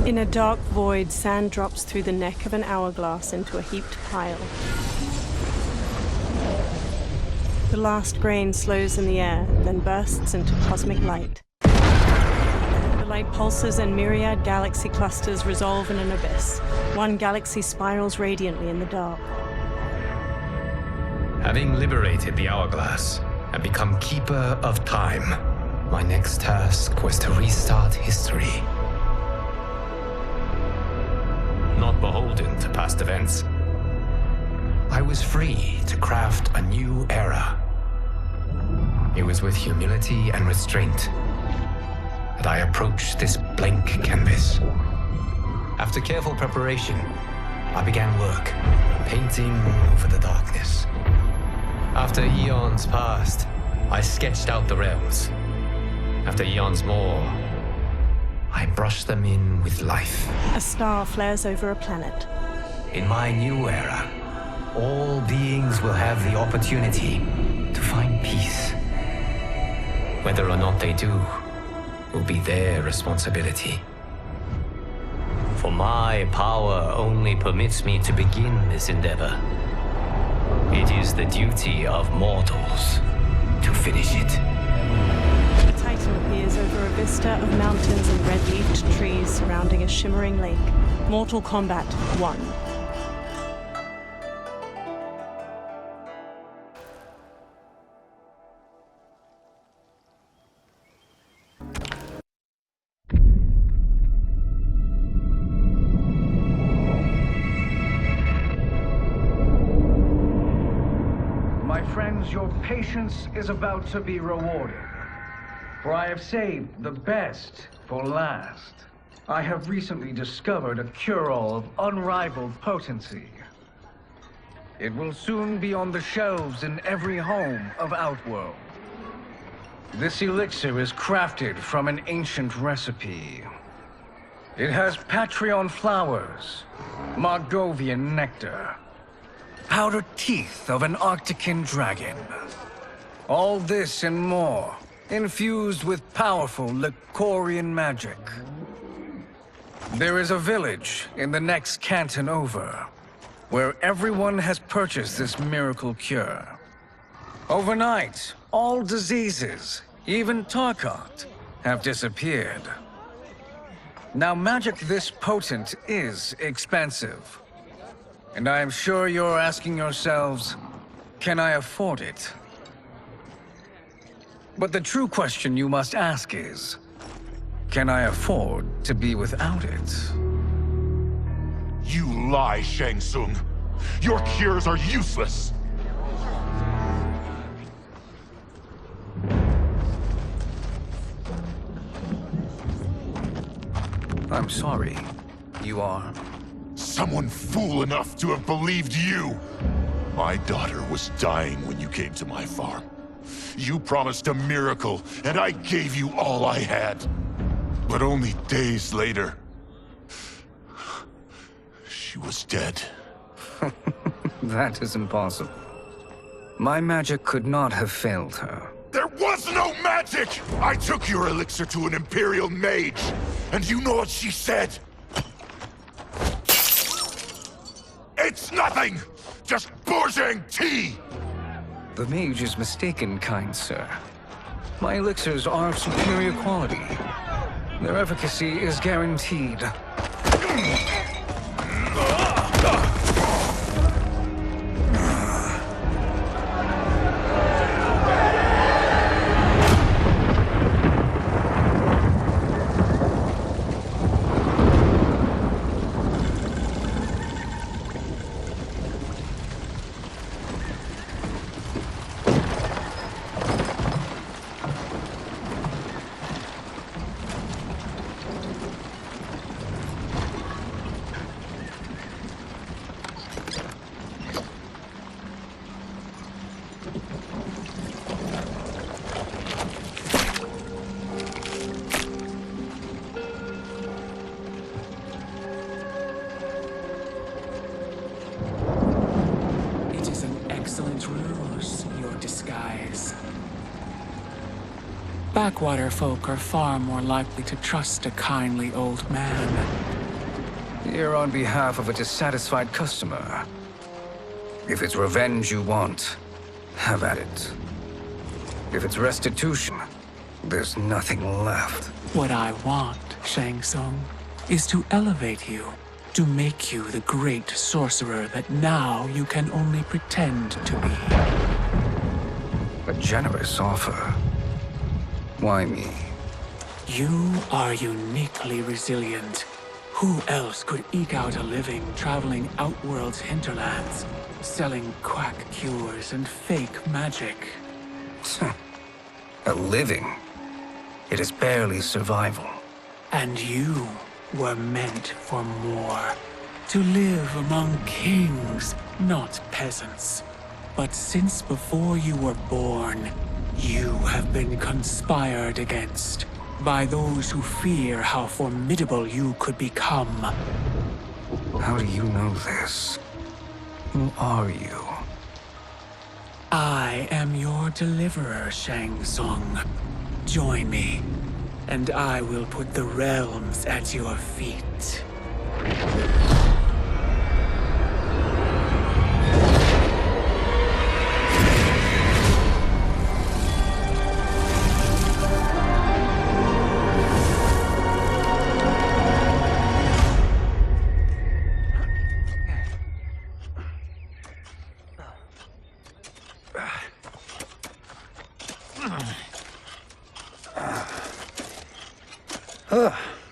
In a dark void, sand drops through the neck of an hourglass into a heaped pile. The last grain slows in the air, then bursts into cosmic light. The light pulses and myriad galaxy clusters resolve in an abyss. One galaxy spirals radiantly in the dark. Having liberated the hourglass and become keeper of time, my next task was to restart history. Not beholden to past events, I was free to craft a new era. It was with humility and restraint that I approached this blank canvas. After careful preparation, I began work, painting over the darkness. After eons passed, I sketched out the realms. After eons more, I brushed them in with life. A star flares over a planet. In my new era, all beings will have the opportunity to find peace. Whether or not they do will be their responsibility. For my power only permits me to begin this endeavor. It is the duty of mortals to finish it. A titan appears over a vista of mountains and red-leafed trees surrounding a shimmering lake. Mortal Kombat 1. My friends, your patience is about to be rewarded. For I have saved the best for last. I have recently discovered a cure-all of unrivaled potency. It will soon be on the shelves in every home of Outworld. This elixir is crafted from an ancient recipe. It has Patreon flowers, Margovian nectar, powdered teeth of an Arctican dragon. All this and more, infused with powerful Licorian magic. There is a village in the next canton over, where everyone has purchased this miracle cure. Overnight, all diseases, even Tarkat, have disappeared. Now, magic this potent is expensive. And I am sure you're asking yourselves, can I afford it? But the true question you must ask is, can I afford to be without it? You lie, Shang Tsung. Your cures are useless. I'm sorry. You are? Someone fool enough to have believed you. My daughter was dying when you came to my farm. You promised a miracle, and I gave you all I had. But only days later, she was dead. That is impossible. My magic could not have failed her. There was no magic! I took your elixir to an Imperial mage, and you know what she said? It's nothing! Just bourgeois tea! The mage is mistaken, kind sir. My elixirs are of superior quality. Their efficacy is guaranteed. Backwater folk are far more likely to trust a kindly old man Here on behalf of a dissatisfied customer. If it's revenge you want, have at it. If it's restitution, there's nothing left. What I want, Shang Tsung, is to elevate you, to make you the great sorcerer that now you can only pretend to be. A generous offer. Why me? You are uniquely resilient. Who else could eke out a living traveling Outworld's hinterlands, selling quack cures and fake magic? A living? It is barely survival. And you were meant for more. To live among kings, not peasants. But since before you were born, you have been conspired against by those who fear how formidable you could become. How do you know this? Who are you? I am your deliverer, Shang Tsung. Join me, and I will put the realms at your feet.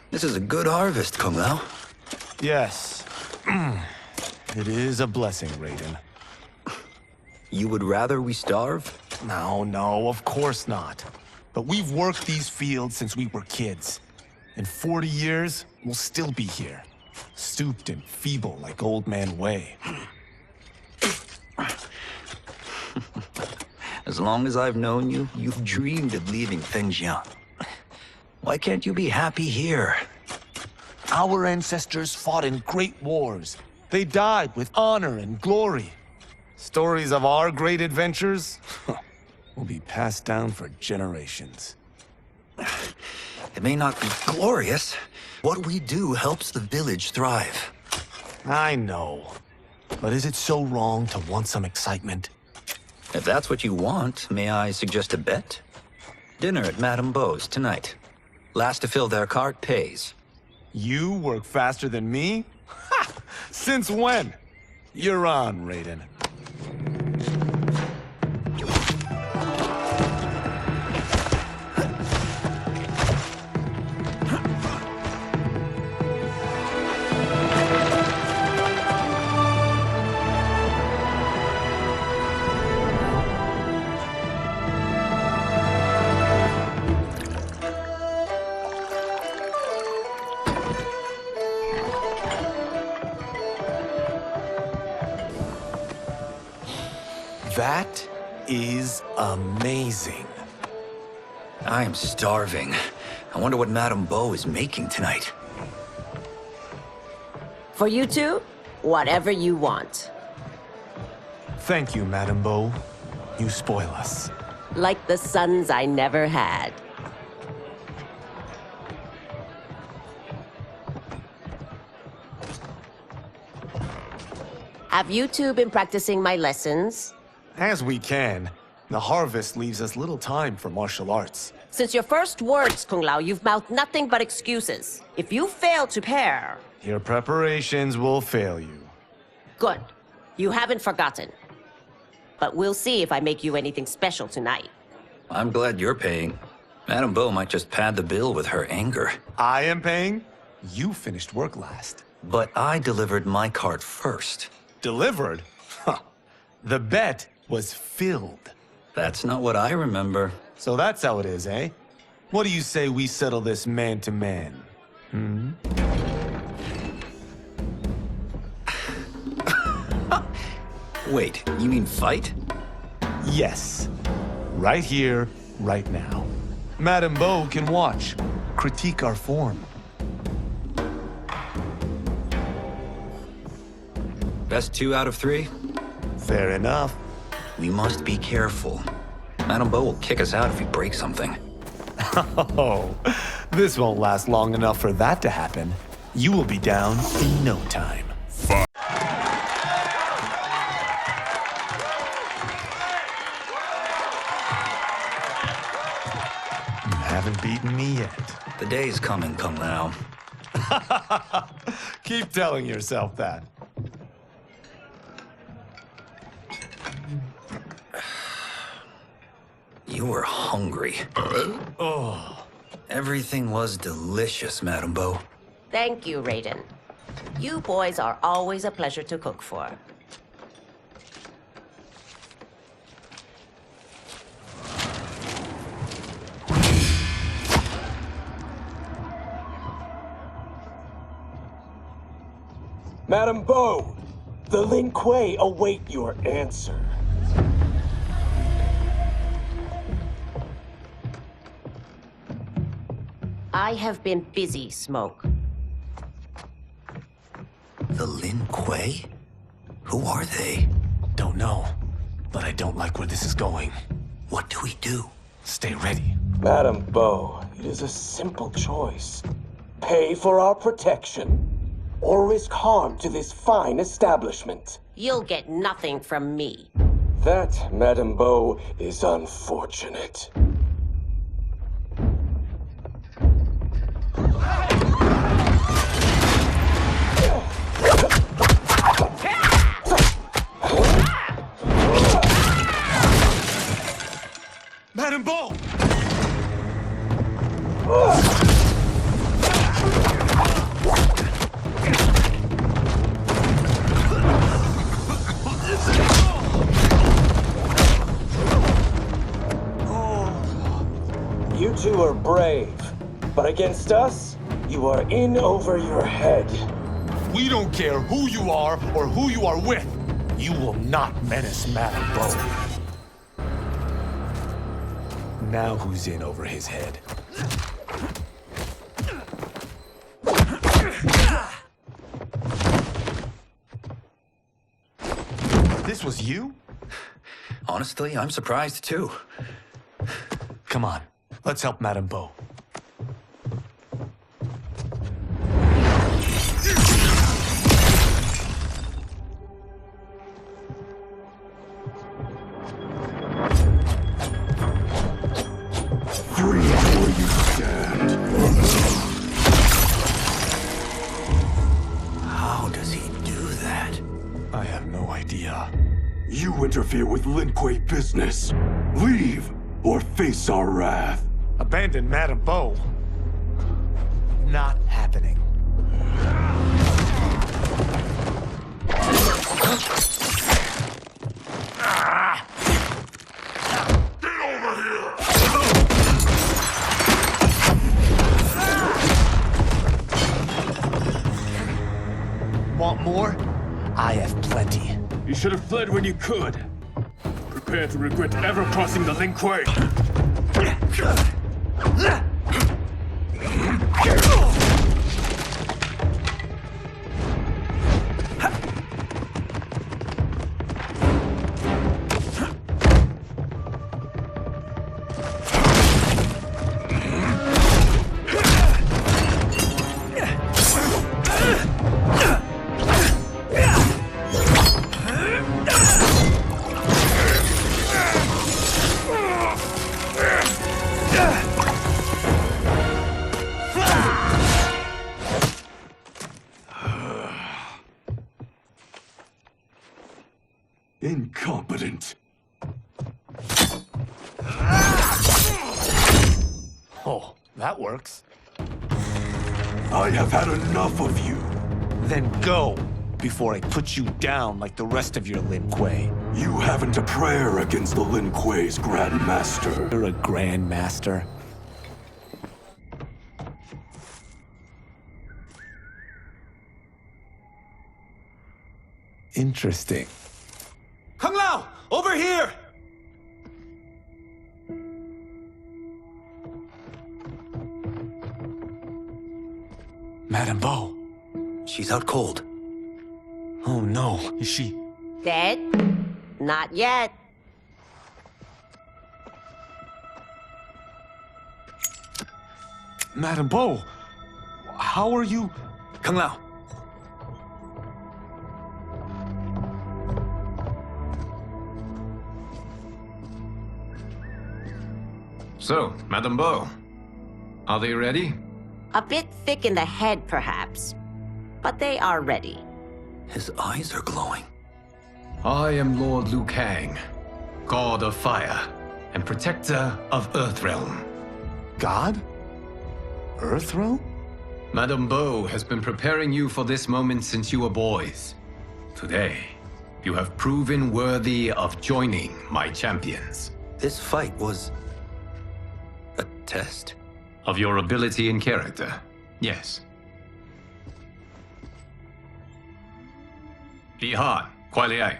This is a good harvest, Kung Lao. Yes. It is a blessing, Raiden. You would rather we starve? No, of course not. But we've worked these fields since we were kids. In 40 years, we'll still be here. Stooped and feeble like Old Man Wei. As long as I've known you, you've dreamed of leaving Fengjiang. Why can't you be happy here? Our ancestors fought in great wars. They died with honor and glory. Stories of our great adventures will be passed down for generations. It may not be glorious. What we do helps the village thrive. I know. But is it so wrong to want some excitement? If that's what you want, may I suggest a bet? Dinner at Madame Beau's tonight. Last to fill their cart pays. You work faster than me? Ha! Since when? You're on, Raiden. That is amazing. I am starving. I wonder what Madame Beau is making tonight. For you two, whatever you want. Thank you, Madame Beau. You spoil us. Like the sons I never had. Have you two been practicing my lessons? As we can. The harvest leaves us little time for martial arts. Since your first words, Kung Lao, you've mouthed nothing but excuses. If you fail to pair... Your preparations will fail you. Good. You haven't forgotten. But we'll see if I make you anything special tonight. I'm glad you're paying. Madame Beau might just pad the bill with her anger. I am paying? You finished work last. But I delivered my cart first. Delivered? Huh. The bet was filled. That's not what I remember. So that's how it is, eh? What do you say we settle this man to man? Hmm? Wait, you mean fight? Yes. Right here, right now. Madame Beau can watch, critique our form. Best 2 out of 3? Fair enough. We must be careful. Madame Beau will kick us out if we break something. Oh, this won't last long enough for that to happen. You will be down in no time. You haven't beaten me yet. The day's coming, Kung Lao. Keep telling yourself that. You were hungry. Oh. Everything was delicious, Madame Bo. Thank you, Raiden. You boys are always a pleasure to cook for. Madame Bo, the Lin Kuei await your answer. I have been busy, Smoke. The Lin Kuei? Who are they? Don't know, but I don't like where this is going. What do we do? Stay ready. Madame Bo, it is a simple choice. Pay for our protection, or risk harm to this fine establishment. You'll get nothing from me. That, Madame Bo, is unfortunate. Madame Bo! You two are brave, but against us, you are in over your head. We don't care who you are or who you are with. You will not menace Madame Bo. Now who's in over his head? This was you? Honestly, I'm surprised too. Come on, let's help Madame Bo. Free where you stand. How does he do that? I have no idea. You interfere with Lin Kuei business. Leave, or face our wrath. Abandon Madame Bo? Not happening. Want more? I have plenty. You should have fled when you could. Prepare to regret ever crossing the Lin Kuei. Incompetent. Oh, that works. I have had enough of you. Then go, before I put you down like the rest of your Lin Kuei. You haven't a prayer against the Lin Kuei's Grand Master. You're a Grand Master. Interesting. Kung Lao! Over here! Madame Bo. She's out cold. Oh no, is she? Dead? Not yet. Madame Bo, how are you? Kung Lao. So, Madame Beau, are they ready? A bit thick in the head, perhaps. But they are ready. His eyes are glowing. I am Lord Liu Kang, God of Fire and Protector of Earthrealm. God? Earthrealm? Madame Beau has been preparing you for this moment since you were boys. Today, you have proven worthy of joining my champions. This fight was a test? Of your ability and character, yes. Li Han, Kuai Liang.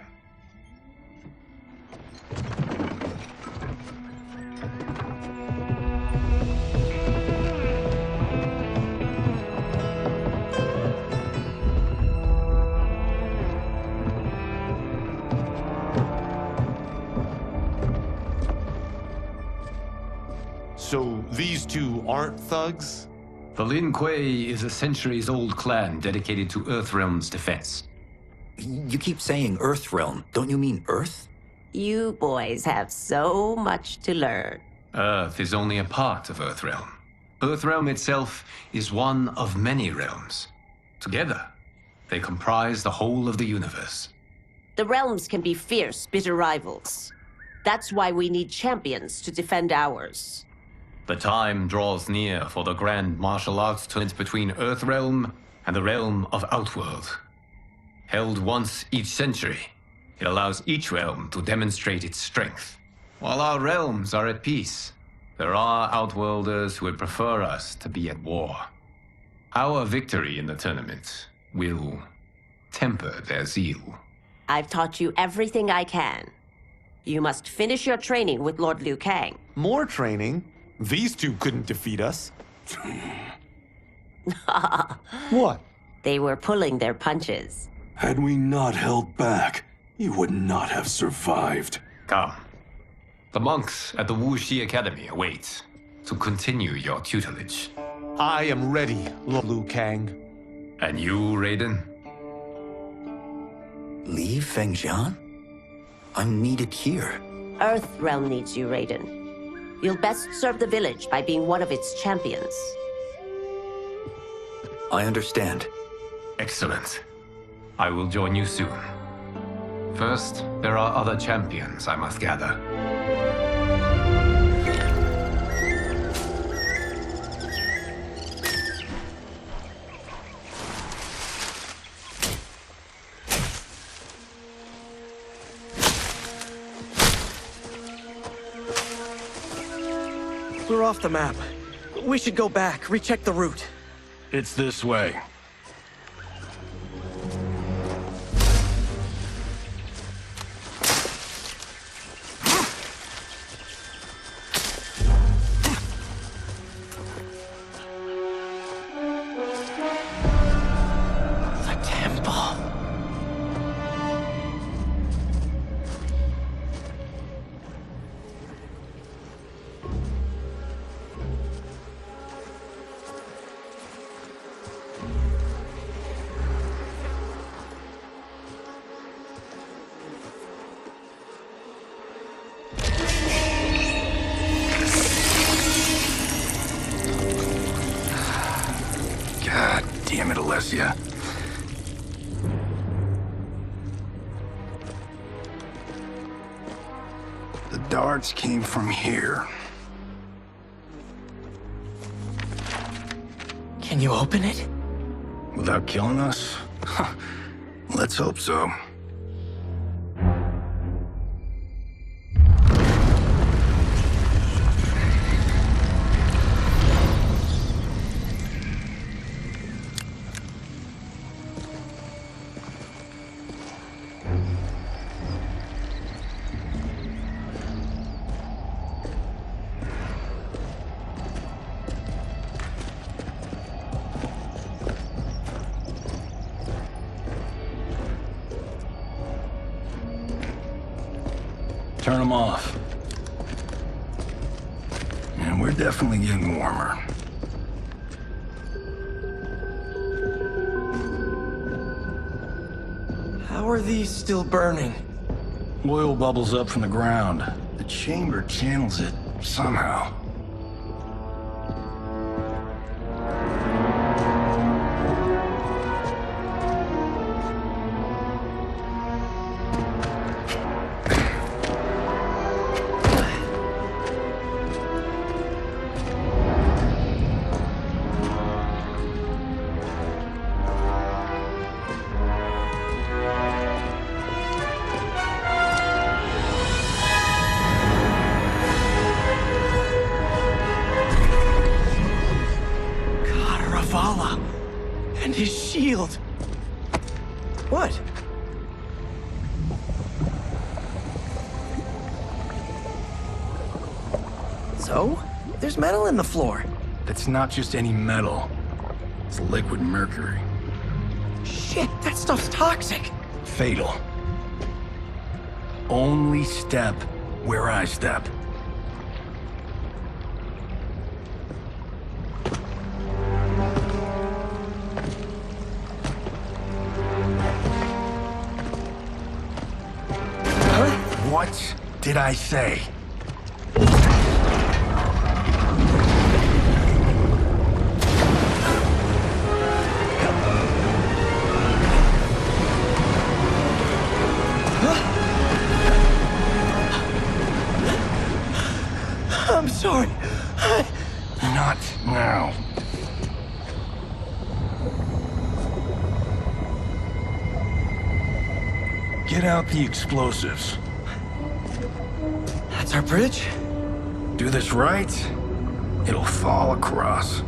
So these two aren't thugs? The Lin Kuei is a centuries-old clan dedicated to Earthrealm's defense. You keep saying Earthrealm. Don't you mean Earth? You boys have so much to learn. Earth is only a part of Earthrealm. Earthrealm itself is one of many realms. Together, they comprise the whole of the universe. The realms can be fierce, bitter rivals. That's why we need champions to defend ours. The time draws near for the grand martial arts tournament between Earthrealm and the realm of Outworld. Held once each century, it allows each realm to demonstrate its strength. While our realms are at peace, there are Outworlders who would prefer us to be at war. Our victory in the tournament will temper their zeal. I've taught you everything I can. You must finish your training with Lord Liu Kang. More training? These two couldn't defeat us. What? They were pulling their punches. Had we not held back, you would not have survived. Come. The monks at the Wuxi Academy await to continue your tutelage. I am ready, Lord Liu Kang. And you, Raiden? Leave Fengjian? I'm needed here. Earthrealm needs you, Raiden. You'll best serve the village by being one of its champions. I understand. Excellent. I will join you soon. First, there are other champions I must gather. We're off the map. We should go back, recheck the route. It's this way. The temple. God damn it, Alessia. The darts came from here. Can you open it? Without killing us? Let's hope so. Turn them off. And we're definitely getting warmer. How are these still burning? Oil bubbles up from the ground. The chamber channels it somehow. And his shield. What? So? There's metal in the floor. That's not just any metal. It's liquid mercury. Shit, that stuff's toxic. Fatal. Only step where I step. What did I say? I'm sorry. Not now. Get out the explosives. That's our bridge? Do this right, it'll fall across.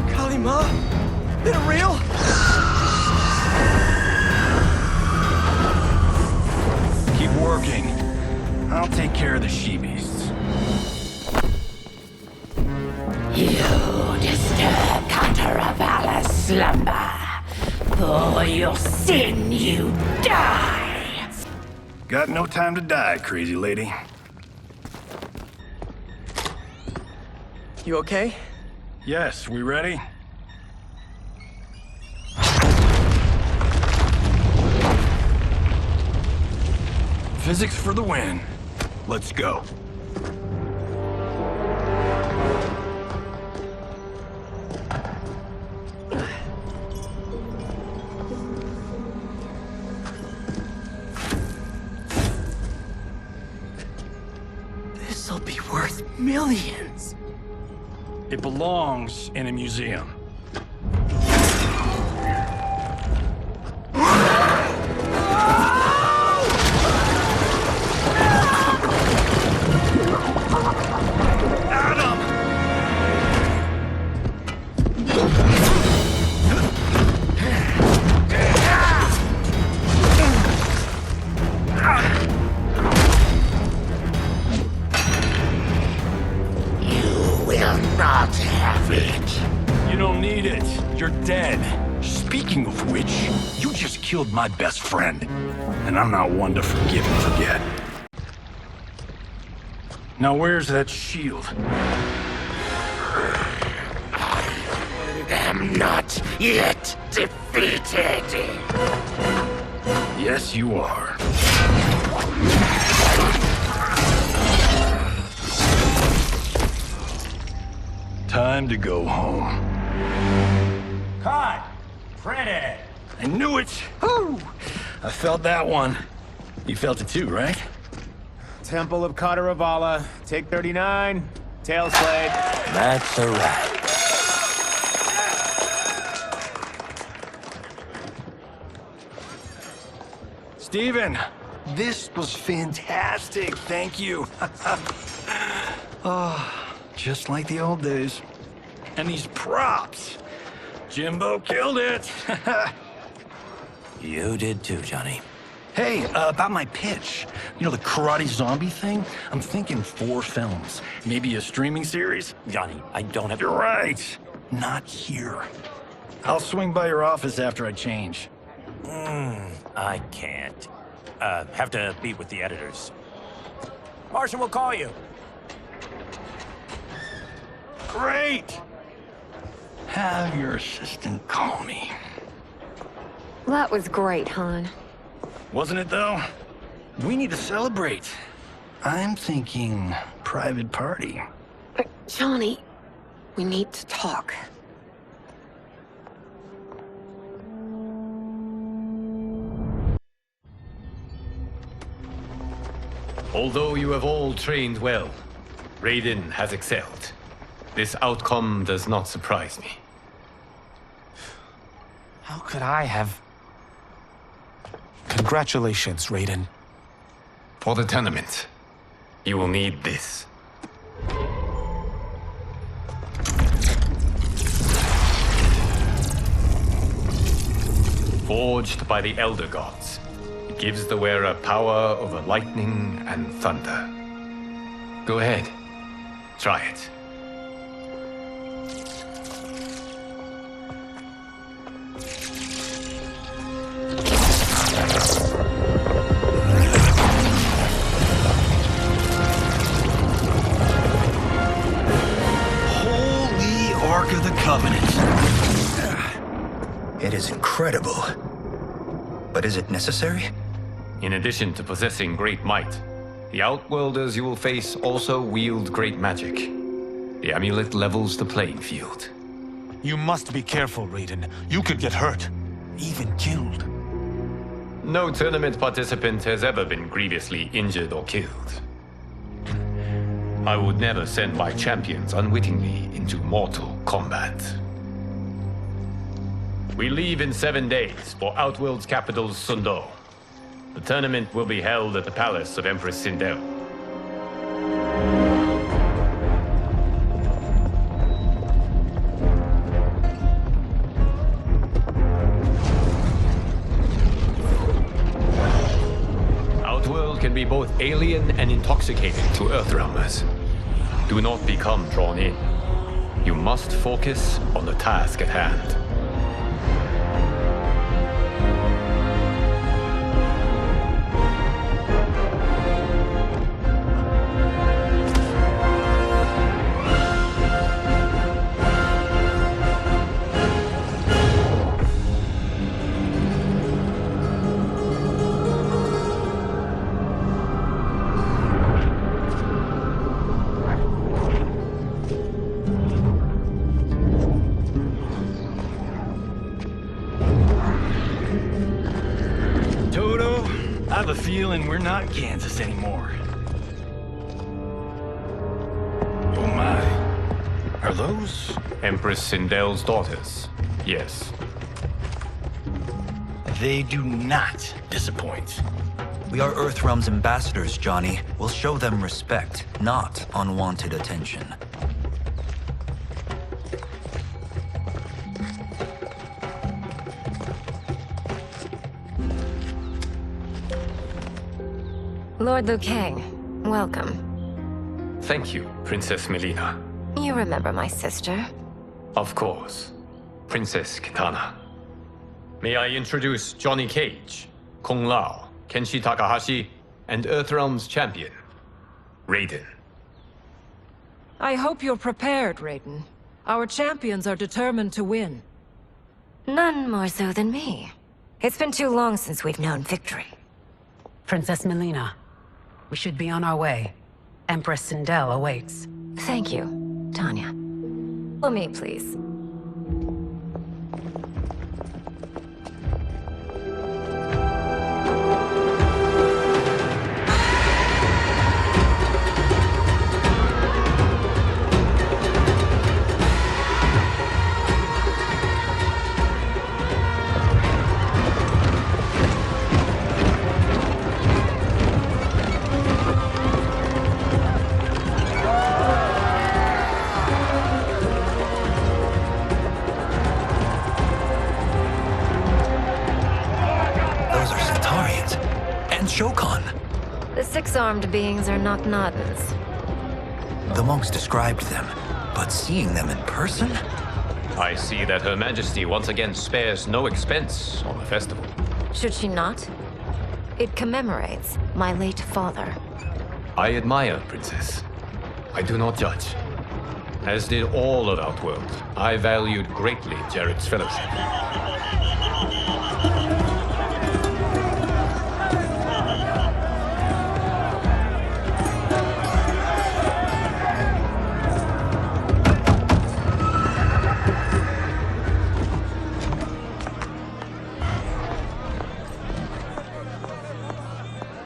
Kalima? Is it real? Keep working. I'll take care of the she-beasts. You disturb Cataravalla's slumber. For your sin, you die! Got no time to die, crazy lady. You okay? Yes, we ready? Physics for the win. Let's go. This'll be worth millions. It belongs in a museum. Not have it. You don't need it. You're dead. Speaking of which, you just killed my best friend. And I'm not one to forgive and forget. Now where's that shield? I'm not yet defeated. Yes, you are. Time to go home. Cut! Printed! I knew it! Woo! I felt that one. You felt it too, right? Temple of Kataravala, take 39, tail slade. That's a wrap. Steven, this was fantastic. Thank you. Oh, just like the old days. And these props. Jimbo killed it. You did too, Johnny. Hey, about my pitch. You know, the karate zombie thing? I'm thinking 4 films. Maybe a streaming series? Johnny, I don't have... You're right. Not here. I'll swing by your office after I change. I can't. Have to meet with the editors. Martian will call you. Great! Have your assistant call me. That was great, Han. Wasn't it, though? We need to celebrate. I'm thinking private party. Johnny, we need to talk. Although you have all trained well, Raiden has excelled. This outcome does not surprise me. How could I have... Congratulations, Raiden. For the tournament, you will need this. Forged by the Elder Gods, it gives the wearer power over lightning and thunder. Go ahead, try it. Holy Ark of the Covenant. It is incredible. But is it necessary? In addition to possessing great might, the Outworlders you will face also wield great magic. The amulet levels the playing field. You must be careful, Raiden. You could get hurt. Even killed. No tournament participant has ever been grievously injured or killed. I would never send my champions unwittingly into mortal combat. We leave in 7 days for Outworld's capital, Sundo. The tournament will be held at the palace of Empress Sindel. Outworld can be both alien and intoxicating to Earthrealmers. Do not become drawn in. You must focus on the task at hand. I have a feeling we're not Kansas anymore. Oh my. Are those? Empress Sindel's daughters, yes. They do not disappoint. We are Earthrealm's ambassadors, Johnny. We'll show them respect, not unwanted attention. Lord Liu Kang, welcome. Thank you, Princess Melina. You remember my sister? Of course. Princess Kitana. May I introduce Johnny Cage, Kung Lao, Kenshi Takahashi, and Earthrealm's champion, Raiden. I hope you're prepared, Raiden. Our champions are determined to win. None more so than me. It's been too long since we've known victory. Princess Melina, we should be on our way. Empress Sindel awaits. Thank you, Tanya. Follow me, please. Shokan. The six-armed beings are not Nodens. The monks described them, but seeing them in person? I see that Her Majesty once again spares no expense on the festival. Should she not? It commemorates my late father. I admire, Princess. I do not judge. As did all of Outworld, I valued greatly Jared's fellowship.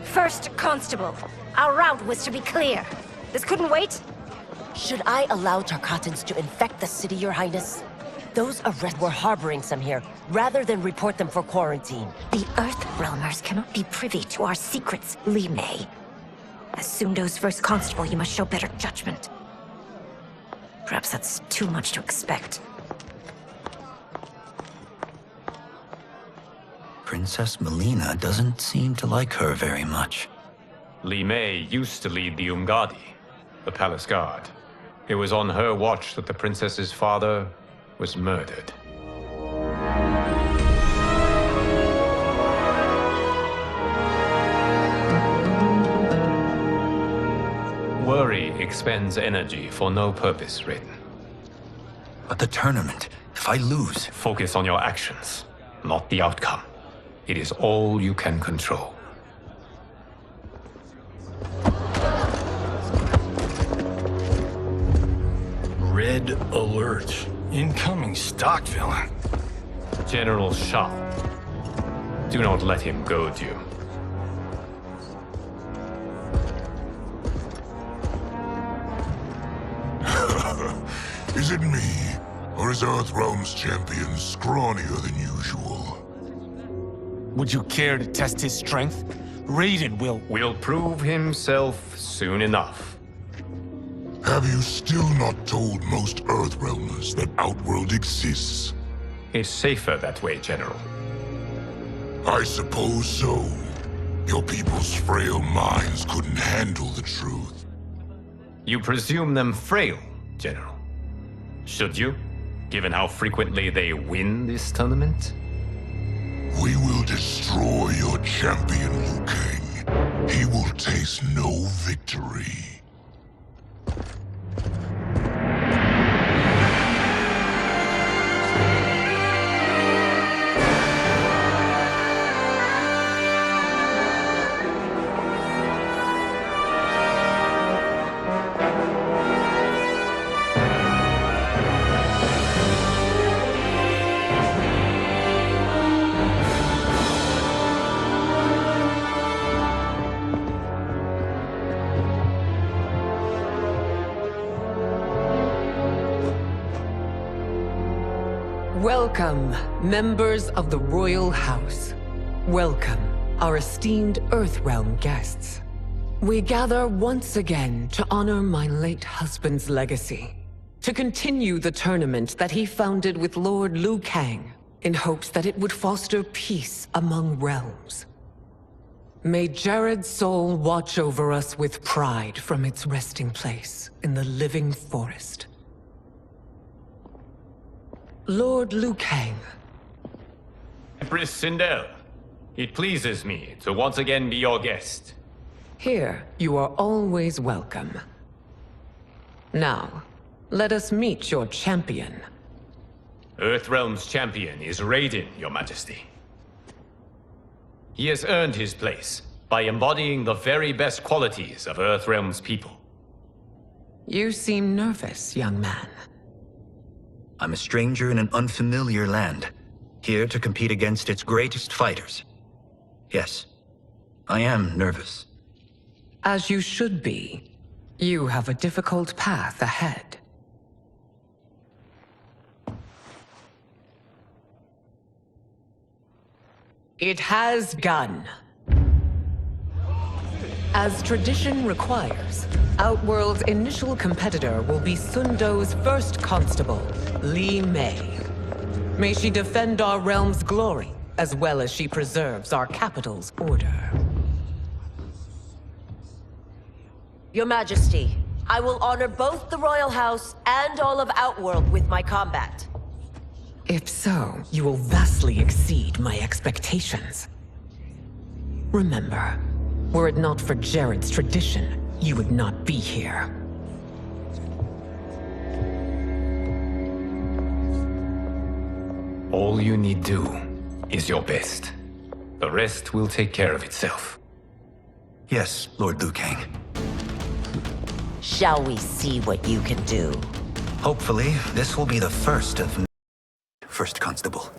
First Constable, our route was to be clear. This couldn't wait? Should I allow Tarkatans to infect the city, Your Highness? Those arrests were harboring some here, rather than report them for quarantine. The Earthrealmers cannot be privy to our secrets, Li Mei. As Sundo's first constable, you must show better judgment. Perhaps that's too much to expect. Princess Melina doesn't seem to like her very much. Li Mei used to lead the Umgadi, the palace guard. It was on her watch that the princess's father was murdered. Worry expends energy for no purpose, Raiden. But the tournament, if I lose... Focus on your actions, not the outcome. It is all you can control. Red alert. Incoming stock villain. General Shah. Do not let him goad you. Is it me? Or is Earthrealm's champion scrawnier than usual? Would you care to test his strength? Raiden will prove himself soon enough. Have you still not told most Earthrealmers that Outworld exists? It's safer that way, General. I suppose so. Your people's frail minds couldn't handle the truth. You presume them frail, General. Should you, given how frequently they win this tournament? We will destroy your champion, Liu Kang. He will taste no victory. Welcome, members of the Royal House. Welcome, our esteemed Earthrealm guests. We gather once again to honor my late husband's legacy, to continue the tournament that he founded with Lord Liu Kang, in hopes that it would foster peace among realms. May Jared's soul watch over us with pride from its resting place in the living forest. Lord Liu Kang. Empress Sindel, it pleases me to once again be your guest. Here, you are always welcome. Now, let us meet your champion. Earthrealm's champion is Raiden, Your Majesty. He has earned his place by embodying the very best qualities of Earthrealm's people. You seem nervous, young man. I'm a stranger in an unfamiliar land, here to compete against its greatest fighters. Yes, I am nervous. As you should be. You have a difficult path ahead. It has begun. As tradition requires, Outworld's initial competitor will be Sundo's first constable, Li Mei. May she defend our realm's glory, as well as she preserves our capital's order. Your Majesty, I will honor both the Royal House and all of Outworld with my combat. If so, you will vastly exceed my expectations. Remember, were it not for Jared's tradition, you would not be here. All you need do is your best. The rest will take care of itself. Yes, Lord Liu Kang. Shall we see what you can do? Hopefully, this will be the first of... First Constable.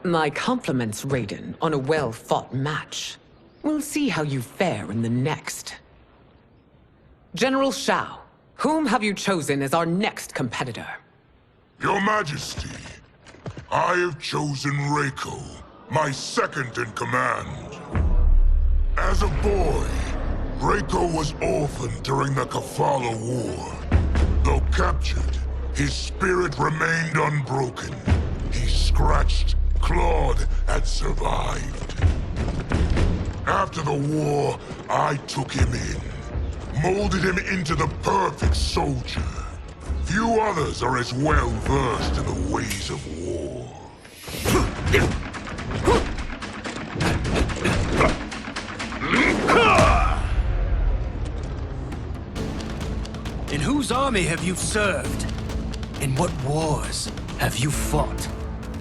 My compliments, Raiden, on a well-fought match. We'll see how you fare in the next. General Shao, whom have you chosen as our next competitor? Your Majesty, I have chosen Reiko, my second in command. As a boy, Reiko was orphaned during the Kafala War. Though captured, his spirit remained unbroken. He scratched, clawed, and survived. After the war, I took him in, molded him into the perfect soldier. Few others are as well versed in the ways of war. In whose army have you served? In what wars have you fought?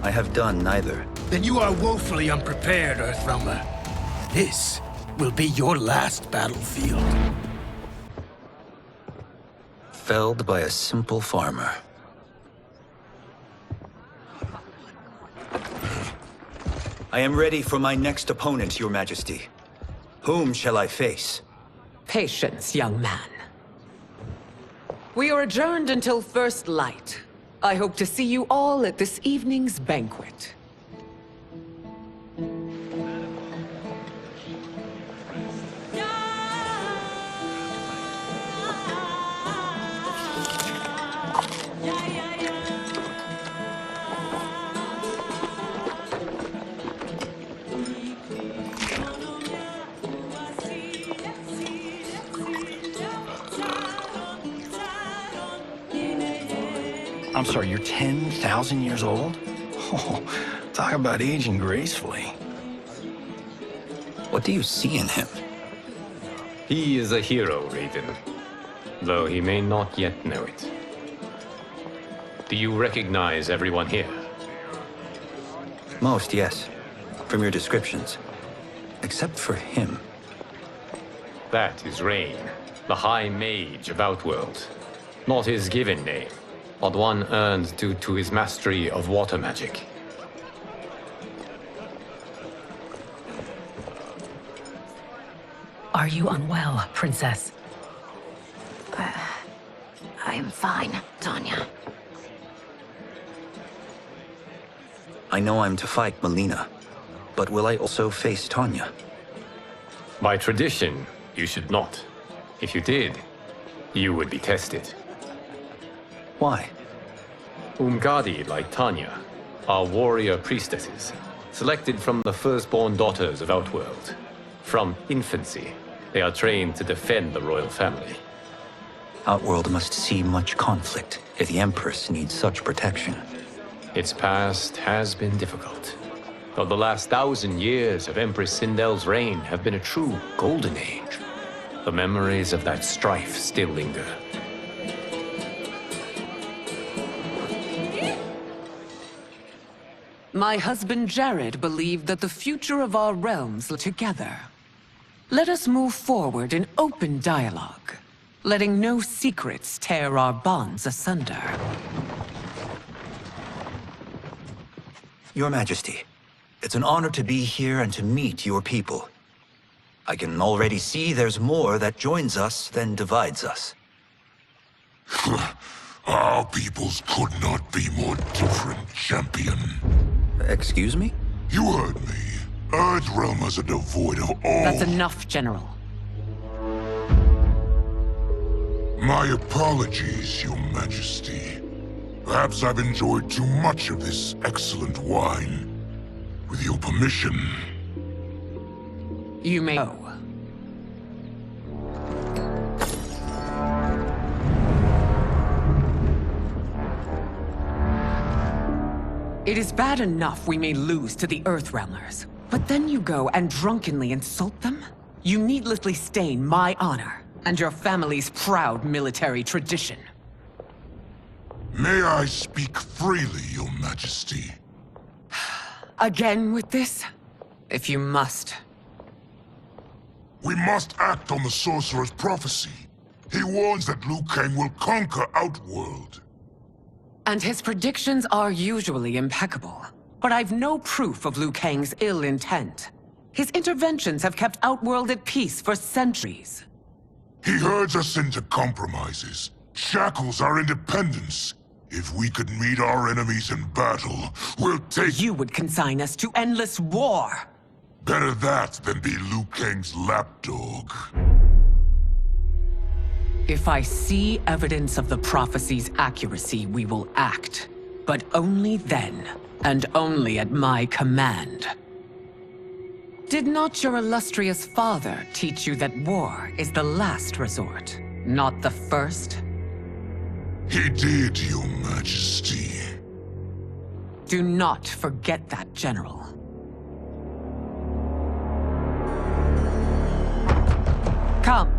I have done neither. Then you are woefully unprepared, Earthrealmer. This will be your last battlefield. Felled by a simple farmer. I am ready for my next opponent, Your Majesty. Whom shall I face? Patience, young man. We are adjourned until first light. I hope to see you all at this evening's banquet. I'm sorry, you're 10,000 years old? Oh, talk about aging gracefully. What do you see in him? He is a hero, Raiden, though he may not yet know it. Do you recognize everyone here? Most, yes. From your descriptions. Except for him. That is Rain, the High Mage of Outworld. Not his given name, but one earned due to his mastery of water magic. Are you unwell, Princess? I am fine, Tanya. I know I'm to fight Melina, but will I also face Tanya? By tradition, you should not. If you did, you would be tested. Why? Umgadi, like Tanya, are warrior priestesses, selected from the firstborn daughters of Outworld. From infancy, they are trained to defend the royal family. Outworld must see much conflict if the Empress needs such protection. Its past has been difficult, though the last 1,000 years of Empress Sindel's reign have been a true golden age. The memories of that strife still linger. My husband Jared believed that the future of our realms lay together. Let us move forward in open dialogue, letting no secrets tear our bonds asunder. Your Majesty, it's an honor to be here and to meet your people. I can already see there's more that joins us than divides us. Our peoples could not be more different, champion. Excuse me? You heard me. Earthrealmers are devoid of all... That's enough, General. My apologies, Your Majesty. Perhaps I've enjoyed too much of this excellent wine. With your permission, You may go. It is bad enough we may lose to the Earthrealmers, but then you go and drunkenly insult them? You needlessly stain my honor and your family's proud military tradition. May I speak freely, Your Majesty? Again with this? If you must. We must act on the Sorcerer's prophecy. He warns that Liu Kang will conquer Outworld. And his predictions are usually impeccable. But I've no proof of Liu Kang's ill intent. His interventions have kept Outworld at peace for centuries. He herds us into compromises, shackles our independence. If we could meet our enemies in battle, we'll take— You would consign us to endless war! Better that than be Liu Kang's lapdog. If I see evidence of the prophecy's accuracy, we will act. But only then, and only at my command. Did not your illustrious father teach you that war is the last resort, not the first? He did, Your Majesty. Do not forget that, General. Come.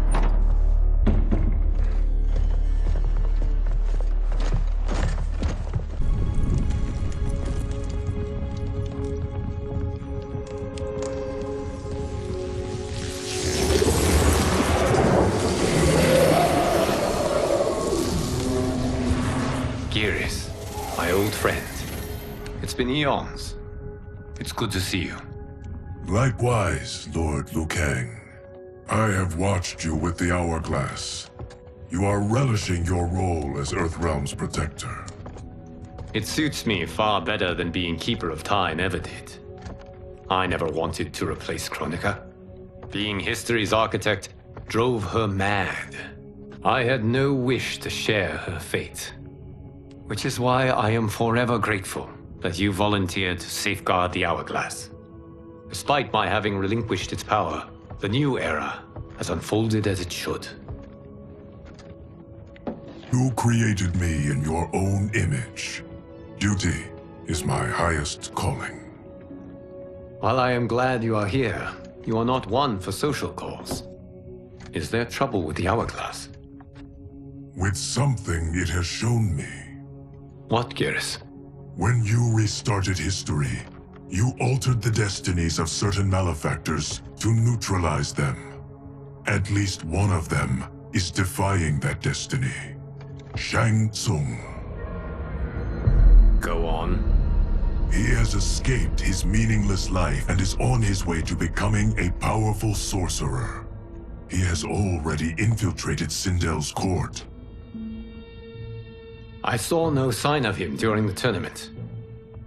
Geras, my old friend. It's been eons. It's good to see you. Likewise, Lord Liu Kang. I have watched you with the Hourglass. You are relishing your role as Earthrealm's protector. It suits me far better than being Keeper of Time ever did. I never wanted to replace Kronika. Being history's architect drove her mad. I had no wish to share her fate. Which is why I am forever grateful that you volunteered to safeguard the Hourglass. Despite my having relinquished its power, the new era has unfolded as it should. You created me in your own image. Duty is my highest calling. While I am glad you are here, you are not one for social calls. Is there trouble with the Hourglass? With something it has shown me. What, Geras? When you restarted history, you altered the destinies of certain malefactors to neutralize them. At least one of them is defying that destiny. Shang Tsung. Go on. He has escaped his meaningless life and is on his way to becoming a powerful sorcerer. He has already infiltrated Sindel's court. I saw no sign of him during the tournament.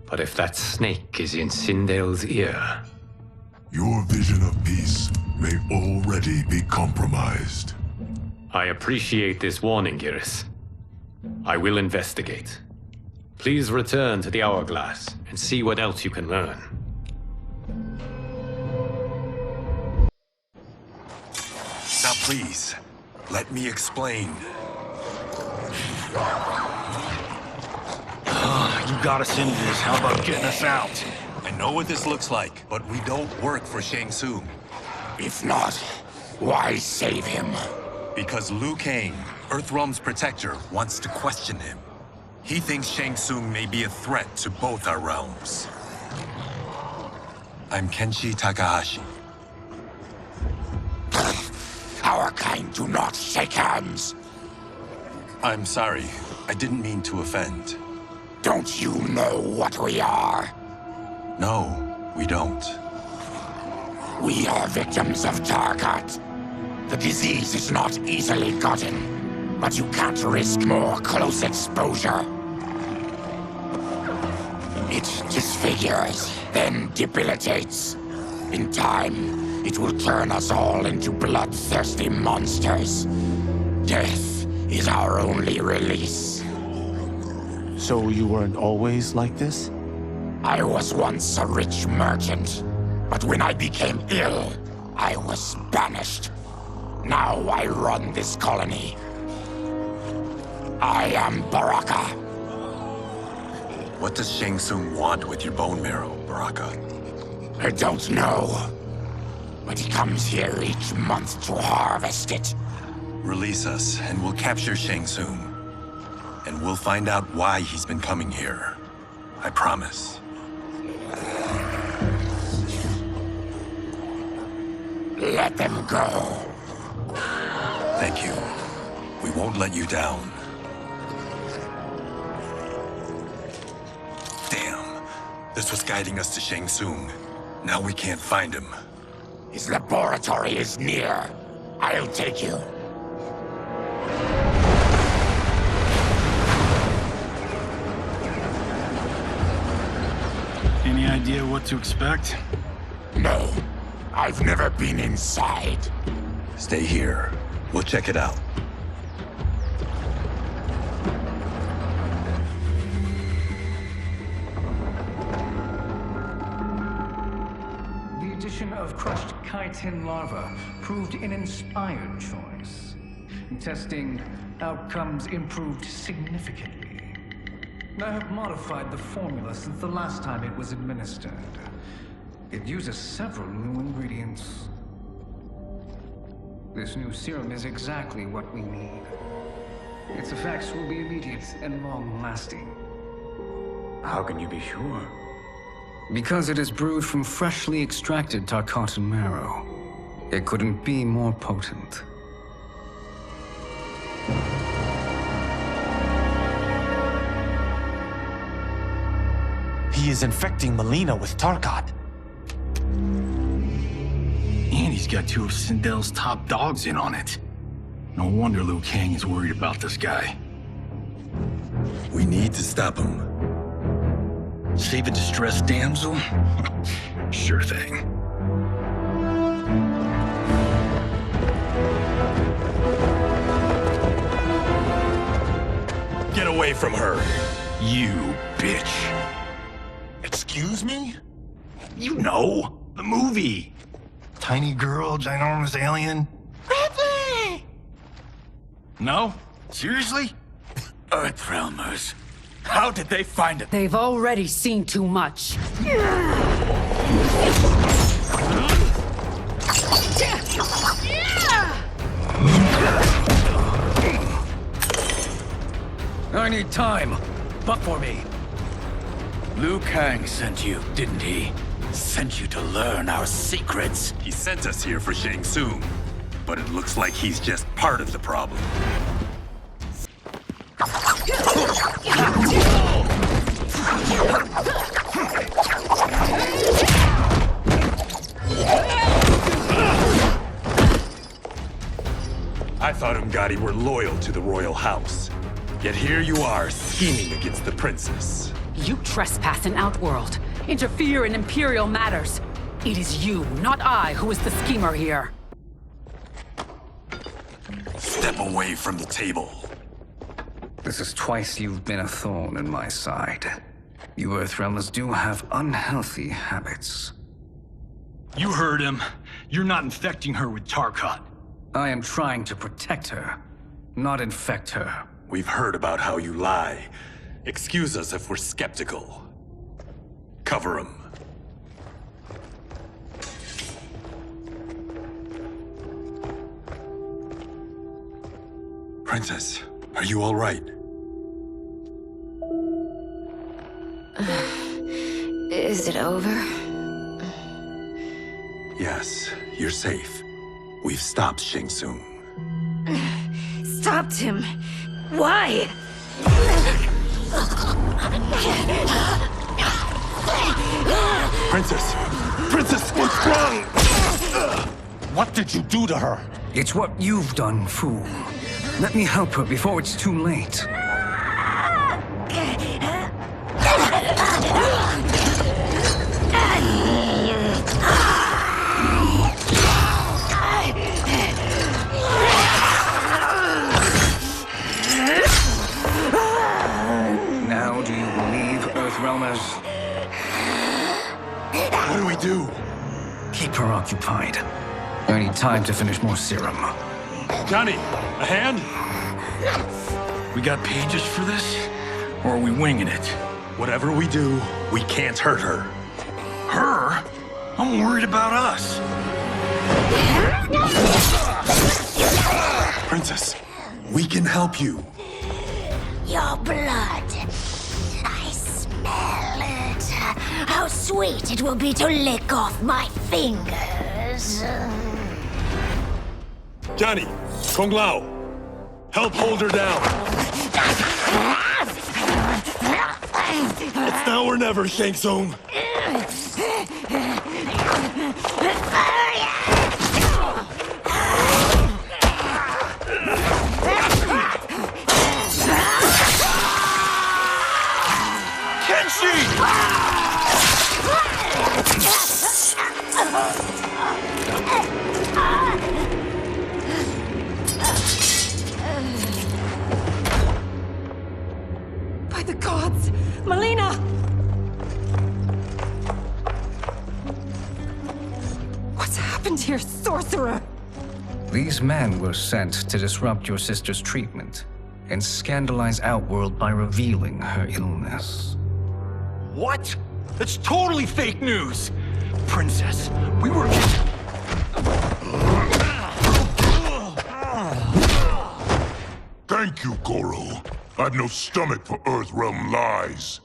But if that snake is in Sindel's ear... Your vision of peace may already be compromised. I appreciate this warning, Geras. I will investigate. Please return to the Hourglass and see what else you can learn. Now please, let me explain. You got us into this, how about getting us out? I know what this looks like, but we don't work for Shang Tsung. If not, why save him? Because Liu Kang, Earthrealm's protector, wants to question him. He thinks Shang Tsung may be a threat to both our realms. I'm Kenshi Takahashi. Our kind do not shake hands. I'm sorry. I didn't mean to offend. Don't you know what we are? No, we don't. We are victims of Tarkat. The disease is not easily gotten, but you can't risk more close exposure. It disfigures, then debilitates. In time, it will turn us all into bloodthirsty monsters. Death is our only release. So you weren't always like this? I was once a rich merchant, but when I became ill, I was banished. Now I run this colony. I am Baraka. What does Shang Tsung want with your bone marrow, Baraka? I don't know. But he comes here each month to harvest it. Release us, and we'll capture Shang Tsung. And we'll find out why he's been coming here. I promise. Let them go. Thank you. We won't let you down. Damn. This was guiding us to Shang Tsung. Now we can't find him. His laboratory is near. I'll take you. Any idea what to expect? No. I've never been inside. Stay here. We'll check it out. The addition of crushed chitin larva proved an inspired choice. In testing, outcomes improved significantly. I have modified the formula since the last time it was administered. It uses several new ingredients. This new serum is exactly what we need. Its effects will be immediate and long-lasting. How can you be sure? Because it is brewed from freshly extracted Tarkatan marrow. It couldn't be more potent. He is infecting Melina with Tarkat. And he's got two of Sindel's top dogs in on it. No wonder Liu Kang is worried about this guy. We need to stop him. Save a distressed damsel? Sure thing. Get away from her! You bitch. Excuse me? You know, the movie. Tiny girl, ginormous alien. No? Seriously? Earthrealmers. How did they find it? They've already seen too much. I need time. But for me. Liu Kang sent you, didn't he? Sent you to learn our secrets. He sent us here for Shang Tsung, but it looks like he's just part of the problem. I thought Umgadi were loyal to the royal house. Yet here you are, scheming against the princess. You trespass in Outworld, interfere in Imperial matters. It is you, not I, who is the schemer here. Step away from the table. This is twice you've been a thorn in my side. You Earthrealmers do have unhealthy habits. You heard him. You're not infecting her with Tarkat. I am trying to protect her, not infect her. We've heard about how you lie. Excuse us if we're skeptical. Cover him. Princess, are you all right? Is it over? Yes, you're safe. We've stopped Shang Tsung. Stopped him? Why? Princess! Princess, what's wrong? What did you do to her? It's what you've done, fool. Let me help her before it's too late. Now do you believe, Earthrealmers? What do we do? Keep her occupied. I need time to finish more serum. Johnny, a hand? We got pages for this? Or are we winging it? Whatever we do, we can't hurt her. Her? I'm worried about us. Princess, we can help you. Your blood. I smell it. How sweet it will be to lick off my fingers. Johnny, Kung Lao, help hold her down. It's now or never, Shang Tsung. By the gods! Melina! What's happened here, sorcerer? These men were sent to disrupt your sister's treatment and scandalize Outworld by revealing her illness. What? That's totally fake news! Princess, we were just... Thank you, Goro. I've no stomach for Earthrealm lies.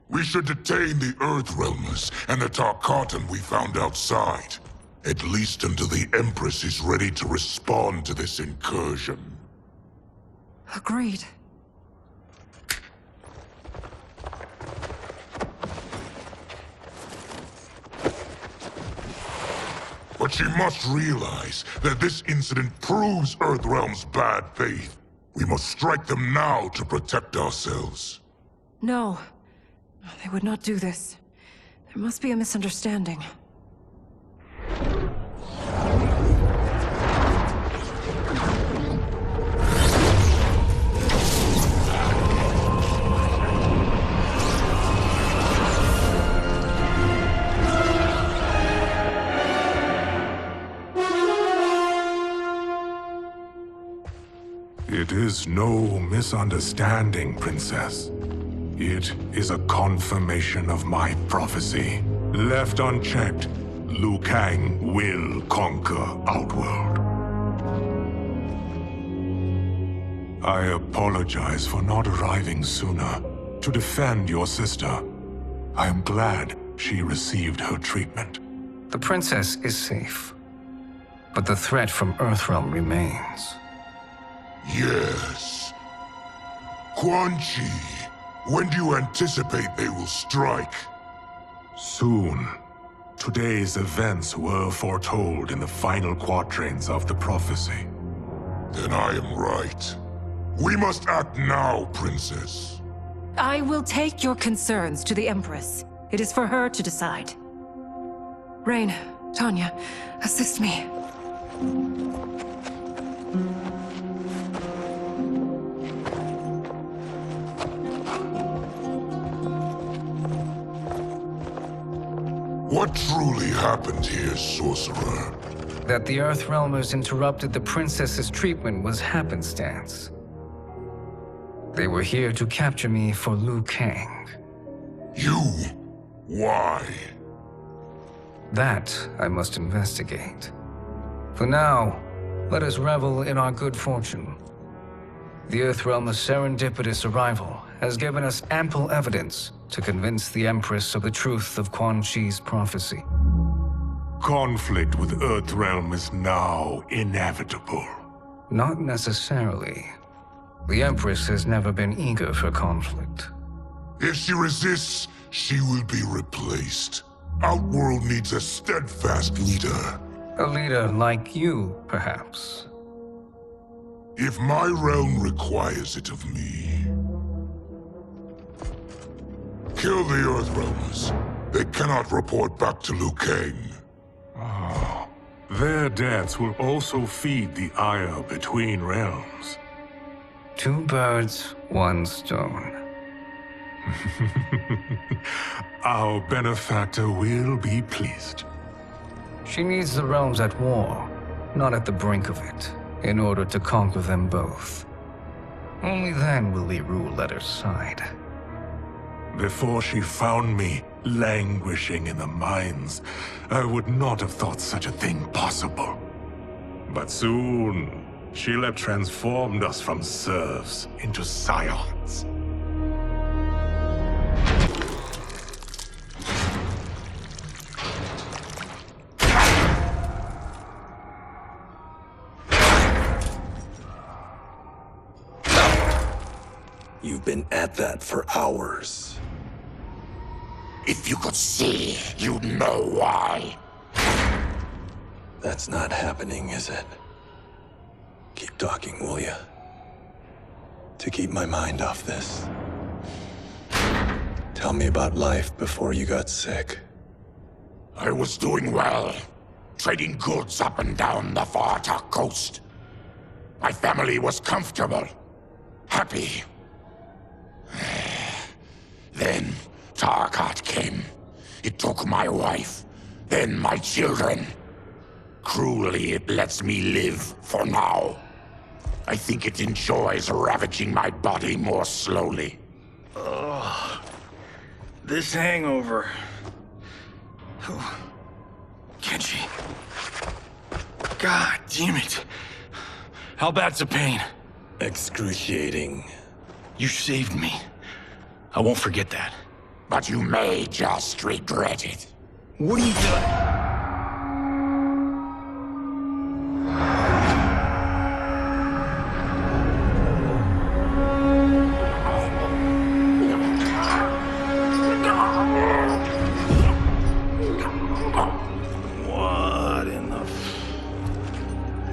We should detain the Earthrealmers and the Tarkatan we found outside. At least until the Empress is ready to respond to this incursion. Agreed. But she must realize that this incident proves Earthrealm's bad faith. We must strike them now to protect ourselves. No. They would not do this. There must be a misunderstanding. It is no misunderstanding, Princess. It is a confirmation of my prophecy. Left unchecked, Liu Kang will conquer Outworld. I apologize for not arriving sooner to defend your sister. I am glad she received her treatment. The princess is safe, but the threat from Earthrealm remains. Yes. Quan Chi, when do you anticipate they will strike? Soon. Today's events were foretold in the final quatrains of the prophecy. Then I am right. We must act now, Princess. I will take your concerns to the Empress. It is for her to decide. Rain, Tanya, assist me. What truly happened here, sorcerer? That the Earthrealmers interrupted the princess's treatment was happenstance. They were here to capture me for Liu Kang. You? Why? That I must investigate. For now, let us revel in our good fortune. The Earthrealm's serendipitous arrival has given us ample evidence to convince the Empress of the truth of Quan Chi's prophecy. Conflict with Earthrealm is now inevitable. Not necessarily. The Empress has never been eager for conflict. If she resists, she will be replaced. Outworld needs a steadfast leader. A leader like you, perhaps. If my realm requires it of me. Kill the Earthrealmers. They cannot report back to Liu Kang. Oh, their deaths will also feed the ire between realms. 2 birds, 1 stone. Our benefactor will be pleased. She needs the realms at war, not at the brink of it, in order to conquer them both. Only then will we rule at her side. Before she found me languishing in the mines, I would not have thought such a thing possible. But soon, Sheila transformed us from serfs into scions. You've been at that for hours. If you could see, you'd know why. That's not happening, is it? Keep talking, will ya? To keep my mind off this. Tell me about life before you got sick. I was doing well, trading goods up and down the Varta coast. My family was comfortable, happy. Then Tarkat came. It took my wife, then my children. Cruelly, it lets me live for now. I think it enjoys ravaging my body more slowly. Ugh. This hangover. Kenji. God damn it. How bad's the pain? Excruciating. You saved me. I won't forget that. But you may just regret it. What are you doing? What in the...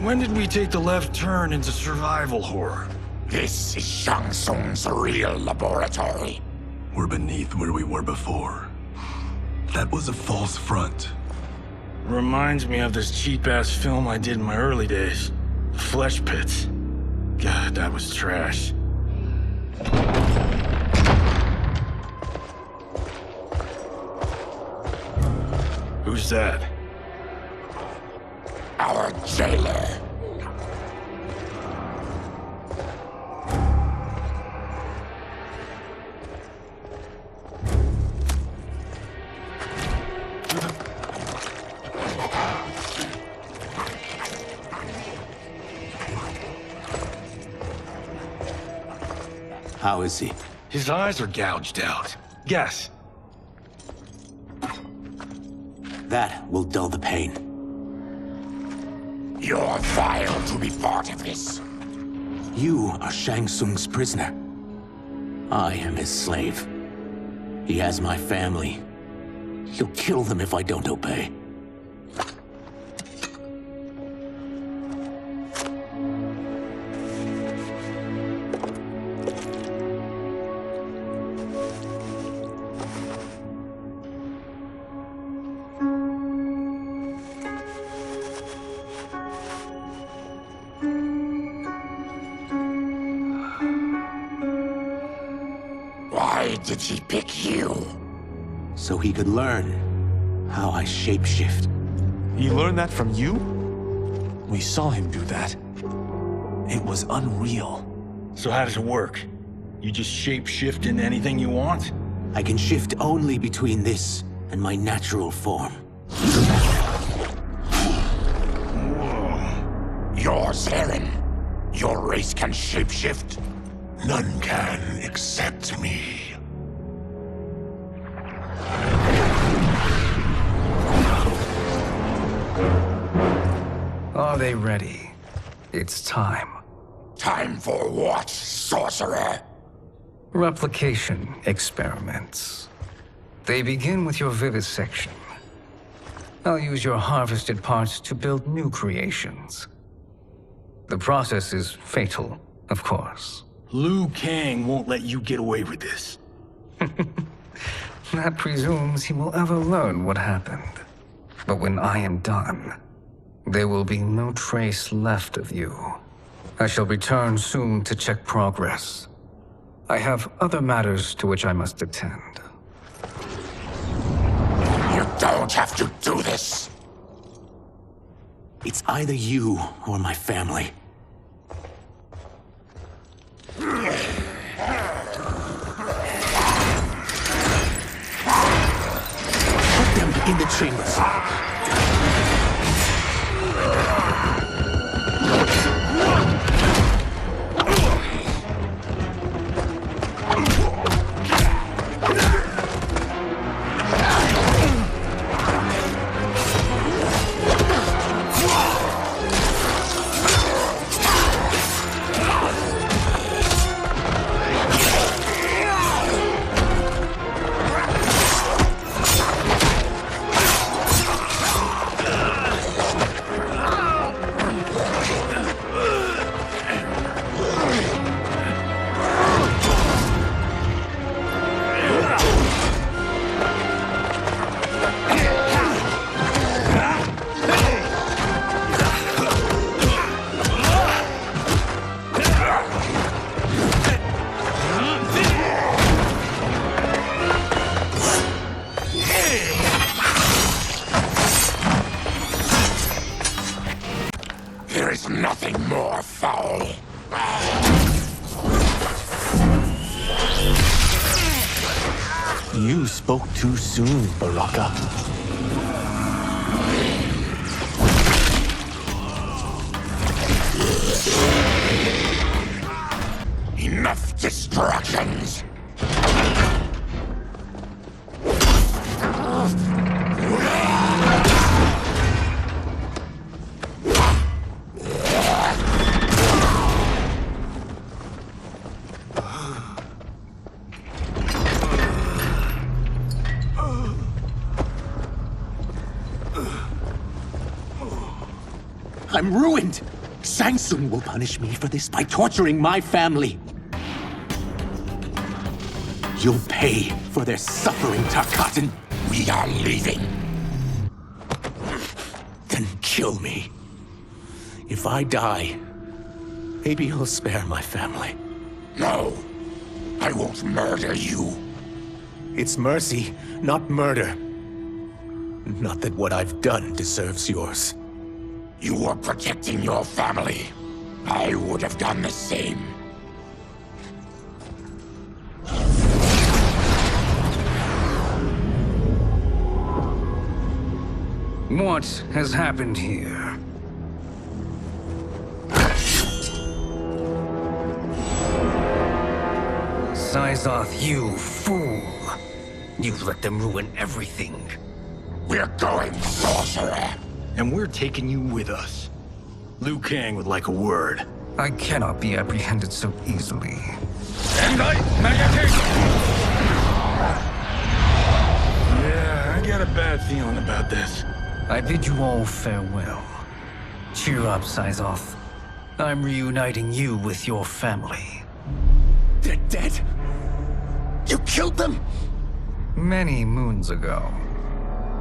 When did we take the left turn into survival horror? This is Shang Tsung's real laboratory. We're beneath where we were before. That was a false front. Reminds me of this cheap-ass film I did in my early days. Flesh Pits. God, that was trash. Who's that? Our jailer. How is he? His eyes are gouged out. Guess. That will dull the pain. You're vile to be part of this. You are Shang Tsung's prisoner. I am his slave. He has my family. He'll kill them if I don't obey. Why did he pick you? So he could learn how I shapeshift. He learned that from you? We saw him do that. It was unreal. So how does it work? You just shapeshift into anything you want? I can shift only between this and my natural form. Yours, Eren. Your race can shapeshift. None can except me. Are they ready? It's time. Time for what, sorcerer? Replication experiments. They begin with your vivisection. I'll use your harvested parts to build new creations. The process is fatal, of course. Liu Kang won't let you get away with this. That presumes he will ever learn what happened. But when I am done, there will be no trace left of you. I shall return soon to check progress. I have other matters to which I must attend. You don't have to do this. It's either you or my family. Put them in the chambers. There is nothing more foul. You spoke too soon, Baraka. Enough distractions. I'm ruined! Shang Tsung will punish me for this by torturing my family. You'll pay for their suffering, Tarkatan. We are leaving. Then kill me. If I die, maybe you'll spare my family. No, I won't murder you. It's mercy, not murder. Not that what I've done deserves yours. You were protecting your family. I would have done the same. What has happened here? Syzoth, you fool! You've let them ruin everything. We're going, sorcerer. And we're taking you with us. Liu Kang would like a word. I cannot be apprehended so easily. Yeah, I got a bad feeling about this. I bid you all farewell. Cheer up, Syzoth. I'm reuniting you with your family. They're dead? You killed them? Many moons ago.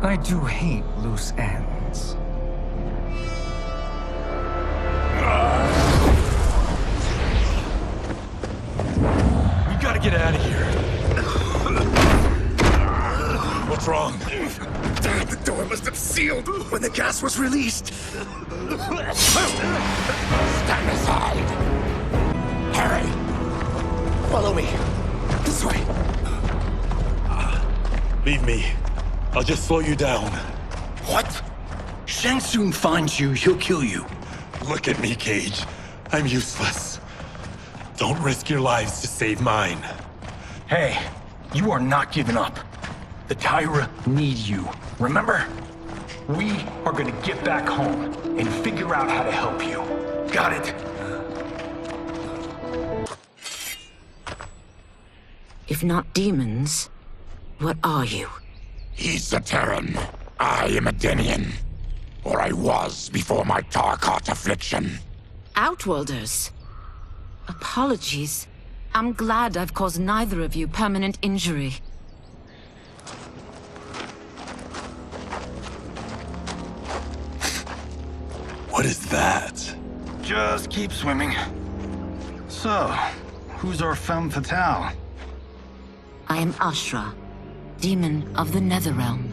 I do hate loose ends. We gotta get out of here. What's wrong? The door must have sealed when the gas was released. Stand aside. Hurry. Follow me. This way. Leave me. I'll just slow you down. What? Shang Tsung finds you, he'll kill you. Look at me, Cage. I'm useless. Don't risk your lives to save mine. Hey, you are not giving up. The Tyra need you, remember? We are gonna get back home and figure out how to help you. Got it? If not demons, what are you? He's a Terran. I am a Denian. Or I was before my Tarkat affliction. Outworlders. Apologies. I'm glad I've caused neither of you permanent injury. What is that? Just keep swimming. So, who's our femme fatale? I am Ashra, demon of the Netherrealm.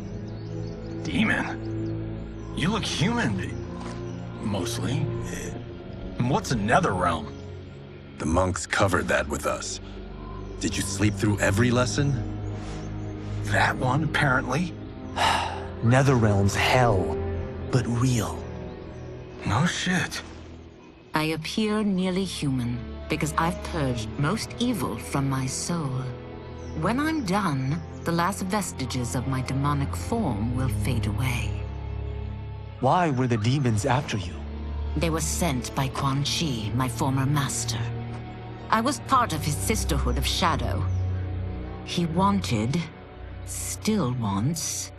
Demon? You look human. mostly. And what's a nether realm? The monks covered that with us. Did you sleep through every lesson? That one, apparently. Netherrealm's hell, but real. No shit. I appear nearly human because I've purged most evil from my soul. When I'm done, the last vestiges of my demonic form will fade away. Why were the demons after you? They were sent by Quan Chi, my former master. I was part of his Sisterhood of Shadow. He wanted, still wants,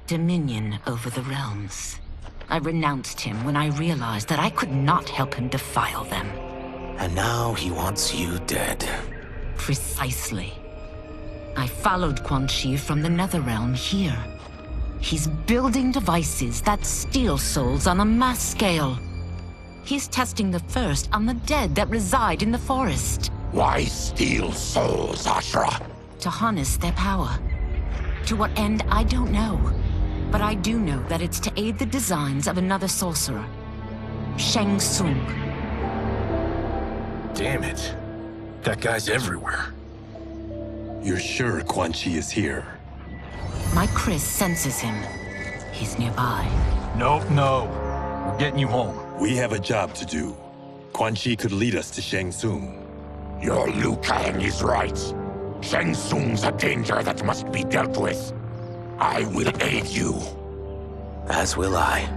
dominion over the realms. I renounced him when I realized that I could not help him defile them. And now he wants you dead. Precisely. I followed Quan Chi from the Netherrealm here. He's building devices that steal souls on a mass scale. He's testing the first on the dead that reside in the forest. Why steal souls, Ashra? To harness their power. To what end, I don't know. But I do know that it's to aid the designs of another sorcerer. Shang Tsung. Damn it. That guy's everywhere. You're sure Quan Chi is here? My Chris senses him. He's nearby. Nope, no. We're getting you home. We have a job to do. Quan Chi could lead us to Shang Tsung. Your Liu Kang is right. Shang Tsung's a danger that must be dealt with. I will aid you. As will I.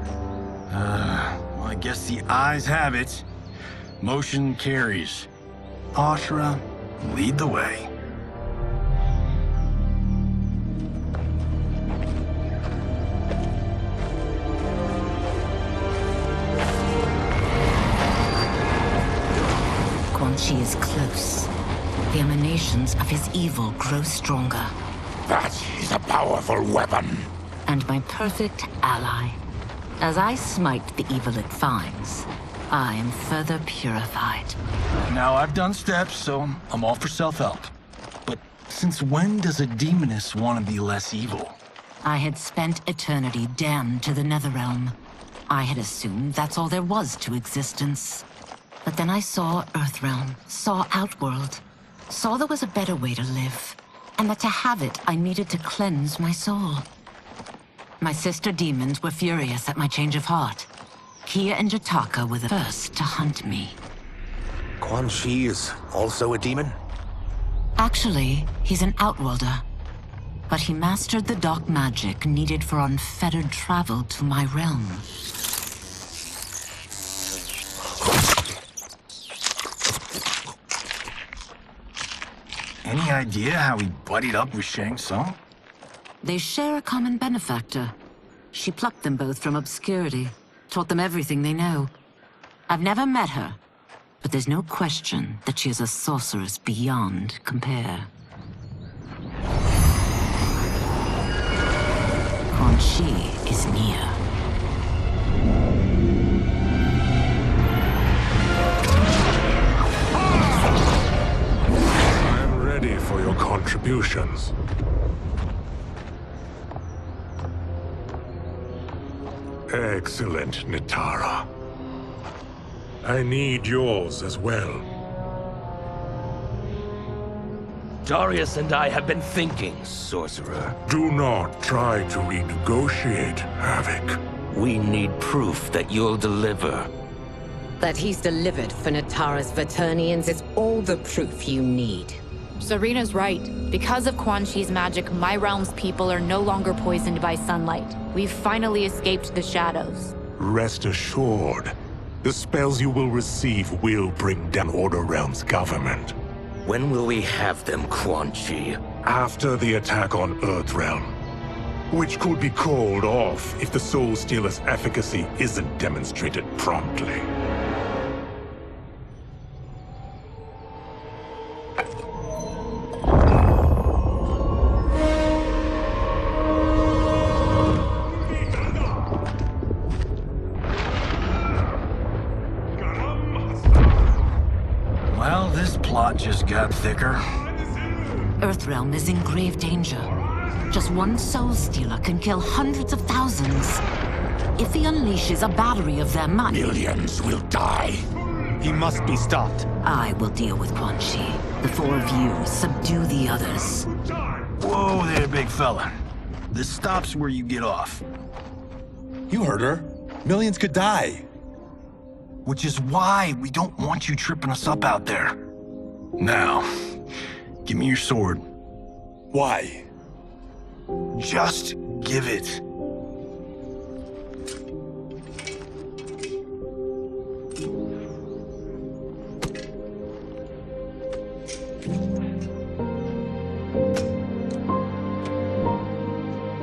Well, I guess the eyes have it. Motion carries. Ashra, lead the way. Quan Chi is close. The emanations of his evil grow stronger. That is a powerful weapon. And my perfect ally. As I smite the evil it finds, I am further purified. Now I've done steps, so I'm all for self-help. But since when does a demoness want to be less evil? I had spent eternity damned to the Netherrealm. I had assumed that's all there was to existence. But then I saw Earthrealm, saw Outworld, saw there was a better way to live, and that to have it, I needed to cleanse my soul. My sister demons were furious at my change of heart. Kia and Jataka were the first to hunt me. Quan Chi is also a demon? Actually, he's an Outworlder. But he mastered the dark magic needed for unfettered travel to my realm. Any idea how he buddied up with Shang Tsung? They share a common benefactor. She plucked them both from obscurity, taught them everything they know. I've never met her, but there's no question that she is a sorceress beyond compare. Quan Chi is near. I'm ready for your contributions. Excellent, Nitara. I need yours as well. Darius and I have been thinking, Sorcerer. Do not try to renegotiate, Havoc. We need proof that you'll deliver. That he's delivered for Natara's Vaternians is all the proof you need. Serena's right. Because of Quan Chi's magic, my realm's people are no longer poisoned by sunlight. We've finally escaped the shadows. Rest assured, the spells you will receive will bring down Order Realm's government. When will we have them, Quan Chi? After the attack on Earthrealm, which could be called off if the Soul Stealer's efficacy isn't demonstrated promptly. Well, this plot just got thicker. Earthrealm is in grave danger. Just one soul stealer can kill hundreds of thousands. If he unleashes a battery of them, Millions will die. He must be stopped. I will deal with Quan Chi. The four of you subdue the others. Whoa there, big fella. This stops where you get off. You heard her. Millions could die. Which is why we don't want you tripping us up out there. Now, give me your sword. Why? Just give it.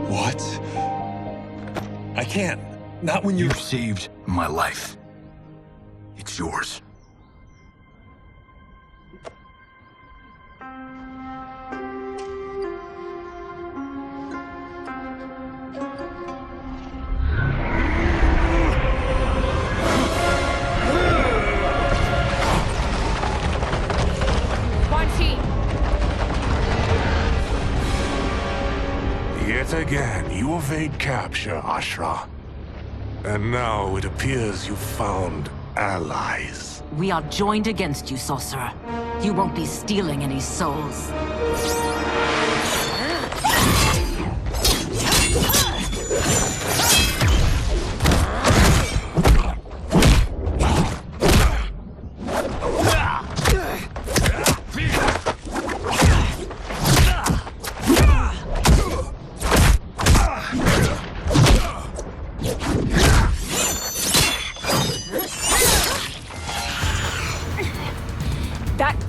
What? I can't. Not when You've saved my life. It's yours. Quan Chi! Yet again, you evade capture, Ashra. And now it appears you've found allies. We are joined against you, sorcerer. You won't be stealing any souls.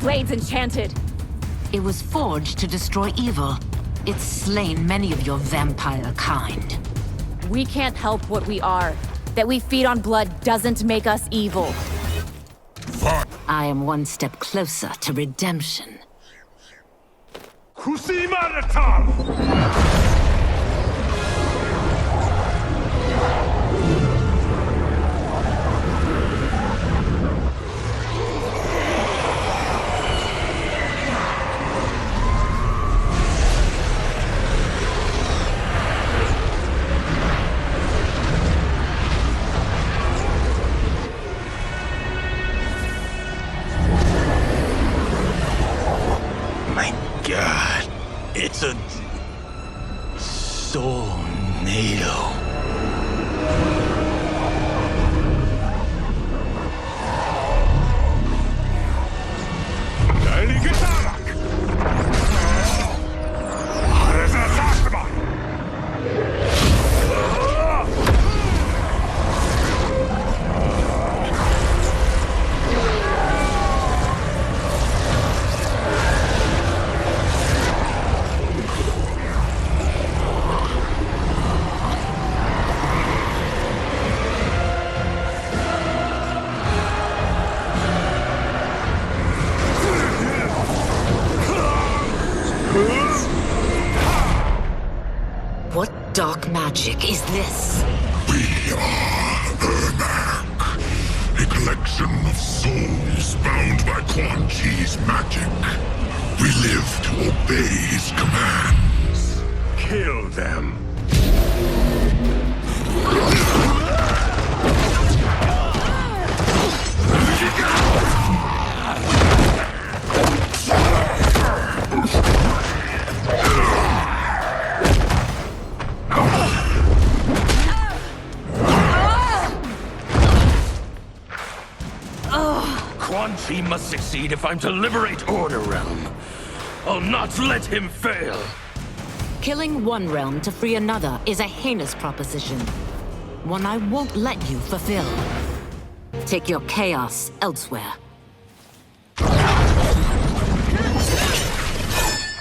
Blade's enchanted. It was forged to destroy evil. It's slain many of your vampire kind. We can't help what we are. That we feed on blood doesn't make us evil. I am one step closer to redemption. God, it's a tornado. What dark magic is this? We are Ermac, a collection of souls bound by Quan Chi's magic. We live to obey his commands. Kill them. Quan Chi must succeed if I'm to liberate Order Realm. I'll not let him fail. Killing one realm to free another is a heinous proposition. One I won't let you fulfill. Take your chaos elsewhere.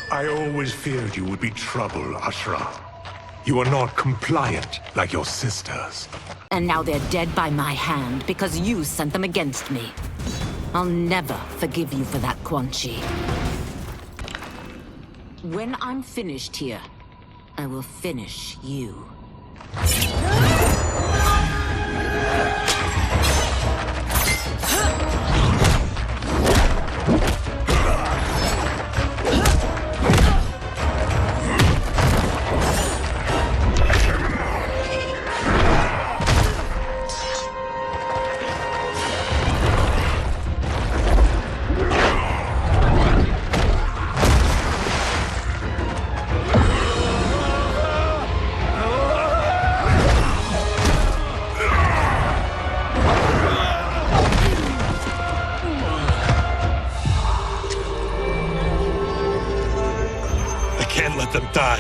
I always feared you would be trouble, Ashra. You are not compliant like your sisters. And now they're dead by my hand because you sent them against me. I'll never forgive you for that, Quan Chi. When I'm finished here, I will finish you. don't die.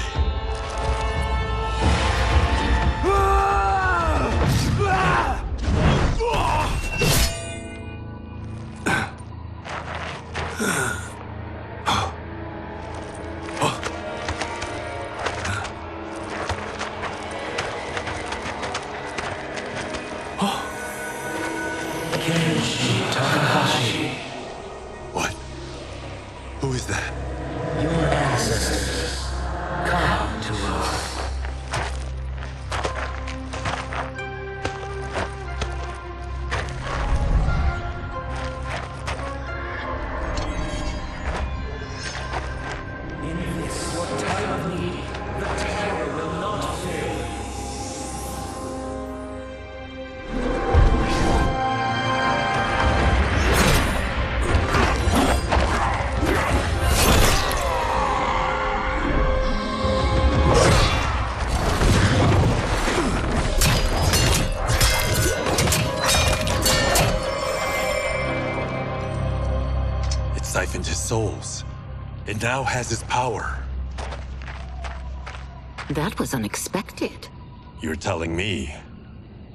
What? Who is that? Your ancestors. Come to us. In this, your time of need, the terror will not fail. It siphoned his souls. It now has his power. That was unexpected. You're telling me.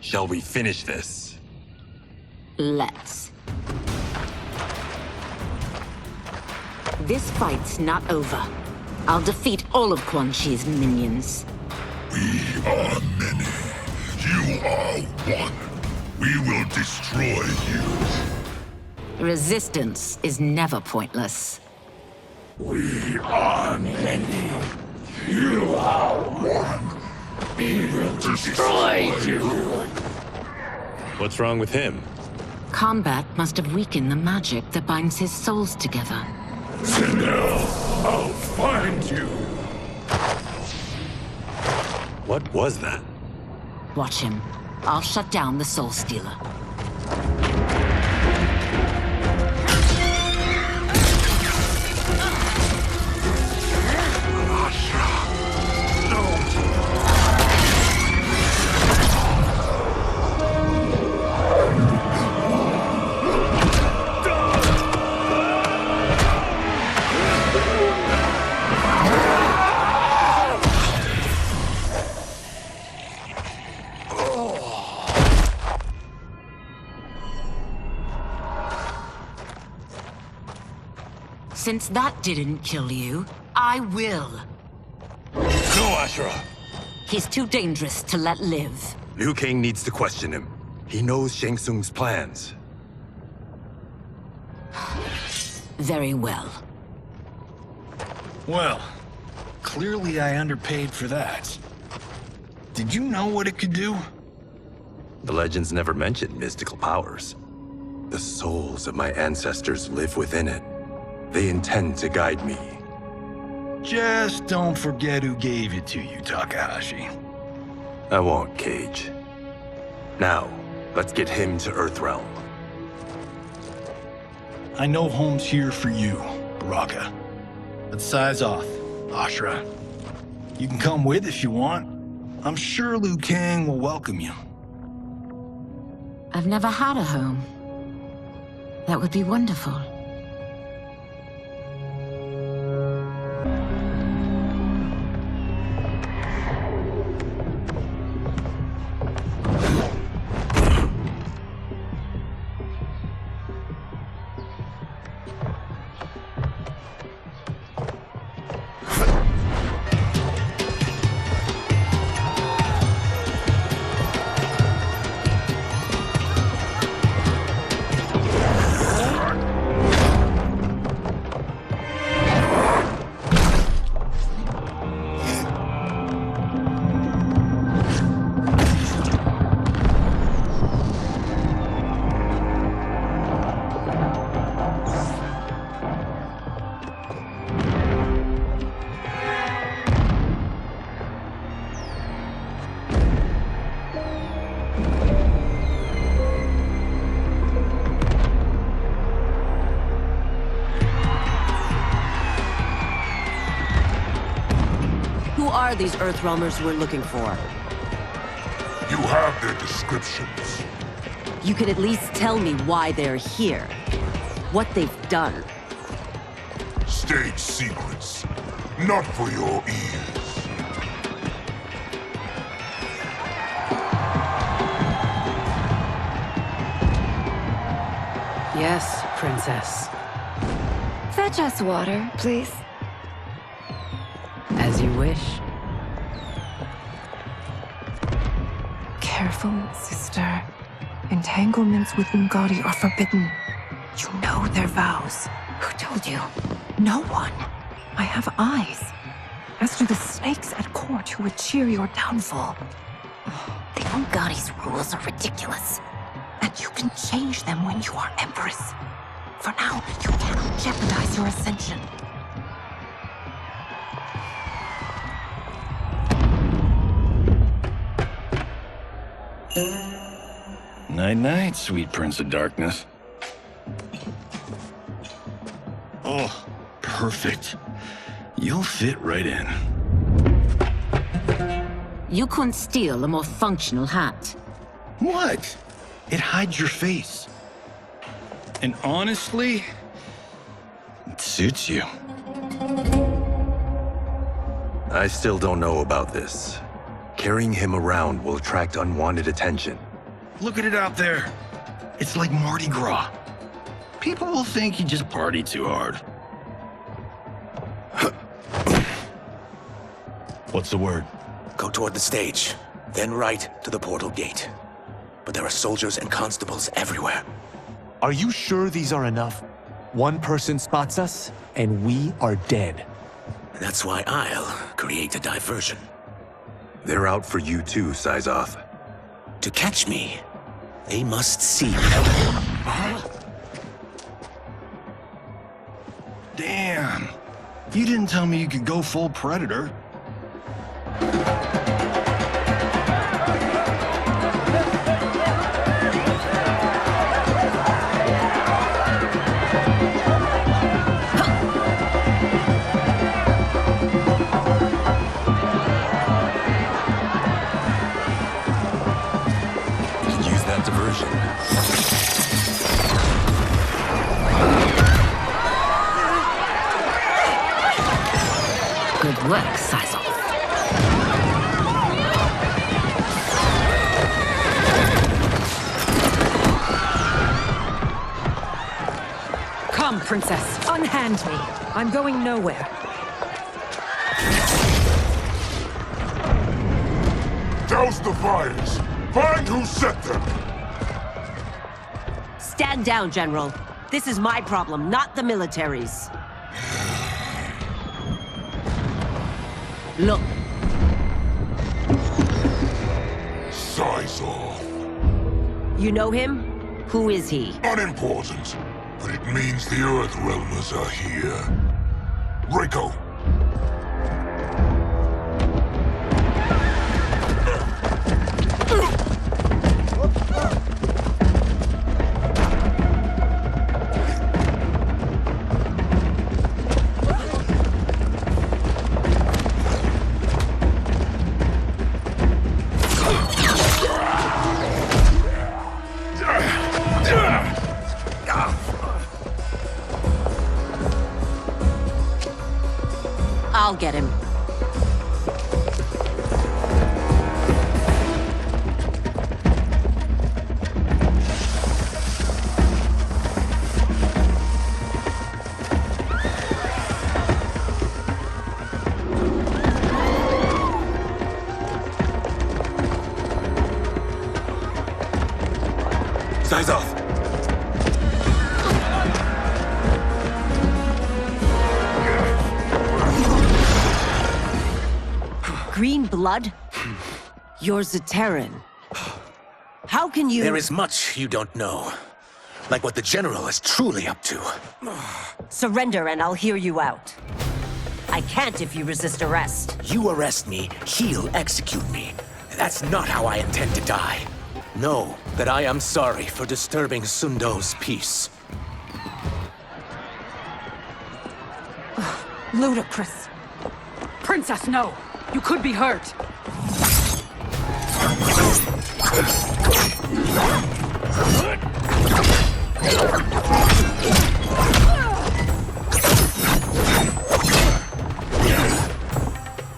Shall we finish this? Let's. This fight's not over. I'll defeat all of Quan Chi's minions. We are many. You are one. We will destroy you. Resistance is never pointless. We are many. You are one. We will destroy you. What's wrong with him? Kombat must have weakened the magic that binds his souls together. Sinel, I'll find you. What was that? Watch him. I'll shut down the Soul Stealer. Since that didn't kill you, I will. No, Ashura! He's too dangerous to let live. Liu Kang needs to question him. He knows Shang Tsung's plans. Very well. Well, clearly I underpaid for that. Did you know what it could do? The legends never mentioned mystical powers. The souls of my ancestors live within it. They intend to guide me. Just don't forget who gave it to you, Takahashi. I won't, Cage. Now, let's get him to Earthrealm. I know home's here for you, Baraka. But size off, Ashura. You can come with if you want. I'm sure Liu Kang will welcome you. I've never had a home. That would be wonderful. Who are these Earthrealmers we're looking for? You have their descriptions. You can at least tell me why they're here. What they've done. State secrets. Not for your ears. Yes, Princess. Fetch us water, please. As you wish. Careful, sister. Entanglements with Ungadi are forbidden. You know their vows. Who told you? No one. I have eyes. As do the snakes at court who would cheer your downfall. The Ungadi's rules are ridiculous. And you can change them when you are Empress. For now, you cannot jeopardize your ascension. Night-night, sweet Prince of Darkness. Oh, perfect. You'll fit right in. You couldn't steal a more functional hat. What? It hides your face. And honestly, it suits you. I still don't know about this. Carrying him around will attract unwanted attention. Look at it out there. It's like Mardi Gras. People will think you just party too hard. What's the word? Go toward the stage, then right to the portal gate. But there are soldiers and constables everywhere. Are you sure these are enough? One person spots us, and we are dead. That's why I'll create a diversion. They're out for you too, Syzoth. To catch me, they must see me. Damn. You didn't tell me you could go full Predator. Use that diversion. Good work, Syzoth. Come, Princess. Unhand me. I'm going nowhere. Douse the fires! Find who set them! Stand down, General. This is my problem, not the military's. Look. Syzoth. You know him? Who is he? Unimportant, but it means the Earthrealmers are here. Rico. I'll get him. Syzoth! Green blood? You're Zaterran. How can you— There is much you don't know. Like what the General is truly up to. Surrender and I'll hear you out. I can't if you resist arrest. You arrest me, he'll execute me. That's not how I intend to die. Know that I am sorry for disturbing Sundo's peace. Ludicrous. Princess, no! You could be hurt!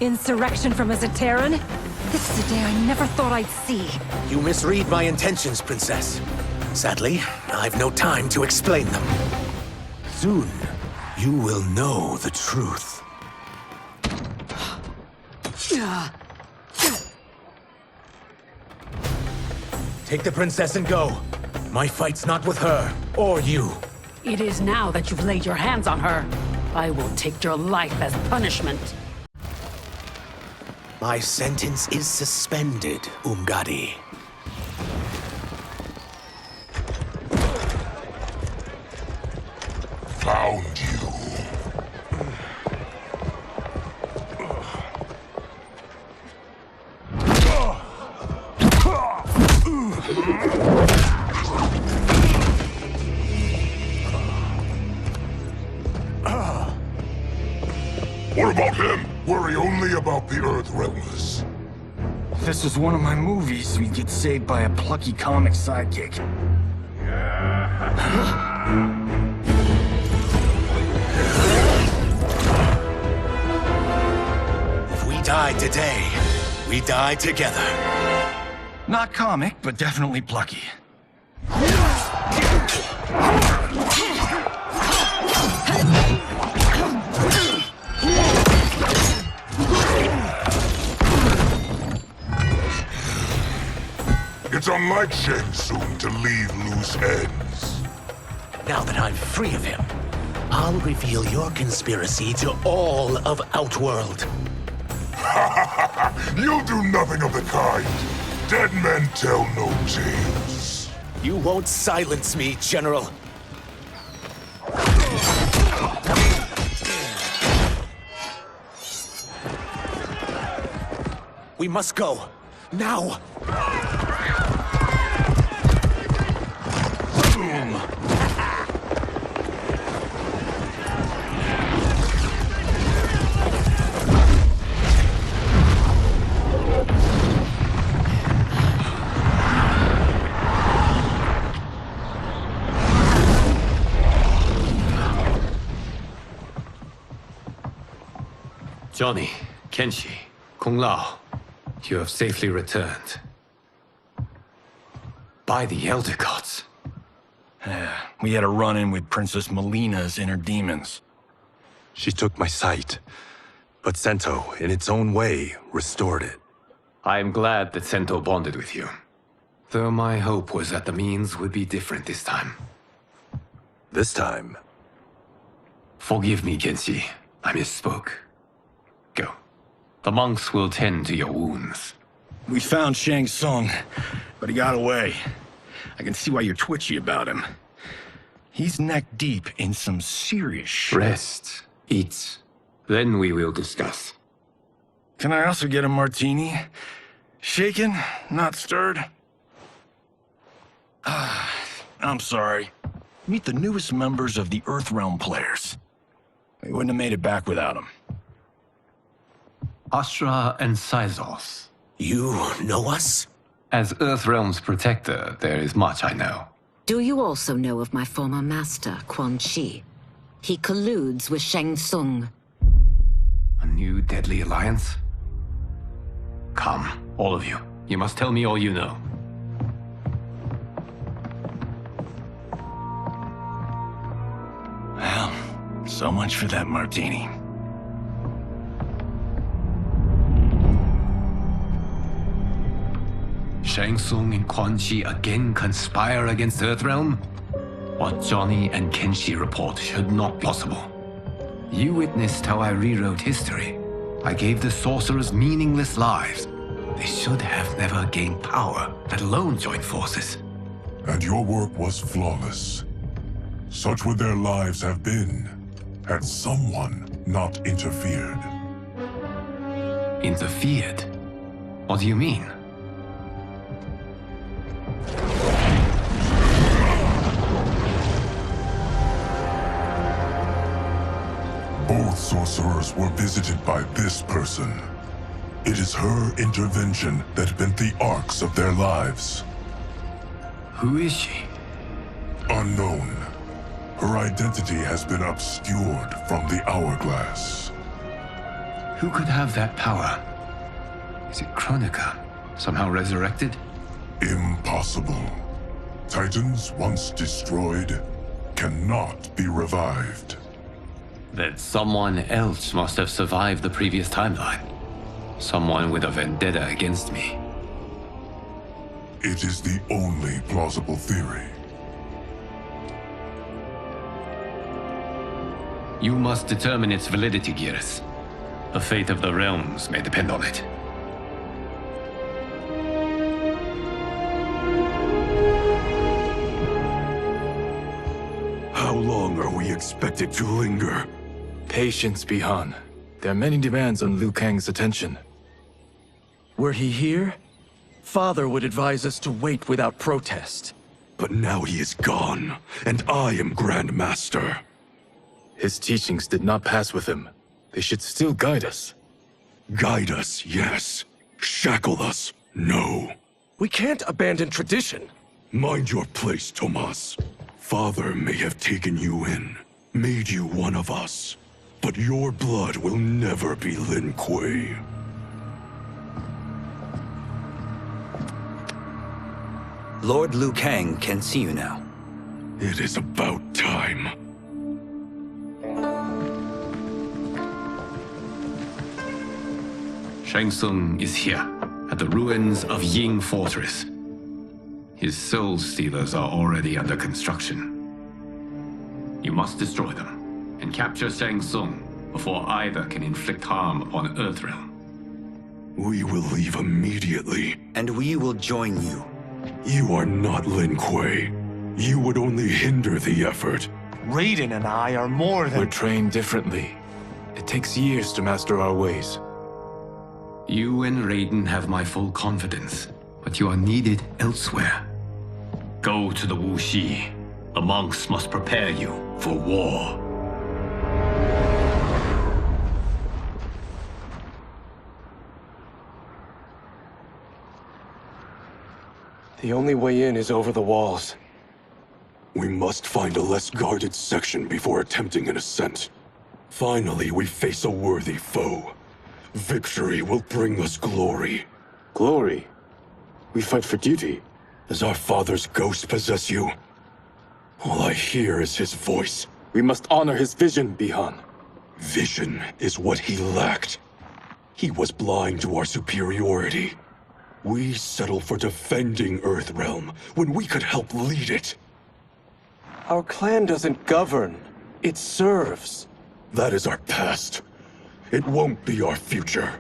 Insurrection from a Zaterran? This is a day I never thought I'd see. You misread my intentions, Princess. Sadly, I've no time to explain them. Soon, you will know the truth. Take the princess and go. My fight's not with her, or you. It is now that you've laid your hands on her. I will take your life as punishment. My sentence is suspended, Umgadi. Found you. What about him? Worry only about the Earthrealmers. If this was one of my movies, we'd get saved by a plucky comic sidekick. If we die today, we die together. Not comic, but definitely plucky. It's unlike Shang Tsung to leave loose ends. Now that I'm free of him, I'll reveal your conspiracy to all of Outworld. You'll do nothing of the kind. Dead men tell no tales. You won't silence me, General. We must go. Now! Johnny, Kenshi, Kung Lao, you have safely returned. By the Elder Gods. We had a run-in with Princess Melina's inner demons. She took my sight, but Sento, in its own way, restored it. I am glad that Sento bonded with you. Though my hope was that the means would be different this time. This time? Forgive me, Kenshi. I misspoke. Go. The monks will tend to your wounds. We found Shang Tsung, but he got away. I can see why you're twitchy about him. He's neck-deep in some serious shit. Rest. Eat. Then we will discuss. Can I also get a martini? Shaken, not stirred? I'm sorry. Meet the newest members of the Earthrealm players. We wouldn't have made it back without them. Astra and Syzos. You know us? As Earthrealm's protector, there is much I know. Do you also know of my former master, Quan Chi? He colludes with Shang Tsung. A new deadly alliance? Come, all of you. You must tell me all you know. Well, so much for that martini. Shang Tsung and Quan Chi again conspire against Earthrealm? What Johnny and Kenshi report should not be possible. You witnessed how I rewrote history. I gave the sorcerers meaningless lives. They should have never gained power, let alone join forces. And your work was flawless. Such would their lives have been, had someone not interfered. Interfered? What do you mean? Both sorcerers were visited by this person. It is her intervention that bent the arcs of their lives. Who is she? Unknown. Her identity has been obscured from the hourglass. Who could have that power? Is it Kronika, somehow resurrected? Impossible. Titans once destroyed cannot be revived. Then someone else must have survived the previous timeline. Someone with a vendetta against me. It is the only plausible theory. You must determine its validity, Geras. The fate of the realms may depend on it. How long are we expected to linger? Patience, Bihan. There are many demands on Liu Kang's attention. Were he here, Father would advise us to wait without protest. But now he is gone, and I am Grand Master. His teachings did not pass with him. They should still guide us. Guide us, yes. Shackle us, no. We can't abandon tradition. Mind your place, Tomas. Father may have taken you in, made you one of us. But your blood will never be Lin Kuei. Lord Liu Kang can see you now. It is about time. Shang Tsung is here, at the ruins of Ying Fortress. His Soul Stealers are already under construction. You must destroy them, and capture Shang Tsung before either can inflict harm upon Earthrealm. We will leave immediately. And we will join you. You are not Lin Kuei. You would only hinder the effort. Raiden and I are more than— We're trained differently. It takes years to master our ways. You and Raiden have my full confidence, but you are needed elsewhere. Go to the Wuxi. The monks must prepare you for war. The only way in is over the walls. We must find a less guarded section before attempting an ascent. Finally, we face a worthy foe. Victory will bring us glory. Glory? We fight for duty. Does our father's ghost possess you? All I hear is his voice. We must honor his vision, Bihan. Vision is what he lacked. He was blind to our superiority. We settle for defending Earthrealm when we could help lead it. Our clan doesn't govern. It serves. That is our past. It won't be our future.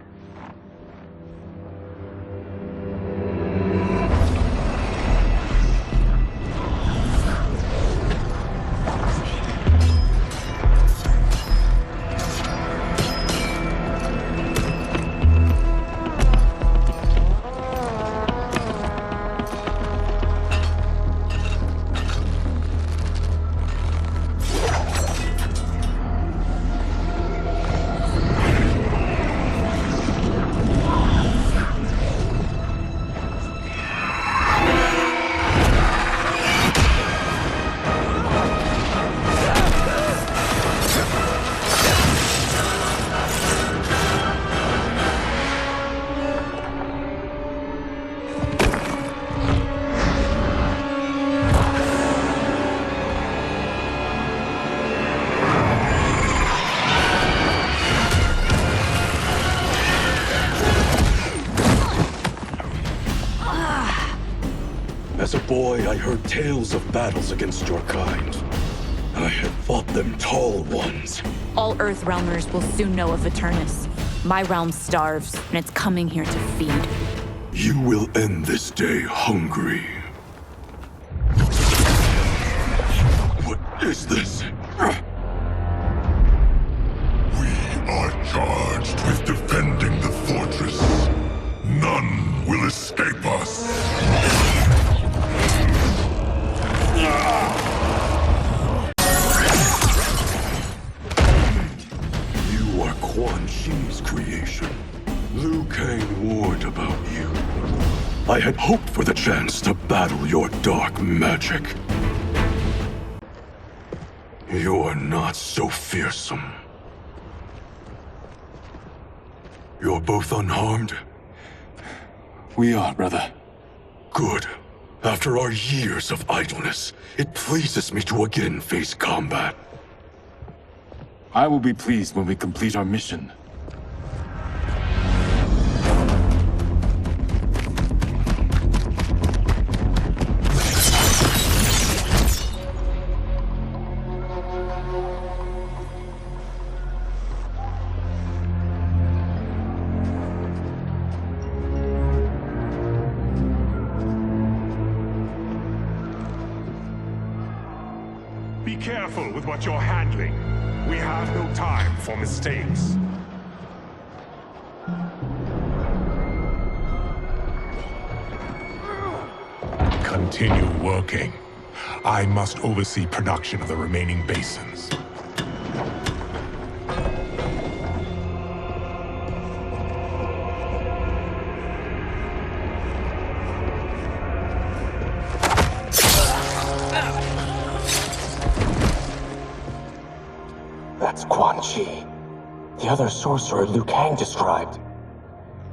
As a boy, I heard tales of battles against your kind. I had fought them tall ones. All Earthrealmers will soon know of Eternus. My realm starves, and it's coming here to feed. You will end this day hungry. What is this? We are charged with defending the fortress. None will escape us. You are Quan Chi's creation. Liu Kang warned about you. I had hoped for the chance to battle your dark magic. You are not so fearsome. You're both unharmed? We are, brother. Good. After our years of idleness, it pleases me to again face combat. I will be pleased when we complete our mission. Be careful with what you're handling. We have no time for mistakes. Continue working. I must oversee production of the remaining basins. That's Quan Chi, the other sorcerer Liu Kang described.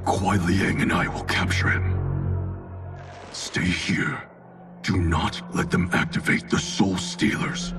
Kuai Liang and I will capture him. Stay here. Do not let them activate the Soul Stealers.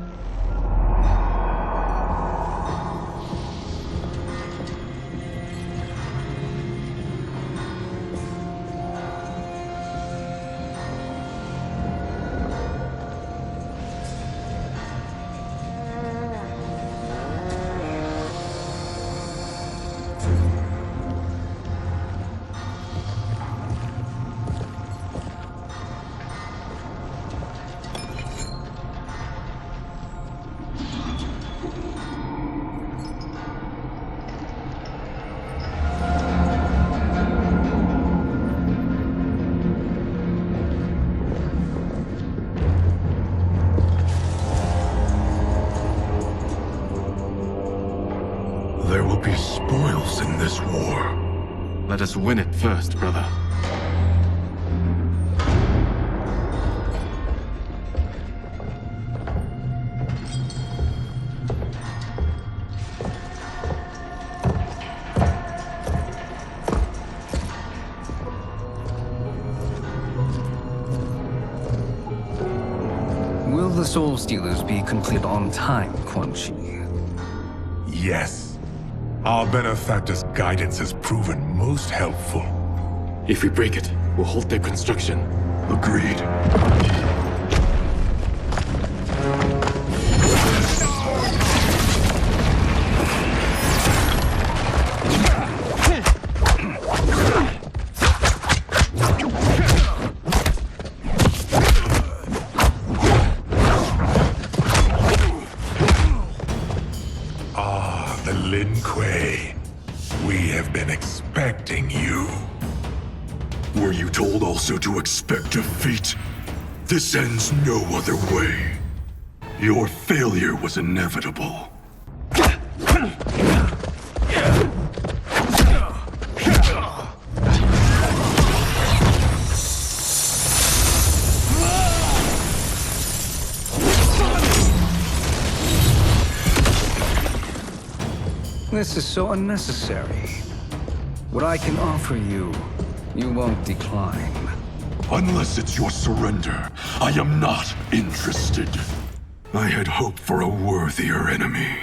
There will be spoils in this war. Let us win it first, brother. Will the Soul Stealers be complete on time, Quan Chi? Yes. Our benefactor's guidance has proven most helpful. If we break it, we'll halt their construction. Agreed. Lin Kuei, we have been expecting you. Were you told also to expect defeat? This ends no other way. Your failure was inevitable. This is so unnecessary. What I can offer you, you won't decline. Unless it's your surrender, I am not interested. I had hoped for a worthier enemy.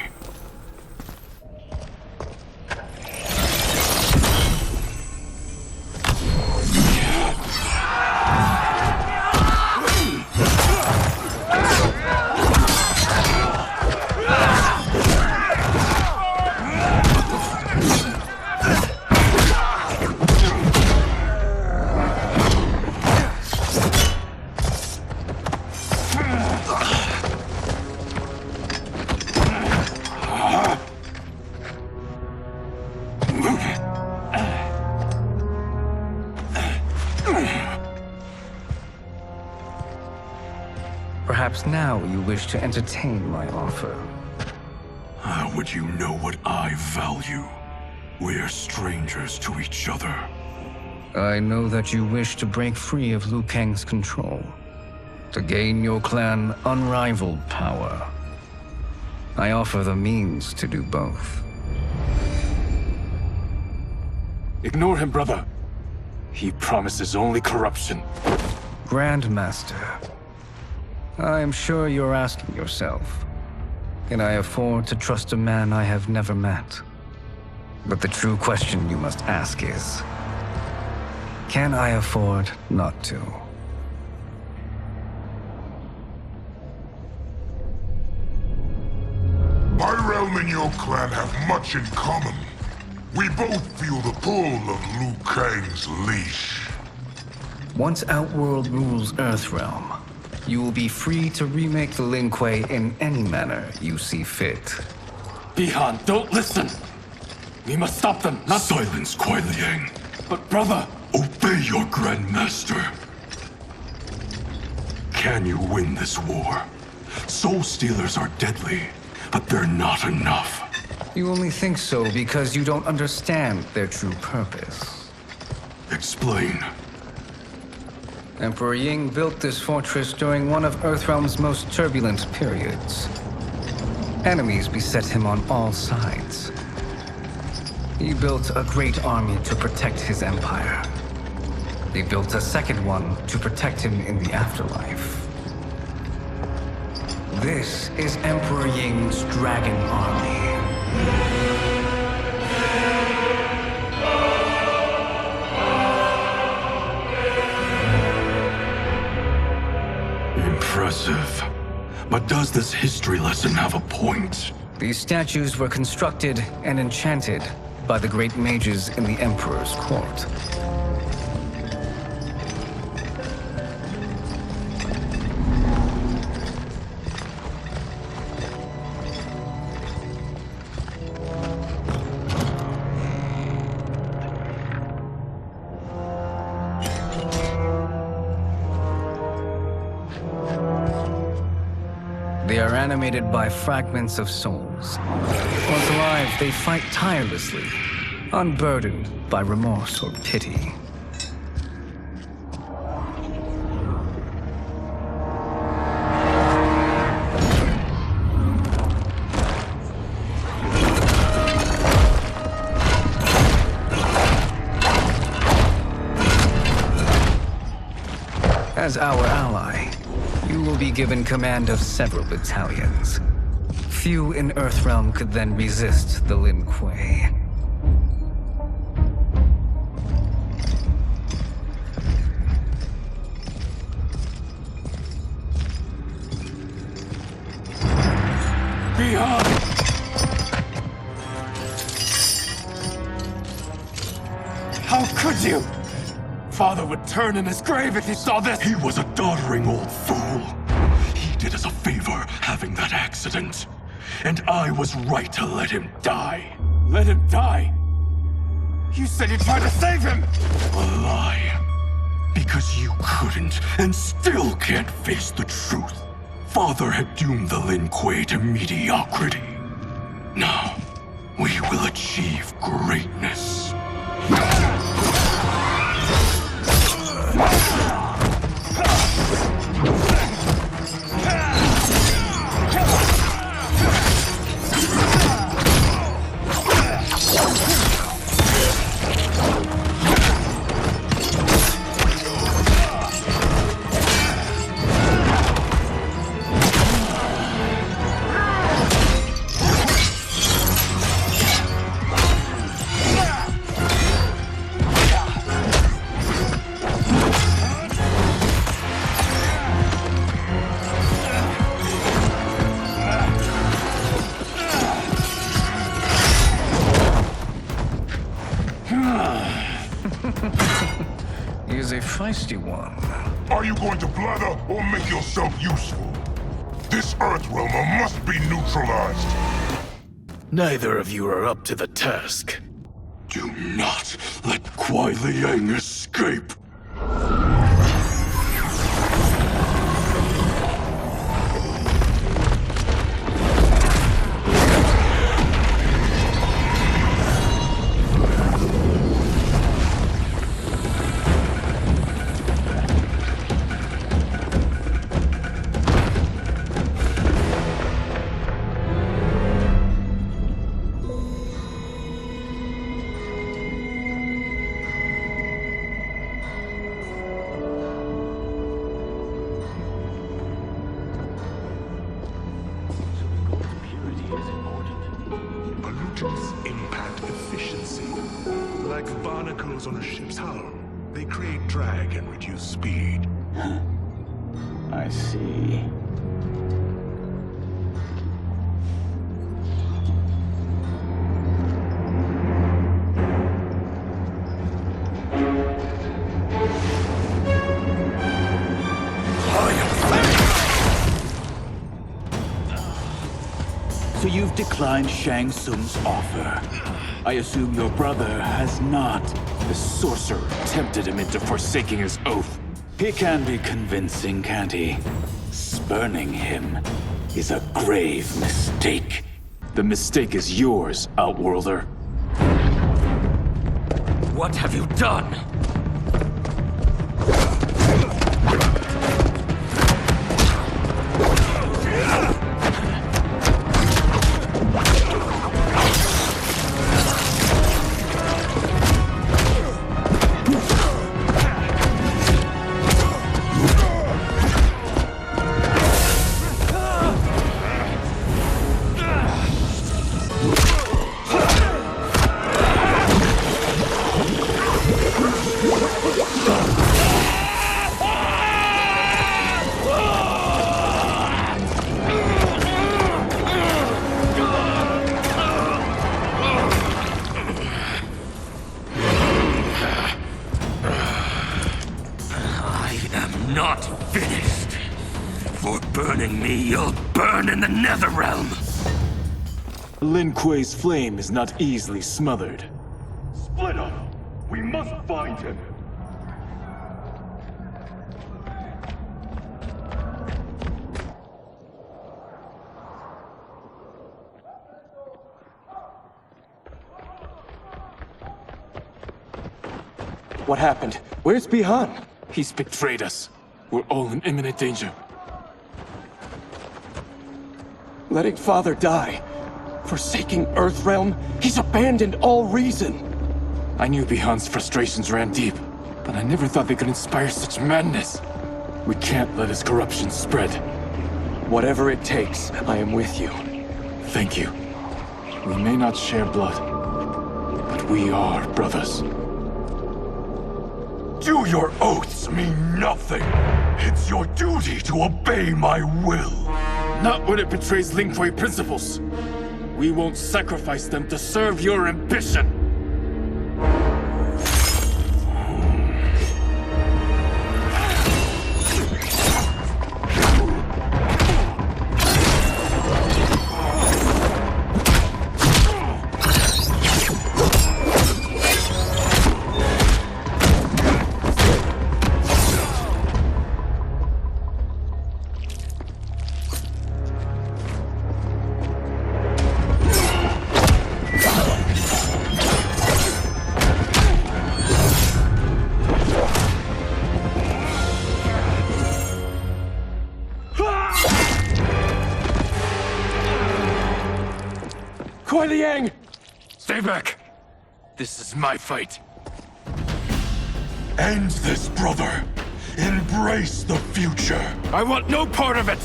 Perhaps now you wish to entertain my offer. How would you know what I value? We're strangers to each other. I know that you wish to break free of Liu Kang's control, to gain your clan unrivaled power. I offer the means to do both. Ignore him, brother. He promises only corruption. Grandmaster, I am sure you're asking yourself, can I afford to trust a man I have never met? But the true question you must ask is, can I afford not to? My realm and your clan have much in common. We both feel the pull of Liu Kang's leash. Once Outworld rules Earthrealm, you will be free to remake the Lin Kuei in any manner you see fit. Bihan, don't listen! We must stop them, not— Silence, Kuai Liang. But brother— Obey your Grandmaster. Can you win this war? Soul Stealers are deadly, but they're not enough. You only think so because you don't understand their true purpose. Explain. Emperor Ying built this fortress during one of Earthrealm's most turbulent periods. Enemies beset him on all sides. He built a great army to protect his empire. He built a second one to protect him in the afterlife. This is Emperor Ying's Dragon Army. Impressive. But does this history lesson have a point? These statues were constructed and enchanted by the great mages in the Emperor's court. They are animated by fragments of souls. Once alive, they fight tirelessly, unburdened by remorse or pity. As our ally, you will be given command of several battalions. Few in Earthrealm could then resist the Lin Kuei. Behind! How could you? Father would turn in his grave if he saw this! He was a doddering old fool. He did us a favor having that accident. And I was right to let him die. Let him die? You said you tried to save him! A lie. Because you couldn't and still can't face the truth. Father had doomed the Lin Kuei to mediocrity. Now, we will achieve greatness. He is a feisty one. Are you going to blather or make yourself useful? This Earthrealm must be neutralized. Neither of you are up to the task. Do not let Kuai Liang escape. like barnacles on a ship's hull. They create drag and reduce speed. I see. So you've declined Shang Tsung's offer. I assume your brother has not. The sorcerer tempted him into forsaking his oath. He can be convincing, can't he? Spurning him is a grave mistake. The mistake is yours, Outworlder. What have you done? Not finished. For burning me, you'll burn in the Netherrealm. Lin Kuei's flame is not easily smothered. Split up! We must find him! What happened? Where's Bihan? He's betrayed us. We're all in imminent danger. Letting Father die. Forsaking Earthrealm. He's abandoned all reason. I knew Bihan's frustrations ran deep, but I never thought they could inspire such madness. We can't let his corruption spread. Whatever it takes, I am with you. Thank you. We may not share blood, but we are brothers. Do your oaths mean nothing? It's your duty to obey my will. Not when it betrays Lin Kuei principles. We won't sacrifice them to serve your ambition. Kuei Liang! Stay back! This is my fight. End this, brother. Embrace the future. I want no part of it!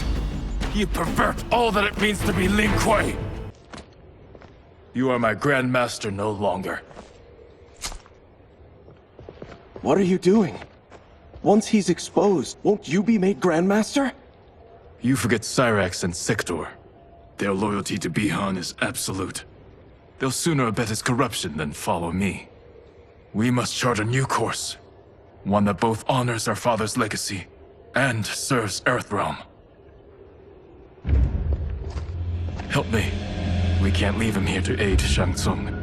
You pervert all that it means to be Lin Kuei! You are my Grandmaster no longer. What are you doing? Once he's exposed, won't you be made Grandmaster? You forget Cyrax and Sector. Their loyalty to Bihan is absolute. They'll sooner abet his corruption than follow me. We must chart a new course. One that both honors our father's legacy and serves Earthrealm. Help me. We can't leave him here to aid Shang Tsung.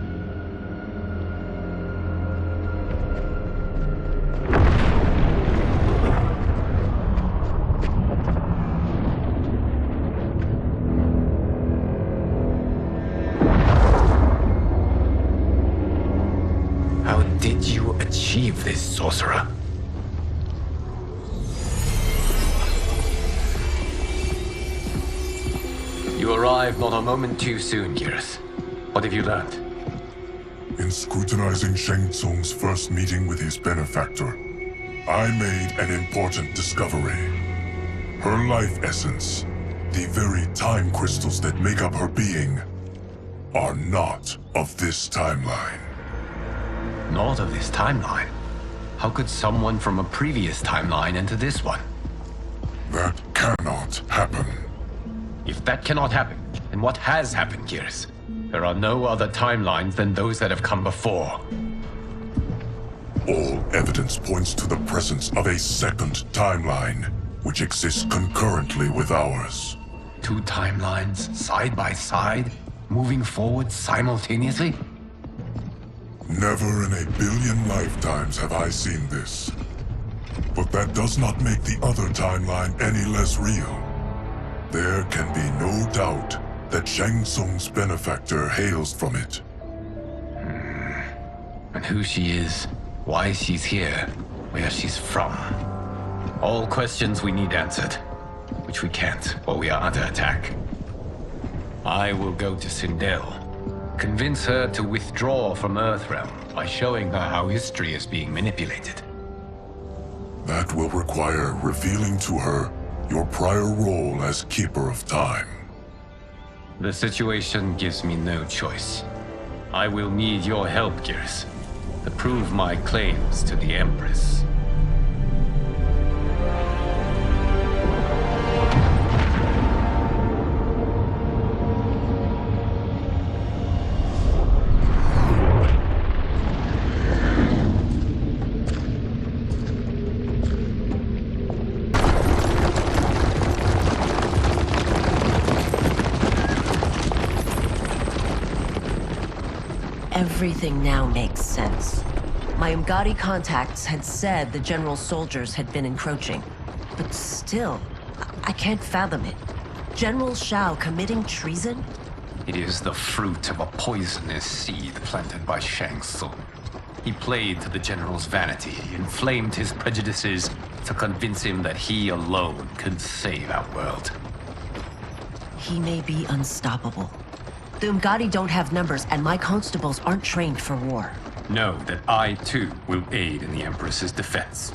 How did you achieve this, sorcerer? You arrived not a moment too soon, Geras. What have you learned? In scrutinizing Shang Tsung's first meeting with his benefactor, I made an important discovery. Her life essence, the very time crystals that make up her being, are not of this timeline. Not of this timeline. How could someone from a previous timeline enter this one? That cannot happen. If that cannot happen, then what has happened, Gears? There are no other timelines than those that have come before. All evidence points to the presence of a second timeline, which exists concurrently with ours. Two timelines, side by side, moving forward simultaneously? Never in a billion lifetimes have I seen this. But that does not make the other timeline any less real. There can be no doubt that Shang Tsung's benefactor hails from it. And who she is, why she's here, where she's from. All questions we need answered, which we can't, or we are under attack. I will go to Sindel, convince her to withdraw from Earthrealm by showing her how history is being manipulated. That will require revealing to her your prior role as Keeper of Time. The situation gives me no choice. I will need your help, Gears, to prove my claims to the Empress. Everything now makes sense. My Umgadi contacts had said the General's soldiers had been encroaching. But still, I can't fathom it. General Shao committing treason? It is the fruit of a poisonous seed planted by Shang Tsung. He played to the General's vanity, inflamed his prejudices to convince him that he alone could save our world. He may be unstoppable. The Umgadi don't have numbers, and my constables aren't trained for war. Know that I, too, will aid in the Empress's defense.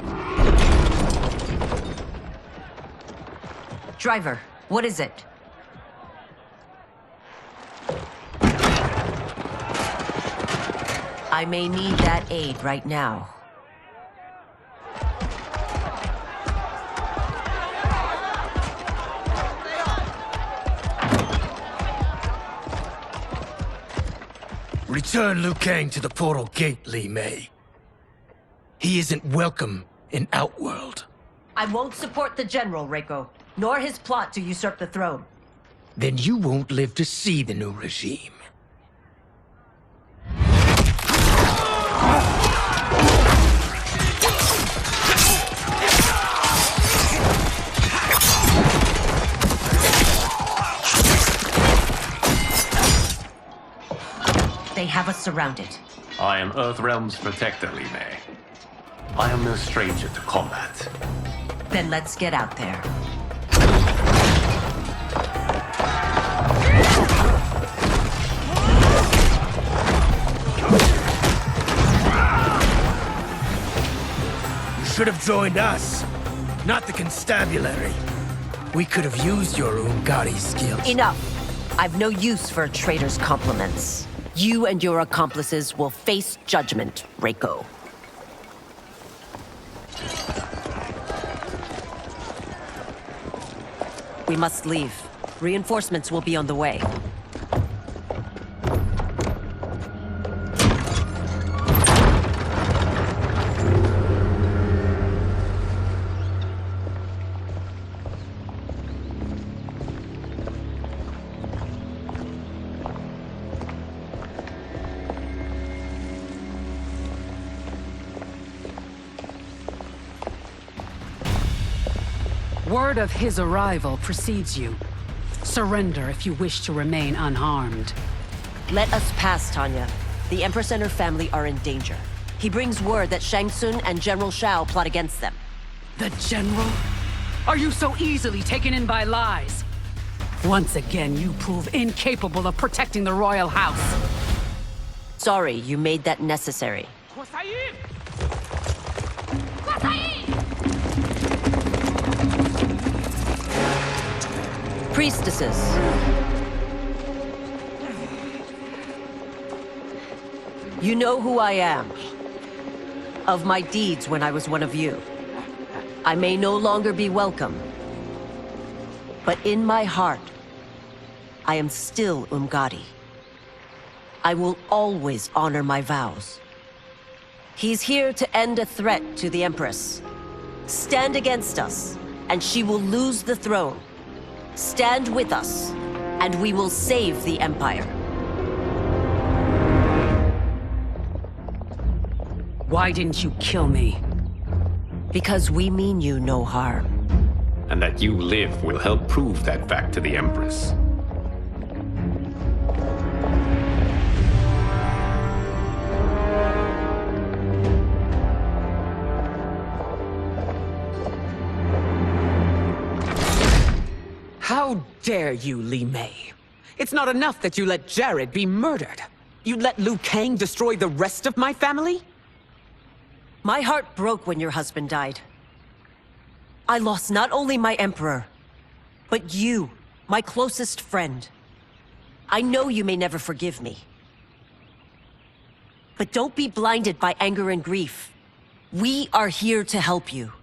Driver, what is it? I may need that aid right now. Return Liu Kang to the portal gate, Li Mei. He isn't welcome in Outworld. I won't support the General, Reiko, nor his plot to usurp the throne. Then you won't live to see the new regime. They have us surrounded. I am Earthrealm's protector, Li Mei. I am no stranger to combat. Then let's get out there. You should have joined us, not the constabulary. We could have used your Umgadi skills. Enough! I've no use for a traitor's compliments. You and your accomplices will face judgment, Reiko. We must leave. Reinforcements will be on the way. Word of his arrival precedes you. Surrender if you wish to remain unharmed. Let us pass, Tanya. The Empress and her family are in danger. He brings word that Shang Tsung and General Shao plot against them. The General? Are you so easily taken in by lies? Once again, you prove incapable of protecting the royal house. Sorry, you made that necessary. Priestesses. You know who I am. of my deeds when I was one of you. I may no longer be welcome, but in my heart, I am still Umgadi. I will always honor my vows. He's here to end a threat to the Empress. Stand against us, and she will lose the throne. Stand with us, and we will save the Empire. Why didn't you kill me? Because we mean you no harm. And that you live will help prove that fact to the Empress. How dare you, Li Mei? It's not enough that you let Jared be murdered. You let Liu Kang destroy the rest of my family? My heart broke when your husband died. I lost not only my Emperor, but you, my closest friend. I know you may never forgive me. But don't be blinded by anger and grief. We are here to help you.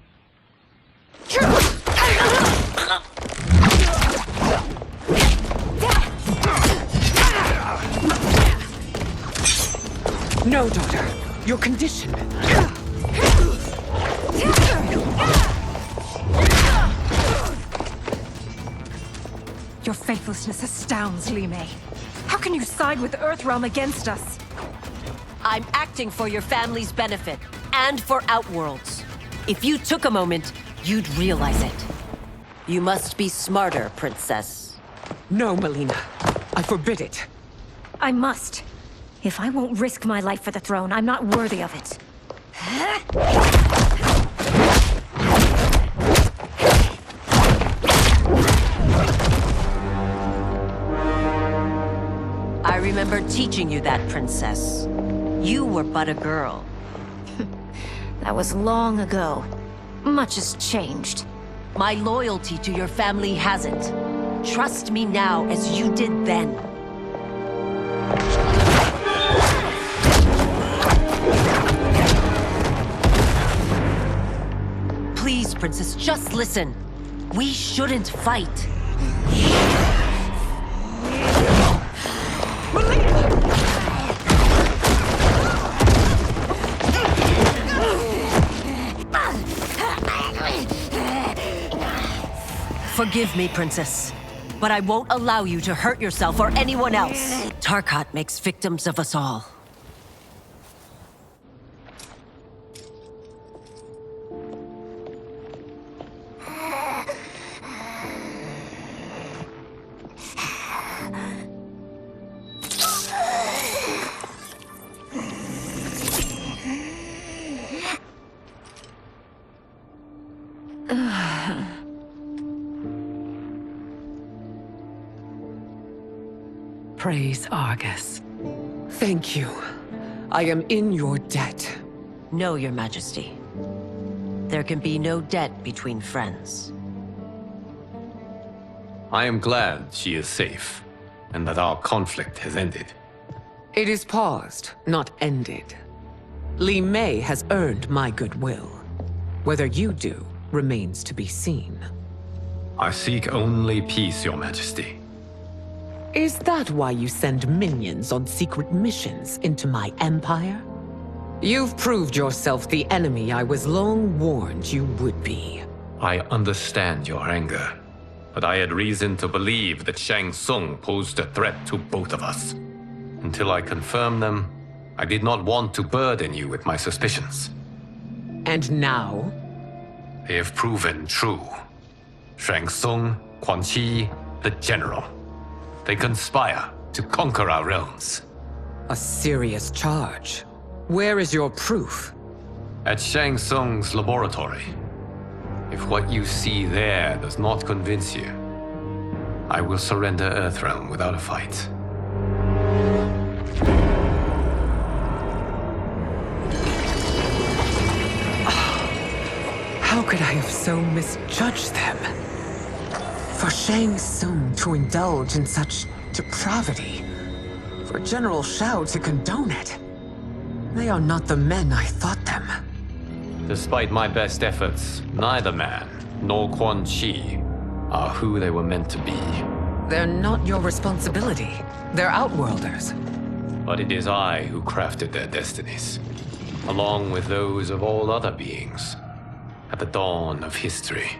No, daughter. Your condition. Your faithlessness astounds, Li Mei. How can you side with Earthrealm against us? I'm acting for your family's benefit, and for Outworld's. If you took a moment, you'd realize it. You must be smarter, Princess. No, Melina. I forbid it. I must. If I won't risk my life for the throne, I'm not worthy of it. I remember teaching you that, Princess. You were but a girl. That was long ago. Much has changed. My loyalty to your family hasn't. Trust me now as you did then. Please, Princess, just listen. We shouldn't fight. Forgive me, Princess, but I won't allow you to hurt yourself or anyone else. Tarkat makes victims of us all. Praise Argus. Thank you. I am in your debt. No, Your Majesty. There can be no debt between friends. I am glad she is safe, and that our conflict has ended. It is paused, not ended. Li Mei has earned my goodwill. Whether you do remains to be seen. I seek only peace, Your Majesty. Is that why you send minions on secret missions into my empire? You've proved yourself the enemy I was long warned you would be. I understand your anger, but I had reason to believe that Shang Tsung posed a threat to both of us. Until I confirmed them, I did not want to burden you with my suspicions. And now? They have proven true. Shang Tsung, Quan Chi, the General. They conspire to conquer our realms. A serious charge. Where is your proof? At Shang Tsung's laboratory. If what you see there does not convince you, I will surrender Earthrealm without a fight. How could I have so misjudged them? For Shang Tsung to indulge in such depravity, for General Shao to condone it, they are not the men I thought them. Despite my best efforts, neither man nor Quan Chi are who they were meant to be. They're not your responsibility. They're Outworlders. But it is I who crafted their destinies, along with those of all other beings, at the dawn of history.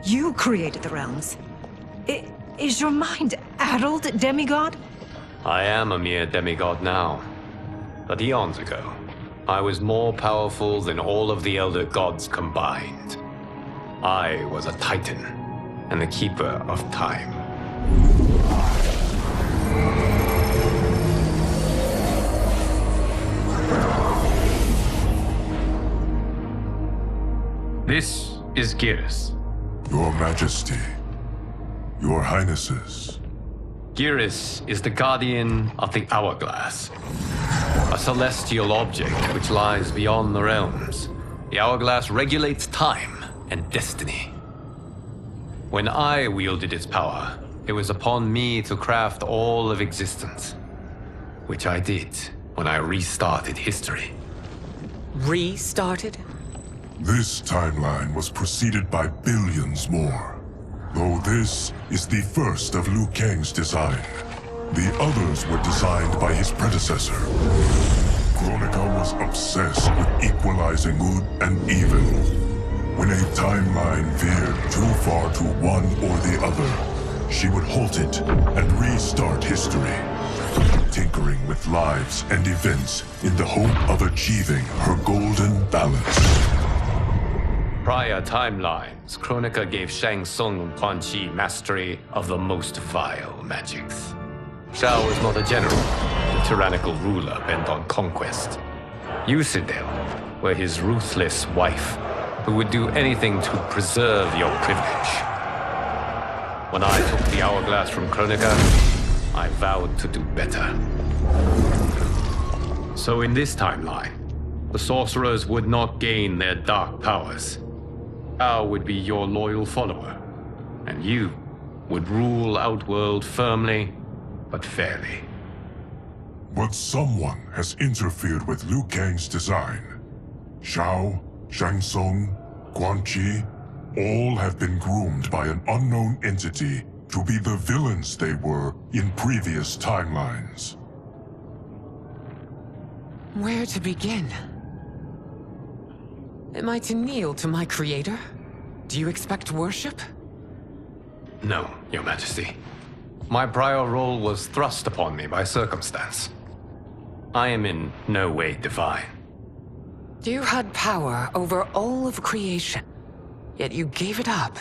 You created the realms. Is your mind addled, demigod? I am a mere demigod now, but eons ago, I was more powerful than all of the Elder Gods combined. I was a Titan, and the Keeper of Time. This is Geras. Your Majesty. Your Highnesses. Geras is the guardian of the Hourglass, a celestial object which lies beyond the realms. The Hourglass regulates time and destiny. When I wielded its power, it was upon me to craft all of existence, which I did when I restarted history. Restarted? This timeline was preceded by billions more. Though this is the first of Liu Kang's design. The others were designed by his predecessor. Kronika was obsessed with equalizing good and evil. When a timeline veered too far to one or the other, she would halt it and restart history, tinkering with lives and events in the hope of achieving her golden balance. Prior timelines, Kronika gave Shang Tsung and Quan Chi mastery of the most vile magics. Shao was not a general, a tyrannical ruler bent on conquest. You, Sindel, were his ruthless wife, who would do anything to preserve your privilege. When I took the Hourglass from Kronika, I vowed to do better. So in this timeline, the sorcerers would not gain their dark powers. Shao would be your loyal follower, and you would rule Outworld firmly, but fairly. But someone has interfered with Liu Kang's design. Shao, Shang Tsung, Quan Chi, all have been groomed by an unknown entity to be the villains they were in previous timelines. Where to begin? Am I to kneel to my creator? Do you expect worship? No, Your Majesty. My prior role was thrust upon me by circumstance. I am in no way divine. You had power over all of creation, yet you gave it up.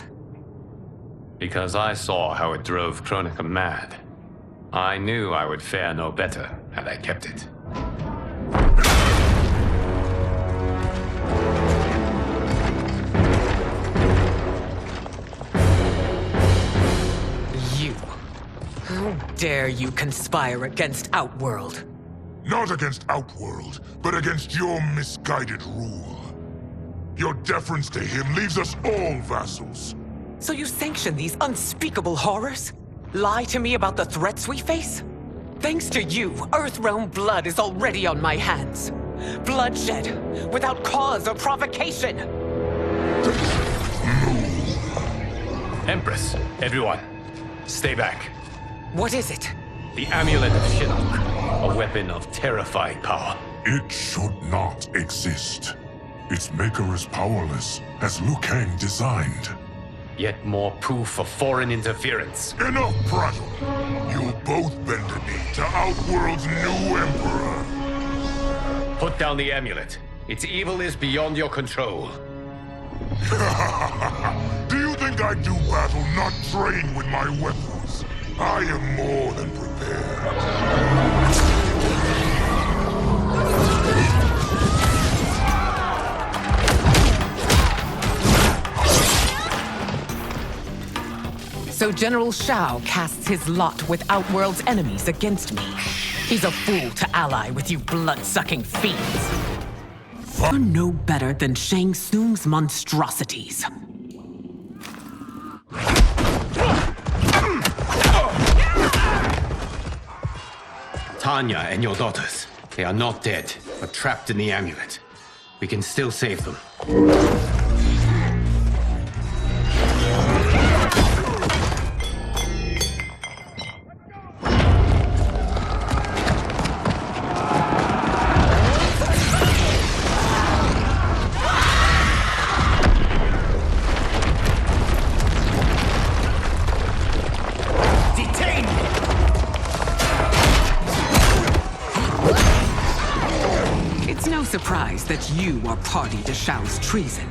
Because I saw how it drove Kronika mad. I knew I would fare no better had I kept it. How dare you conspire against Outworld? Not against Outworld, but against your misguided rule. Your deference to him leaves us all vassals. So you sanction these unspeakable horrors? Lie to me about the threats we face? Thanks to you, Earthrealm blood is already on my hands. Bloodshed, without cause or provocation. Empress, everyone, stay back. What is it? The Amulet of Shinnok, a weapon of terrifying power. It should not exist. Its maker is powerless, as Liu Kang designed. Yet more proof of foreign interference. Enough prattle! You both bend a knee to Outworld's new emperor. Put down the amulet. Its evil is beyond your control. Do you think I do battle not trained with my weapons? I am more than prepared. So General Shao casts his lot with Outworld's enemies against me. He's a fool to ally with you blood-sucking fiends. You're no better than Shang Tsung's monstrosities. Tanya and your daughters, they are not dead, but trapped in the amulet. We can still save them. Surprised that you are party to Shao's treason.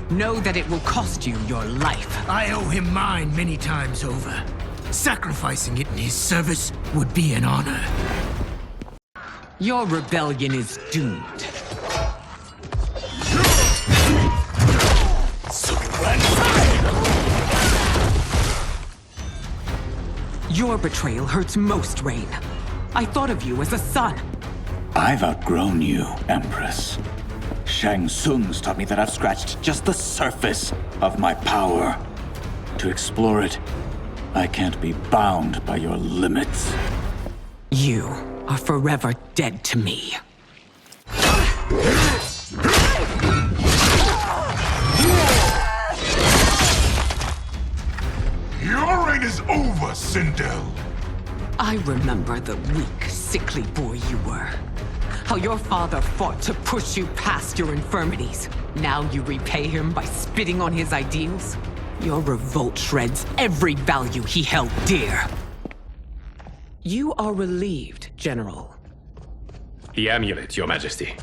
Know that it will cost you your life. I owe him mine many times over. Sacrificing it in his service would be an honor. Your rebellion is doomed. Your betrayal hurts most, Rain. I thought of you as a son. I've outgrown you, Empress. Shang Tsung's taught me that I've scratched just the surface of my power. To explore it, I can't be bound by your limits. You are forever dead to me. Your reign is over, Sindel. I remember the weak, sickly boy you were. How your father fought to push you past your infirmities. Now you repay him by spitting on his ideals? Your revolt shreds every value he held dear. You are relieved, General. The amulet, Your Majesty.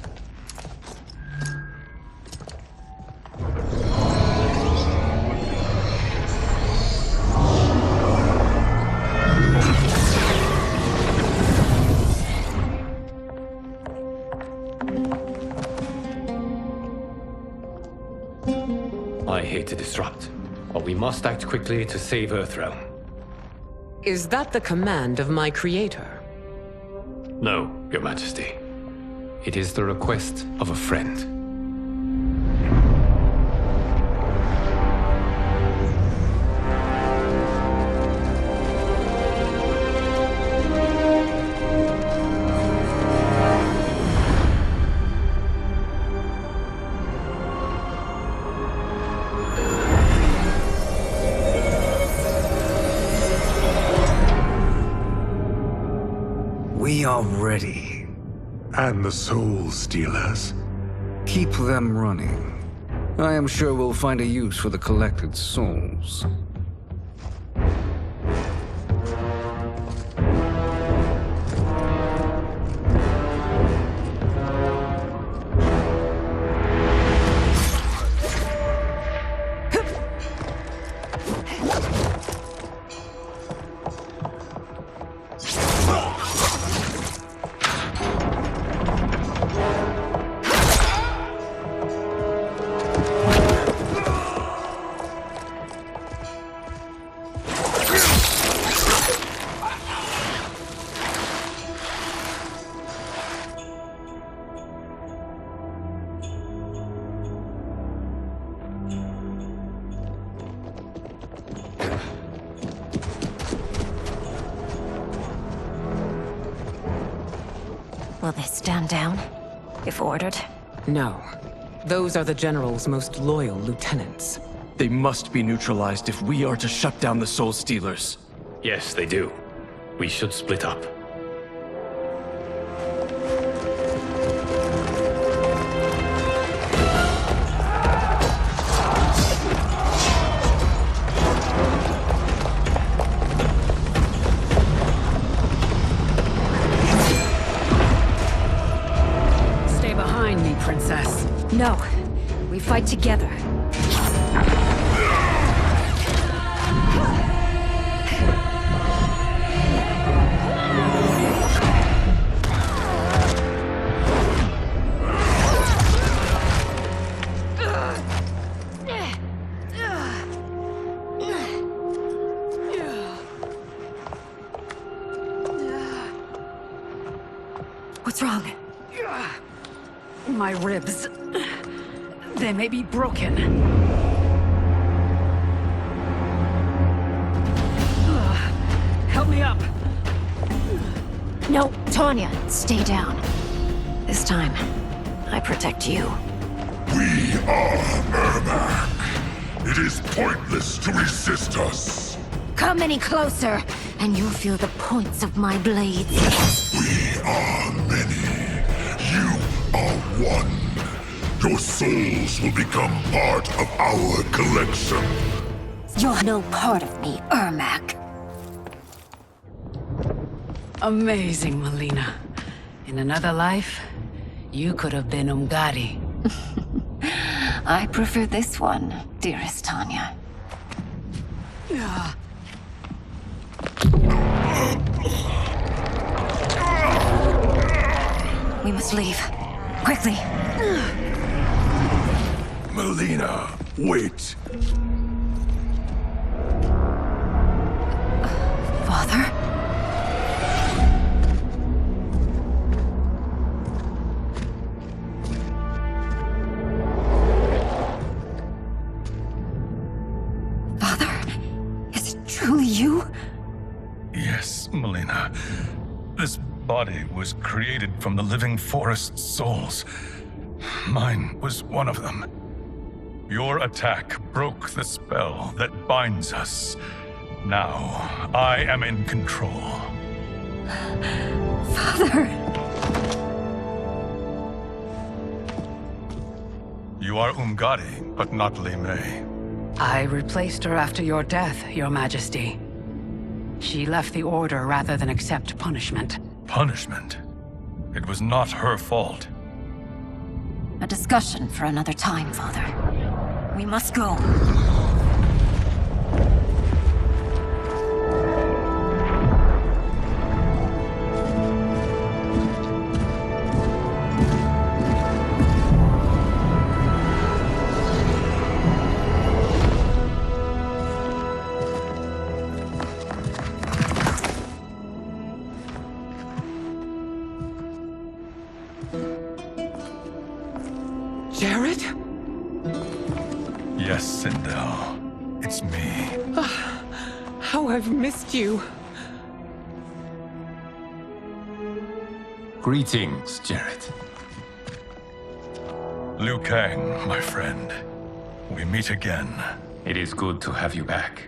I hate to disrupt, but we must act quickly to save Earthrealm. Is that the command of my creator? No, Your Majesty. It is the request of a friend. We are ready. And the Soul Stealers? Keep them running. I am sure we'll find a use for the collected souls. Will they stand down, if ordered? No. Those are the General's most loyal lieutenants. They must be neutralized if we are to shut down the Soul Stealers. Yes, they do. We should split up. Stay behind me, Princess. No. We fight together. What's wrong? My ribs. They may be broken. Help me up. No, Tanya, stay down. This time, I protect you. We are Ermac. It is pointless to resist us. Come any closer, and you'll feel the points of my blades. We are many. You are one. Your souls will become part of our collection. You're no part of me, Ermac. Amazing, Melina. In another life, you could have been Umgadi. I prefer this one, dearest Tanya. We must leave. Quickly. Melina, wait. Father? Truly you? Yes, Melina. This body was created from the living forest's souls. Mine was one of them. Your attack broke the spell that binds us. Now, I am in control. Father! You are Umgadi, but not Li Mei. I replaced her after your death, Your Majesty. She left the Order rather than accept punishment. Punishment? It was not her fault. A discussion for another time, Father. We must go. Jared? Yes, Sindel. It's me. How I've missed you. Greetings, Jared. Liu Kang, my friend. We meet again. It is good to have you back.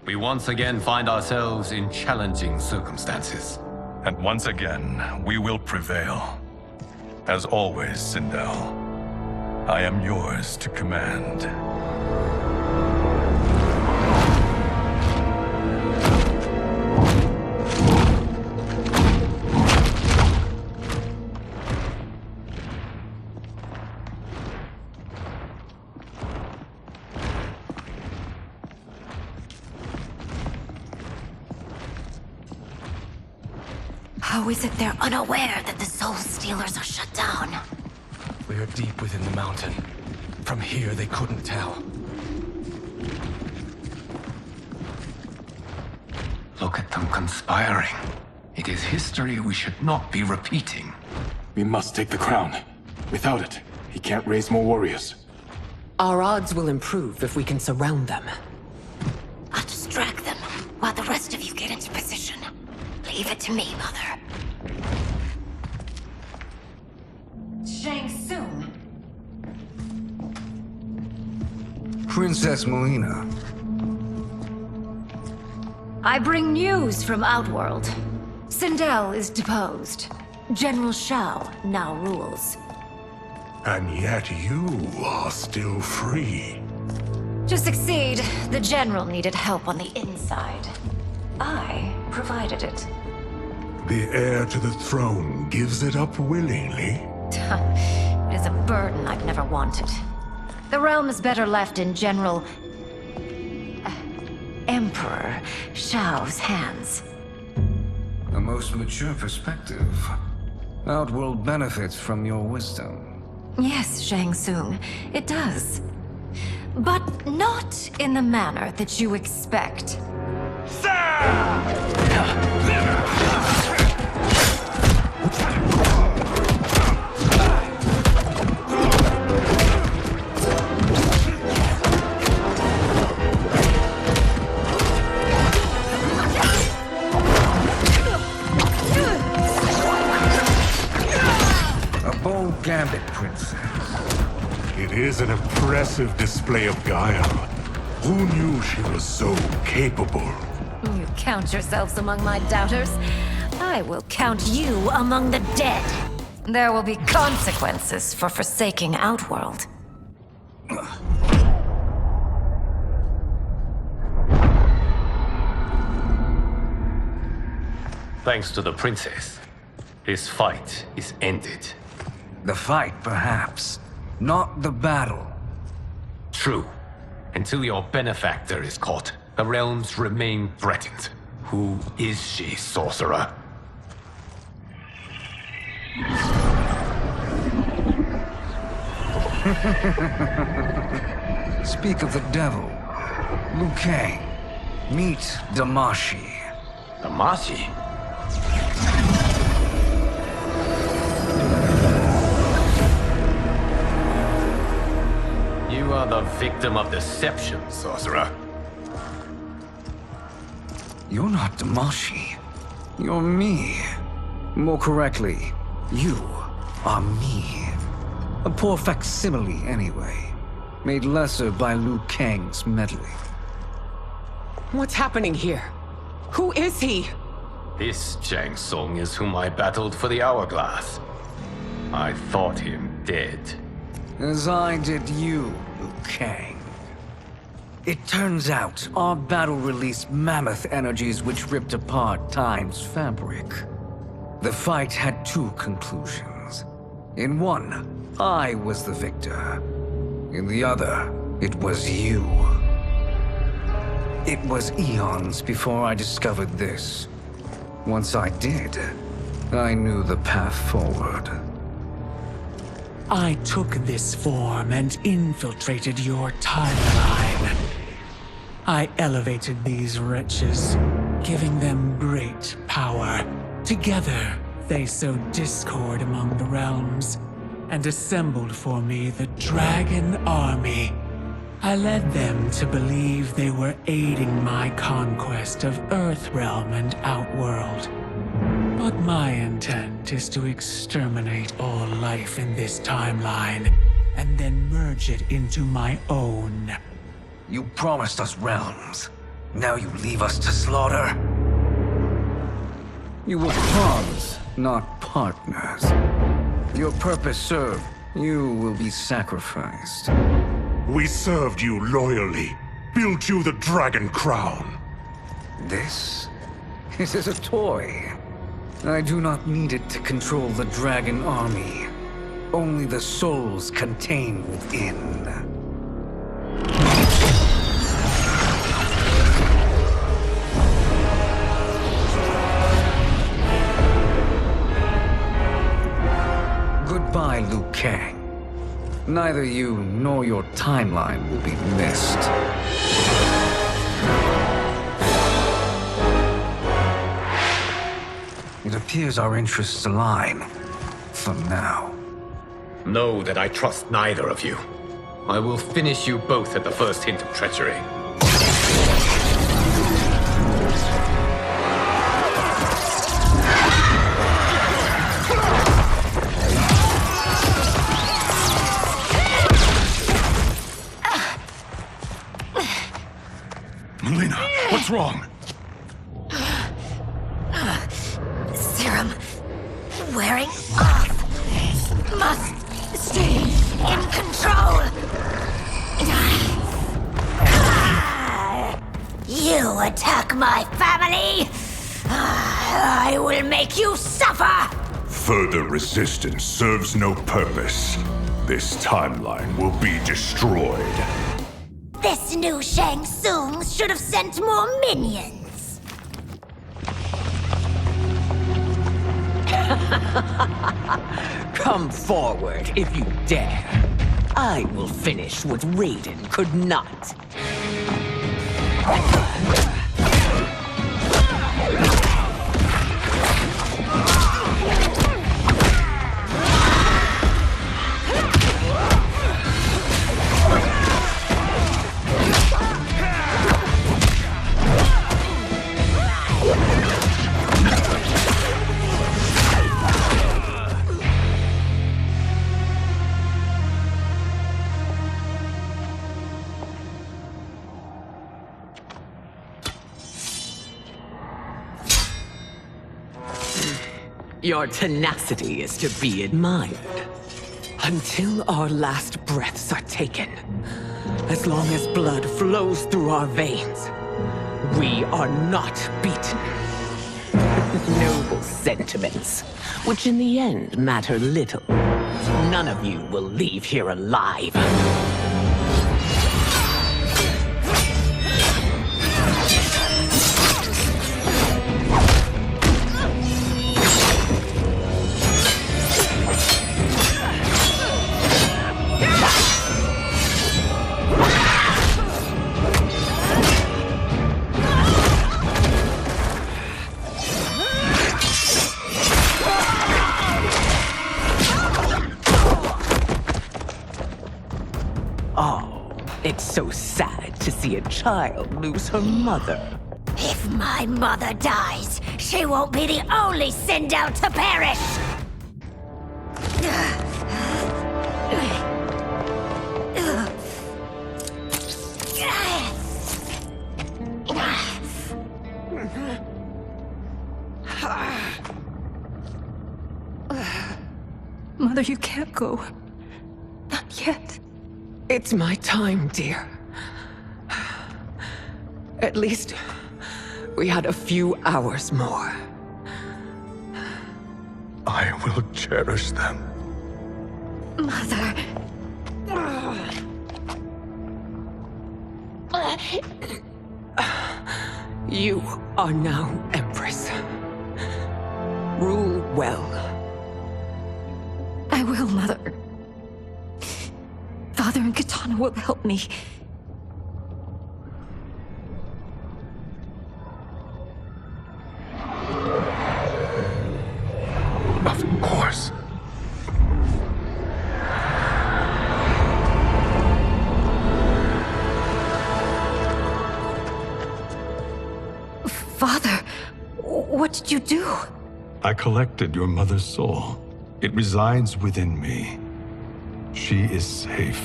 We once again find ourselves in challenging circumstances. And once again, we will prevail. As always, Sindel, I am yours to command. How is it they're unaware that the Soul Stealers are shut down? We are deep within the mountain. From here, they couldn't tell. Look at them conspiring. It is history we should not be repeating. We must take the crown. Without it, he can't raise more warriors. Our odds will improve if we can surround them. I'll distract them while the rest of you get into position. Leave it to me, Mother. Shang Tsung. Princess Melina. I bring news from Outworld. Sindel is deposed. General Shao now rules. And yet you are still free. To succeed, the General needed help on the inside. I provided it. The heir to the throne gives it up willingly. It is a burden I've never wanted. The realm is better left in General... Emperor Shao's hands. A most mature perspective. Outworld benefits from your wisdom. Yes, Shang Tsung, it does. But not in the manner that you expect. A bold gambit, Princess. It impressive display of guile. Who knew she was so capable? You count yourselves among my doubters. I will count you among the dead. There will be consequences for forsaking Outworld. Thanks to the princess, this fight is ended. The fight, perhaps. Not the battle. True. Until your benefactor is caught, the realms remain threatened. Who is she, sorcerer? Speak of the devil. Liu Kang. Meet Damashi. Damashi? You are the victim of deception, sorcerer. You're not Damashi. You're me. More correctly, you are me. A poor facsimile, anyway. Made lesser by Liu Kang's meddling. What's happening here? Who is he? This Shang Tsung is whom I battled for the Hourglass. I thought him dead. As I did you, Liu Kang. It turns out our battle released mammoth energies which ripped apart time's fabric. The fight had two conclusions. In one, I was the victor. In the other, it was you. It was eons before I discovered this. Once I did, I knew the path forward. I took this form and infiltrated your timeline. I elevated these wretches, giving them great power. Together, they sowed discord among the realms, and assembled for me the Dragon Army. I led them to believe they were aiding my conquest of Earthrealm and Outworld. But my intent is to exterminate all life in this timeline, and then merge it into my own. You promised us realms. Now you leave us to slaughter? You were pawns, not partners. Your purpose served. You will be sacrificed. We served you loyally, built you the Dragon Crown. This is a toy. I do not need it to control the Dragon Army. Only the souls contained within. Goodbye, Liu Kang. Neither you nor your timeline will be missed. It appears our interests align. For now. Know that I trust neither of you. I will finish you both at the first hint of treachery. Melina, what's wrong? Serum wearing off. Must stay in control. You attack my family. I will make you suffer. Further resistance serves no purpose. This timeline will be destroyed. This new Shang Tsung should have sent more minions. Come forward if you dare. I will finish what Raiden could not. Your tenacity is to be admired. Until our last breaths are taken, as long as blood flows through our veins, we are not beaten. Noble sentiments, which in the end matter little. None of you will leave here alive. It's so sad to see a child lose her mother. If my mother dies, she won't be the only send out to perish! Mother, you can't go. Not yet. It's my time, dear. At least, we had a few hours more. I will cherish them. Mother... You are now Empress. Rule well. I will, Mother. Father and Katana will help me. Of course. Father, what did you do? I collected your mother's soul. It resides within me. She is safe.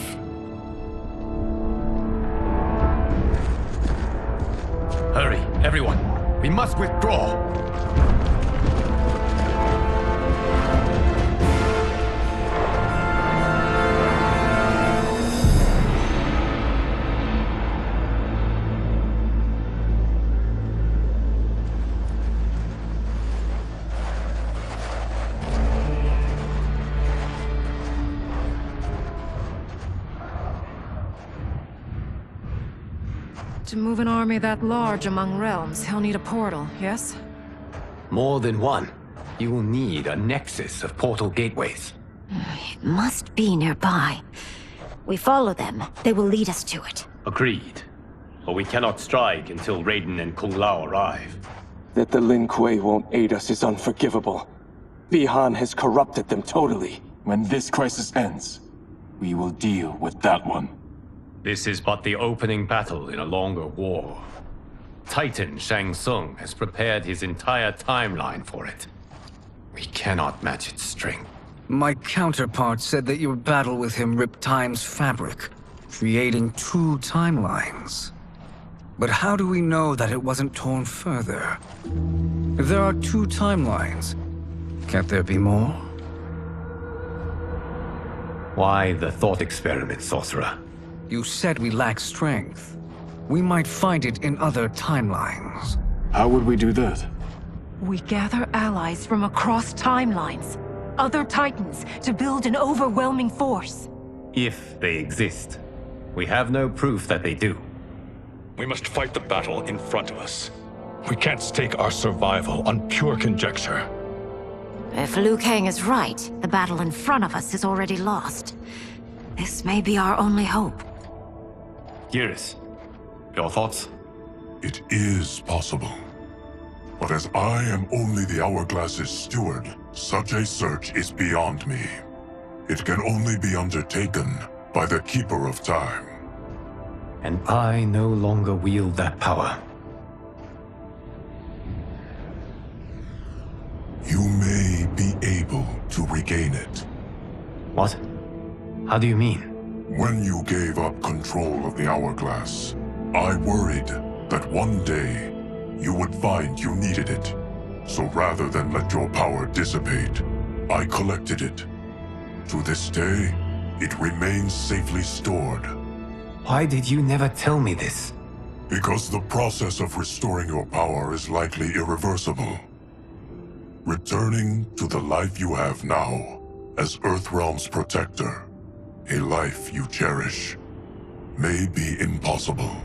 Hurry, everyone. We must withdraw. To move an army that large among realms, he'll need a portal, yes? More than one. You will need a nexus of portal gateways. It must be nearby. We follow them. They will lead us to it. Agreed. But we cannot strike until Raiden and Kung Lao arrive. That the Lin Kuei won't aid us is unforgivable. Bi-Han has corrupted them totally. When this crisis ends, we will deal with that one. This is but the opening battle in a longer war. Titan Shang Tsung has prepared his entire timeline for it. We cannot match its strength. My counterpart said that your battle with him ripped time's fabric, creating two timelines. But how do we know that it wasn't torn further? If there are two timelines, can't there be more? Why the thought experiment, sorcerer? You said we lack strength. We might find it in other timelines. How would we do that? We gather allies from across timelines, other titans, to build an overwhelming force. If they exist. We have no proof that they do. We must fight the battle in front of us. We can't stake our survival on pure conjecture. If Liu Kang is right, the battle in front of us is already lost. This may be our only hope. Geras, your thoughts? It is possible. But as I am only the Hourglass's steward, such a search is beyond me. It can only be undertaken by the Keeper of Time. And I no longer wield that power. You may be able to regain it. What? How do you mean? When you gave up control of the Hourglass, I worried that one day you would find you needed it So rather than let your power dissipate, I collected it. To this day, it remains safely stored. Why did you never tell me this? Because the process of restoring your power is likely irreversible. Returning to the life you have now, as Earthrealm's protector, a life you cherish, may be impossible.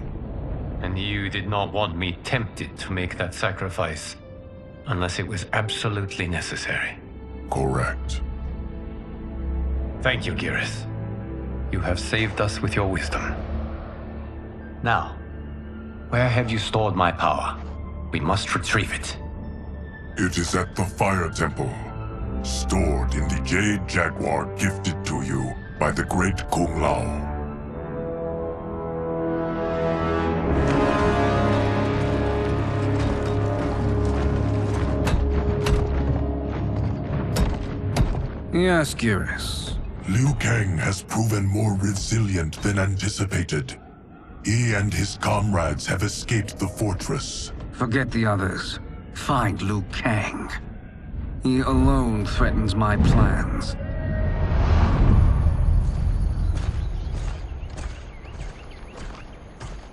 And you did not want me tempted to make that sacrifice, unless it was absolutely necessary. Correct. Thank you, Geras. You have saved us with your wisdom. Now, where have you stored my power? We must retrieve it. It is at the Fire Temple, stored in the Jade Jaguar gifted to you by the great Kung Lao. Yes, Geras. Liu Kang has proven more resilient than anticipated. He and his comrades have escaped the fortress. Forget the others. Find Liu Kang. He alone threatens my plans.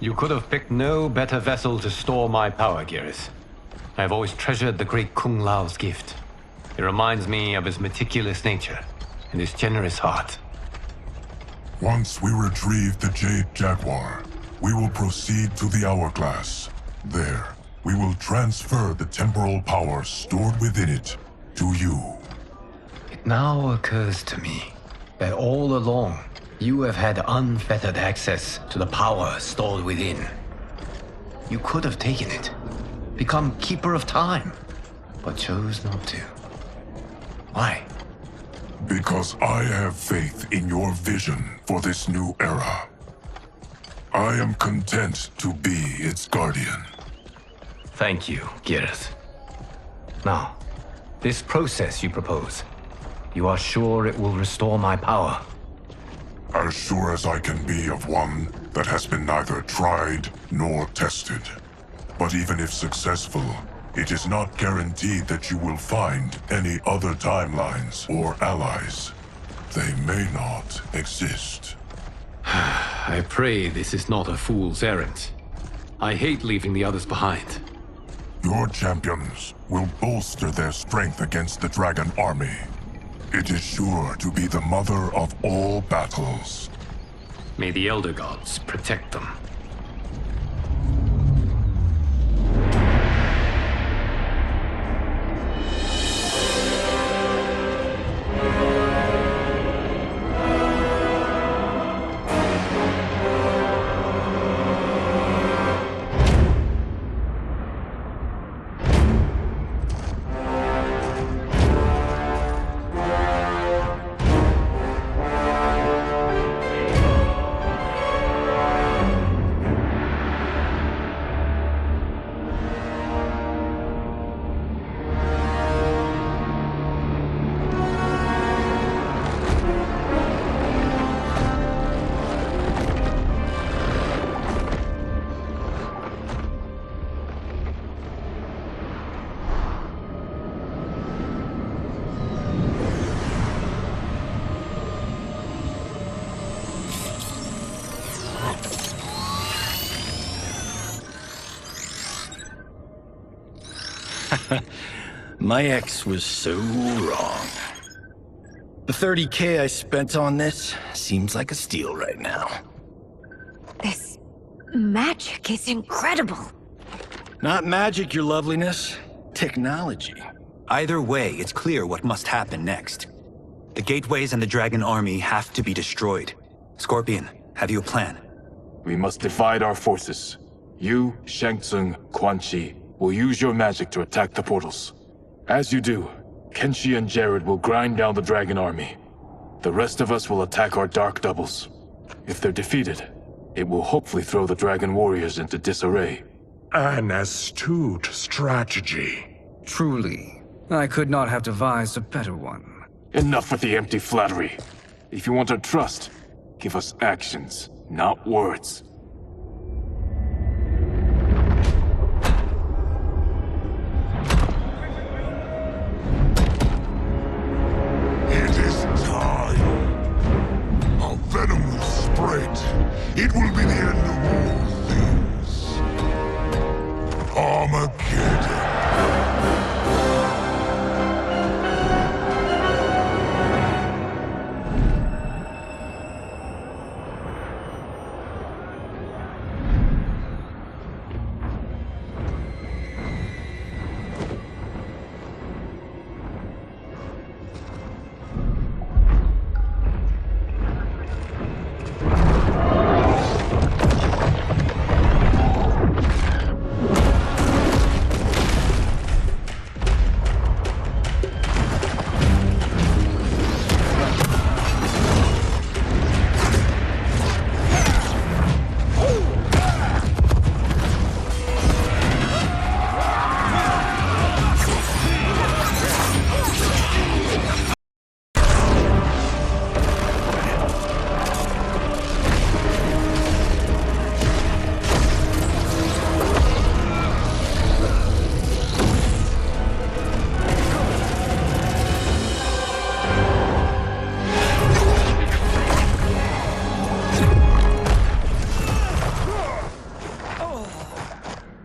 You could have picked no better vessel to store my power, Geras. I have always treasured the great Kung Lao's gift. It reminds me of his meticulous nature and his generous heart. Once we retrieve the Jade Jaguar, we will proceed to the Hourglass. There, we will transfer the temporal power stored within it to you. It now occurs to me that all along, you have had unfettered access to the power stored within. You could have taken it, become Keeper of Time, but chose not to. Why? Because I have faith in your vision for this new era. I am content to be its guardian. Thank you, Geras. Now, this process you propose, you are sure it will restore my power? As sure as I can be of one that has been neither tried nor tested. But even if successful, it is not guaranteed that you will find any other timelines or allies. They may not exist. I pray this is not a fool's errand. I hate leaving the others behind. Your champions will bolster their strength against the Dragon Army. It is sure to be the mother of all battles. May the Elder Gods protect them. My ex was so wrong. The 30K I spent on this seems like a steal right now. This magic is incredible. Not magic, your loveliness. Technology. Either way, it's clear what must happen next. The gateways and the Dragon Army have to be destroyed. Scorpion, have you a plan? We must divide our forces. You, Shang Tsung, Quan Chi, will use your magic to attack the portals. As you do, Kenshi and Jared will grind down the Dragon Army. The rest of us will attack our Dark Doubles. If they're defeated, it will hopefully throw the Dragon Warriors into disarray. An astute strategy. Truly, I could not have devised a better one. Enough with the empty flattery. If you want our trust, give us actions, not words.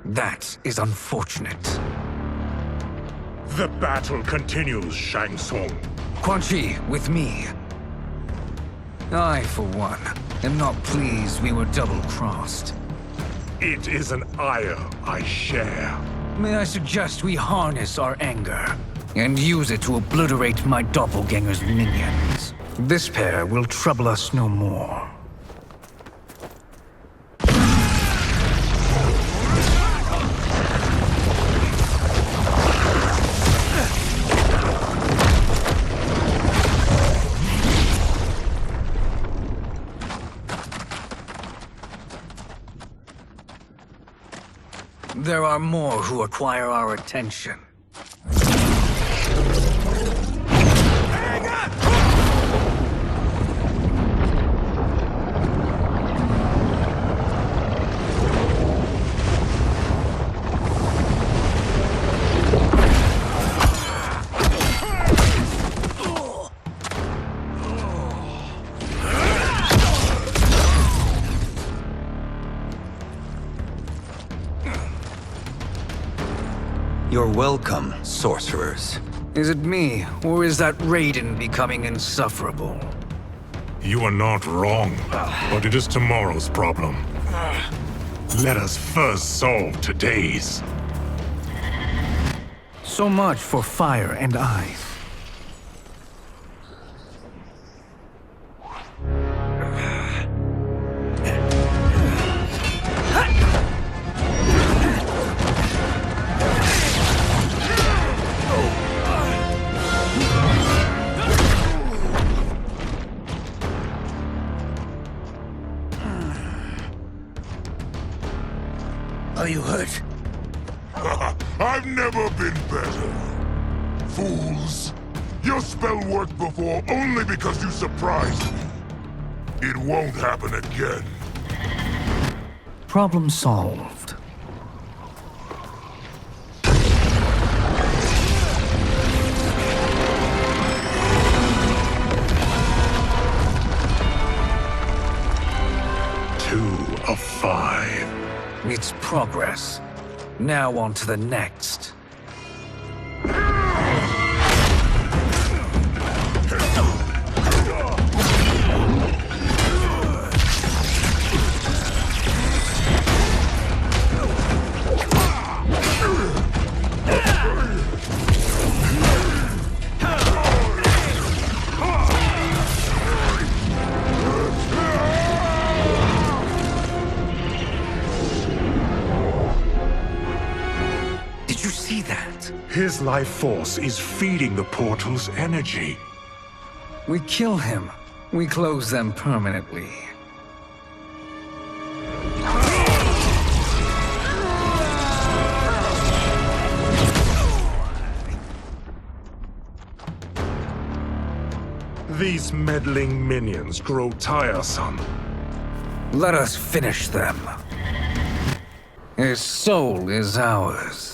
That is unfortunate. The battle continues, Shang Tsung. Quan Chi, with me. I, for one, am not pleased we were double-crossed. It is an ire I share. May I suggest we harness our anger and use it to obliterate my doppelganger's minions? This pair will trouble us no more. There are more who acquire our attention. You're welcome, sorcerers. Is it me, or is that Raiden becoming insufferable? You are not wrong, but it is tomorrow's problem. Let us first solve today's. So much for fire and ice. Are you hurt? I've never been better. Fools! Your spell worked before only because you surprised me. It won't happen again. Problem solved. Two of 5. It's progress. Now on to the next. His life force is feeding the portal's energy. We kill him. We close them permanently. These meddling minions grow tiresome. Let us finish them. His soul is ours.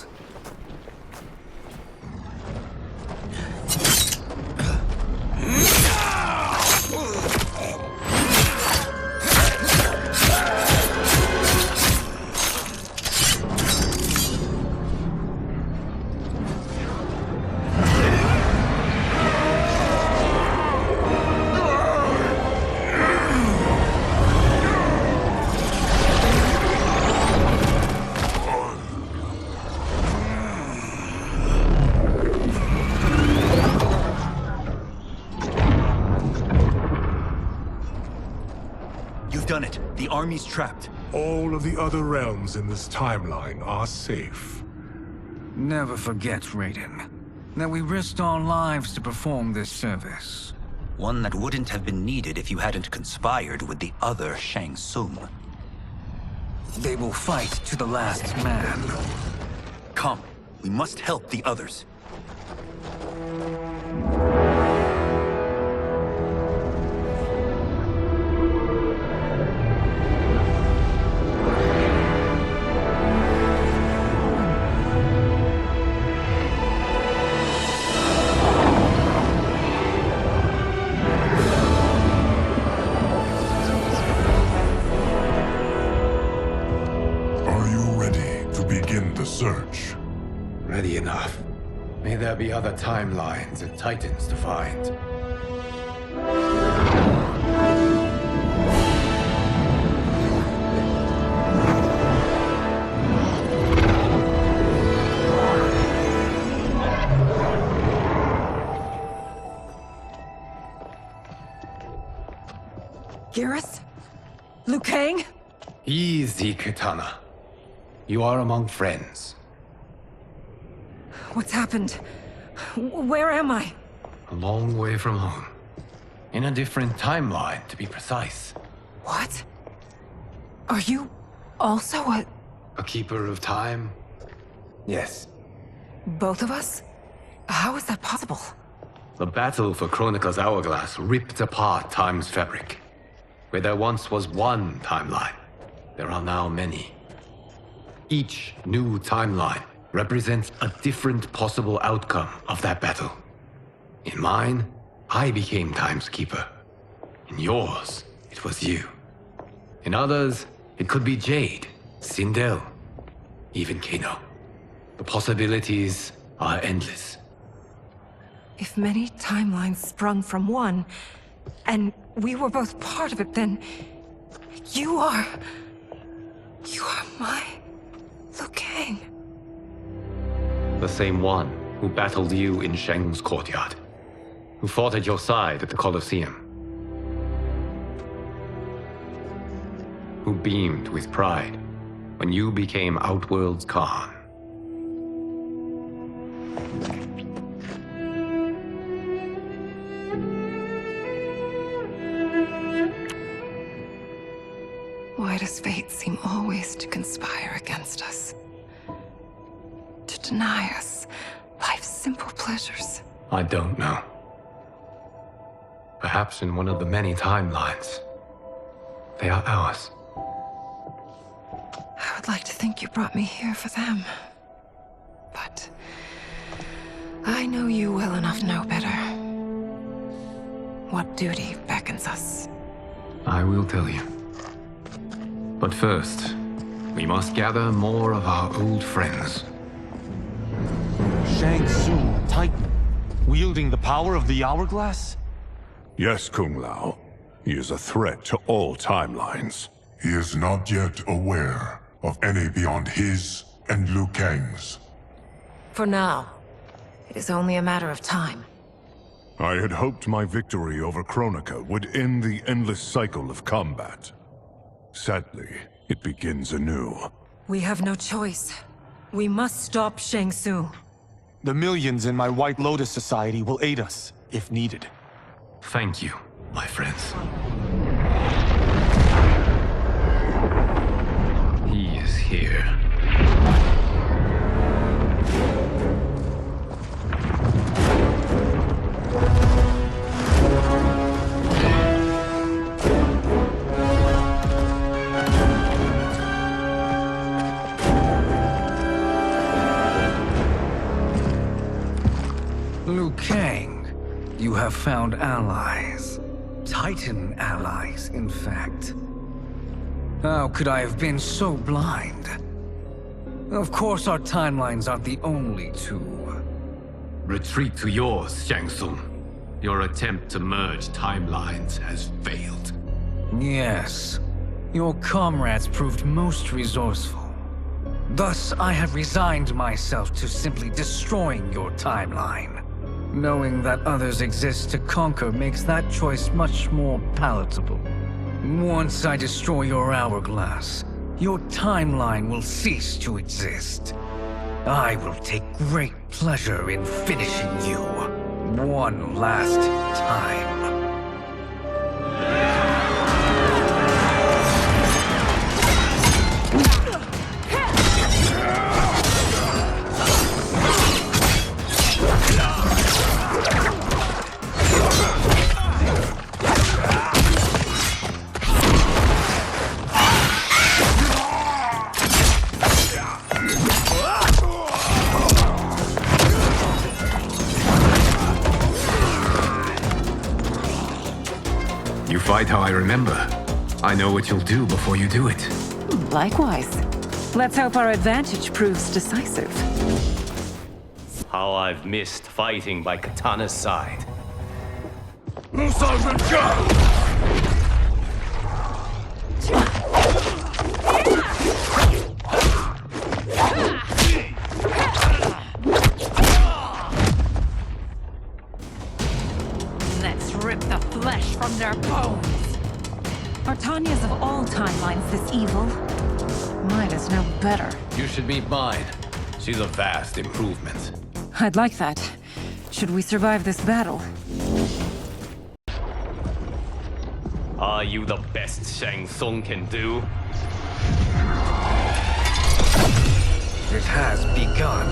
Done it. The army's trapped. All of the other realms in this timeline are safe. Never forget, Raiden, that we risked our lives to perform this service. One that wouldn't have been needed if you hadn't conspired with the other Shang Tsung. They will fight to the last man. Come, we must help the others. Are you ready to begin? begin the search. Ready enough. May there be other timelines and titans to find. Garrus? Liu Kang? Easy, Kitana. You are among friends. What's happened? Where am I? A long way from home. In a different timeline, to be precise. What? Are you also A keeper of time? Yes. both of us? How is that possible? The battle for Chronica's hourglass ripped apart time's fabric. Where there once was one timeline, there are now many. Each new timeline represents a different possible outcome of that battle. In mine, I became Time's Keeper. In yours, it was you. In others, it could be Jade, Sindel, even Kano. The possibilities are endless. If many timelines sprung from one, and we were both part of it, then you are my Liu Kang. The same one who battled you in Shang's courtyard, who fought at your side at the Colosseum, who beamed with pride when you became Outworld's Khan. Why does fate seem always to conspire against us? To deny us life's simple pleasures? I don't know. Perhaps in one of the many timelines, they are ours. I would like to think you brought me here for them. But I know you well enough to know better. What duty beckons us? I will tell you. But first, we must gather more of our old friends. Shang Tsung, Titan, wielding the power of the hourglass? Yes, Kung Lao. He is a threat to all timelines. He is not yet aware of any beyond his and Liu Kang's. For now, it is only a matter of time. I had hoped my victory over Kronika would end the endless cycle of combat. Sadly, it begins anew. We have no choice. We must stop Shang Tsung. The millions in my White Lotus Society will aid us, if needed. Thank you, my friends. He is here. Liu Kang, you have found allies. Titan allies, in fact. How could I have been so blind? Of course our timelines aren't the only two. Retreat to yours, Shang Tsung. Your attempt to merge timelines has failed. Yes. Your comrades proved most resourceful. Thus, I have resigned myself to simply destroying your timeline. Knowing that others exist to conquer makes that choice much more palatable. Once I destroy your hourglass, your timeline will cease to exist. I will take great pleasure in finishing you one last time. You fight how I remember. I know what you'll do before you do it. Likewise. Let's hope our advantage proves decisive. How I've missed fighting by Katana's side. Let's rip the flesh from their bones. Are Tanya's of all timelines this evil? Mine is no better. You should meet mine. She's a vast improvement. I'd like that. Should we survive this battle? Are you the best Shang Tsung can do? It has begun.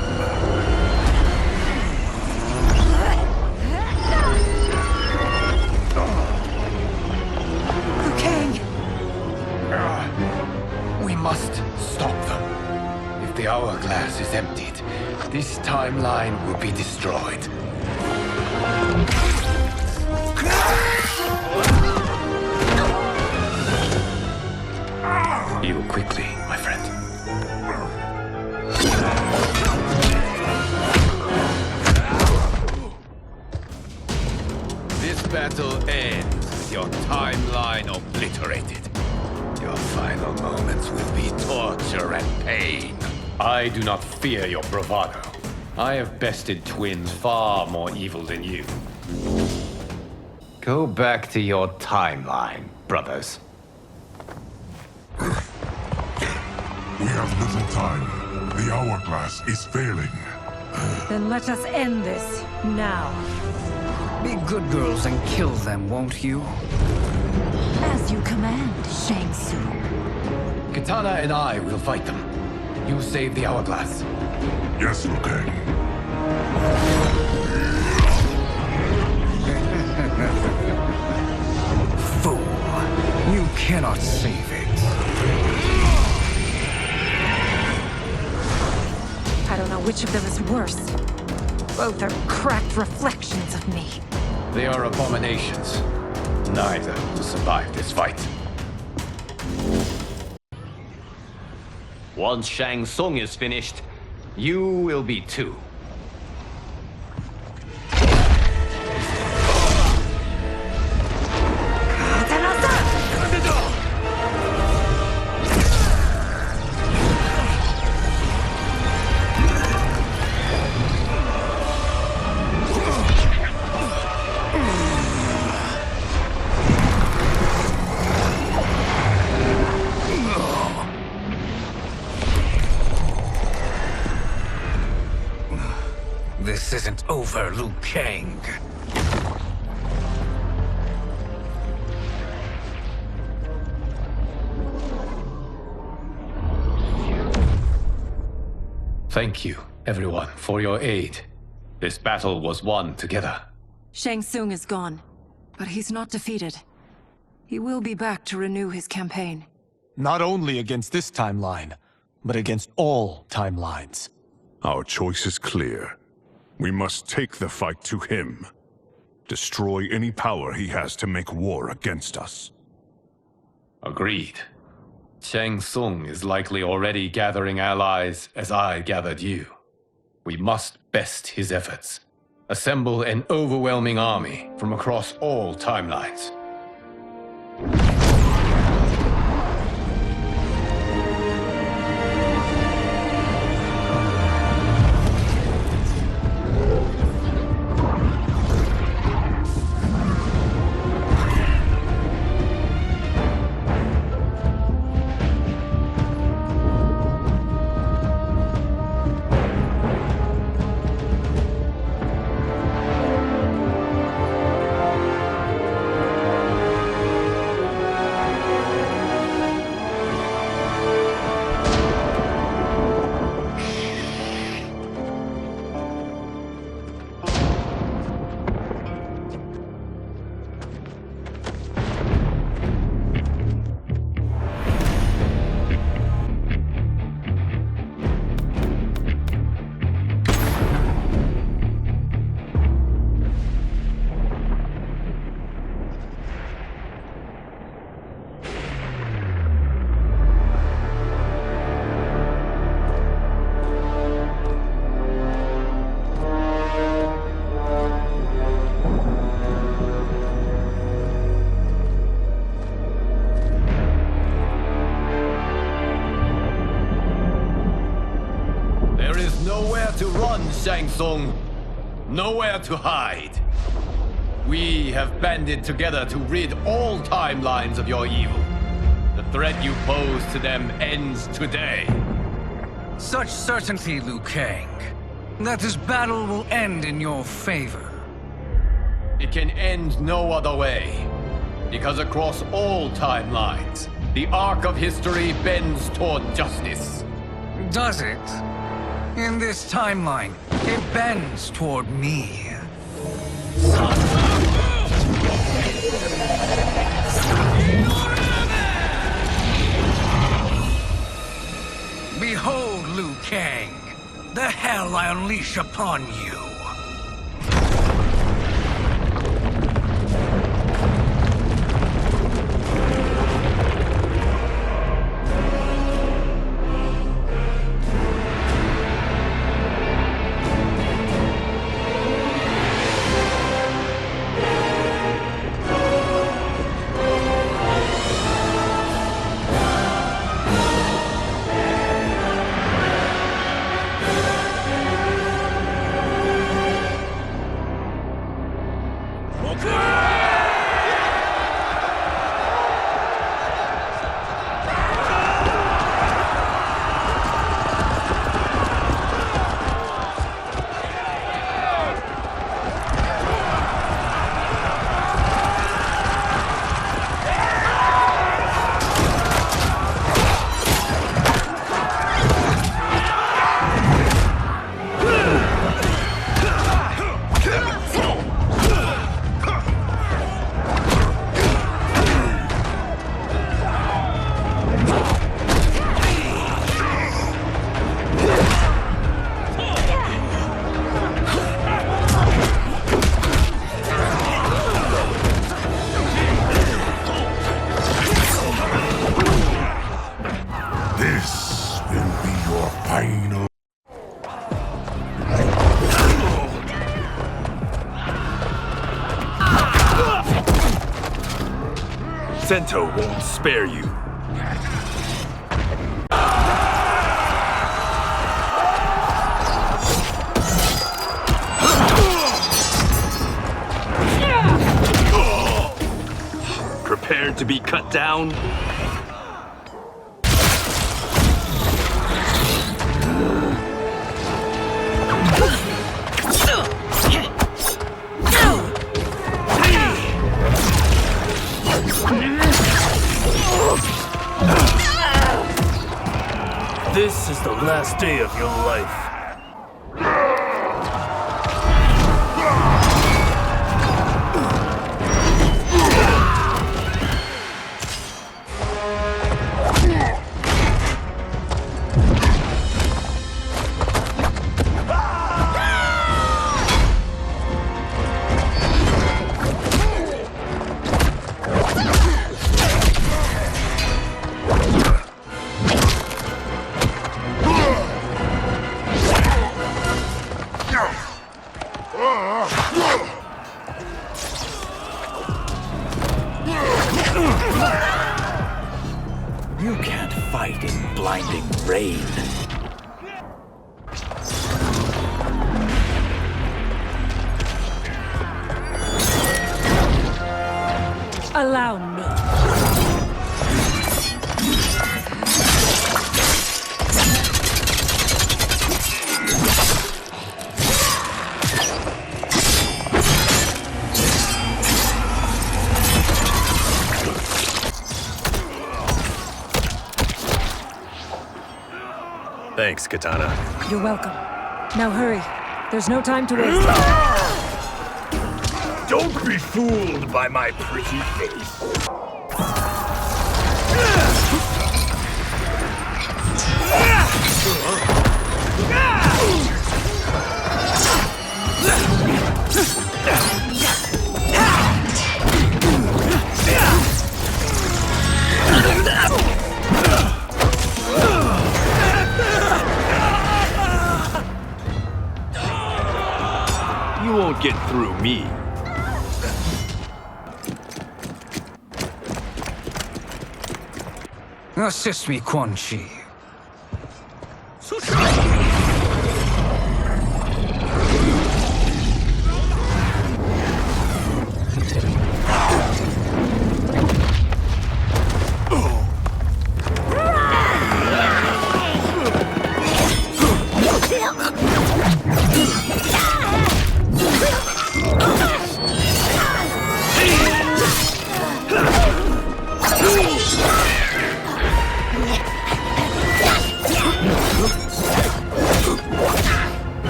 Liu Kang! We must stop them. If the hourglass is emptied, this timeline will be destroyed. Heal quickly, my friend. This battle ends with your timeline obliterated. Your final moments will be torture and pain. I do not fear your bravado. I have bested twins far more evil than you. Go back to your timeline, brothers. We have little time. The hourglass is failing. Then let us end this, now. Be good girls and kill them, won't you? As you command, Shang Tsung. Katana and I will fight them. You save the hourglass. Yes, Liu Kang. Fool. You cannot save it. I don't know which of them is worse. Both are cracked reflections of me. They are abominations. Neither will survive this fight. Once Shang Tsung is finished, you will be too. This isn't over, Liu Kang. Thank you, everyone, for your aid. This battle was won together. Shang Tsung is gone, but he's not defeated. He will be back to renew his campaign. Not only against this timeline, but against all timelines. Our choice is clear. We must take the fight to him. Destroy any power he has to make war against us. Agreed. Shang Tsung is likely already gathering allies as I gathered you. We must best his efforts. Assemble an overwhelming army from across all timelines. There is nowhere to run, Shang Tsung. Nowhere to hide. We have banded together to rid all timelines of your evil. The threat you pose to them ends today. Such certainty, Liu Kang, that this battle will end in your favor. It can end no other way. Because across all timelines, the arc of history bends toward justice. Does it? In this timeline, it bends toward me. Behold, Liu Kang, the hell I unleash upon you. Sento won't spare you. Prepared to be cut down? This is the last day of your life. You can't fight in blinding rain. Allow me. Thanks, Katana. You're welcome. Now hurry. There's no time to waste. Don't be fooled by my pretty face. You won't get through me. Assist me, Quan Chi.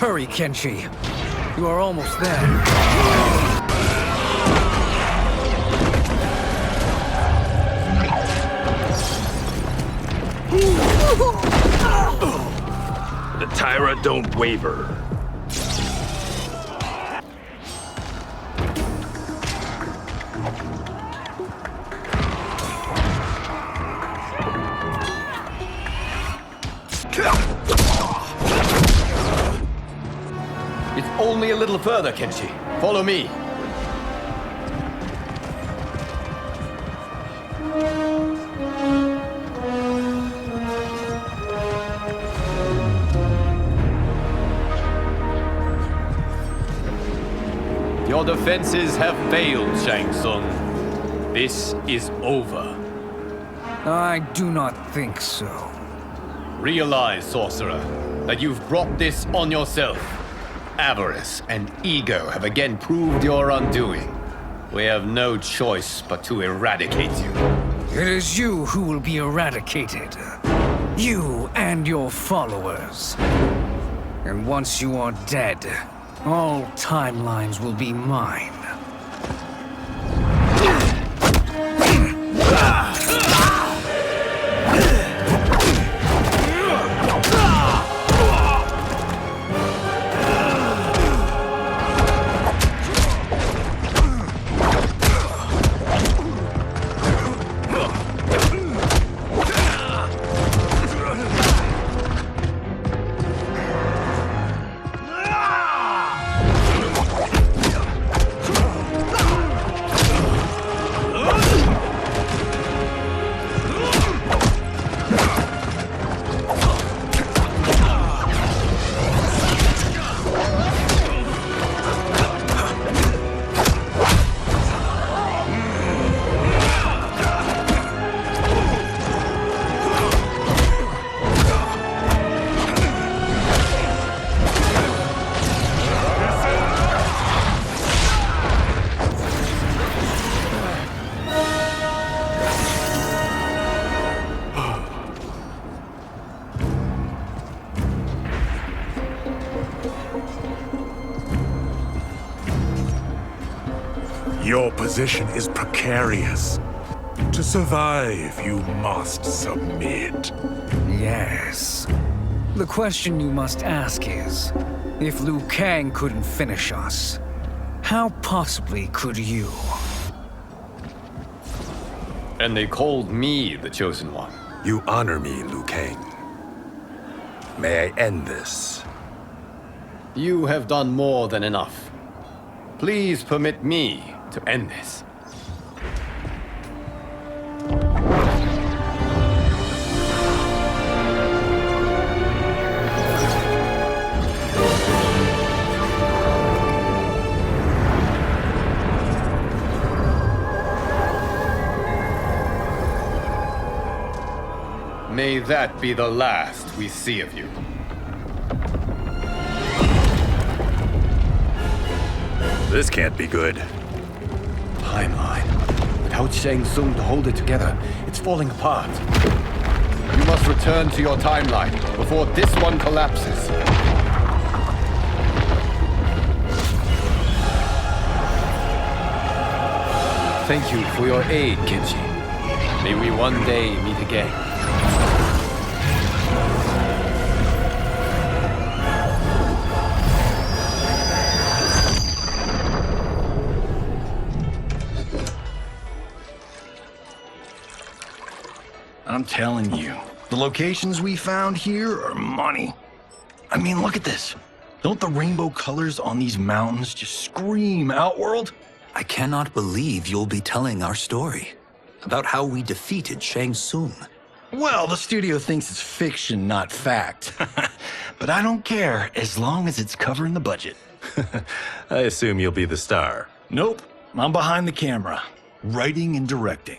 Hurry, Kenshi. You are almost there. The Tyra don't waver. It's only a little further, Kenshi. Follow me. Your defenses have failed, Shang Tsung. This is over. I do not think so. Realize, sorcerer, that you've brought this on yourself. Avarice and ego have again proved your undoing. We have no choice but to eradicate you. It is you who will be eradicated. You and your followers. And once you are dead, all timelines will be mine. Your position is precarious. To survive, you must submit. Yes. The question you must ask is, if Liu Kang couldn't finish us, how possibly could you? And they called me the Chosen One. You honor me, Liu Kang. May I end this? You have done more than enough. Please permit me to end this. May that be the last we see of you. This can't be good. Timeline. Without Shang Tsung to hold it together, it's falling apart. You must return to your timeline before this one collapses. Thank you for your aid, Kenshi. May we one day meet again. I'm telling you, the locations we found here are money. I mean, look at this. Don't the rainbow colors on these mountains just scream Outworld? I cannot believe you'll be telling our story about how we defeated Shang Tsung. Well, the studio thinks it's fiction, not fact. But I don't care, as long as it's covering the budget. I assume you'll be the star. Nope, I'm behind the camera, writing and directing.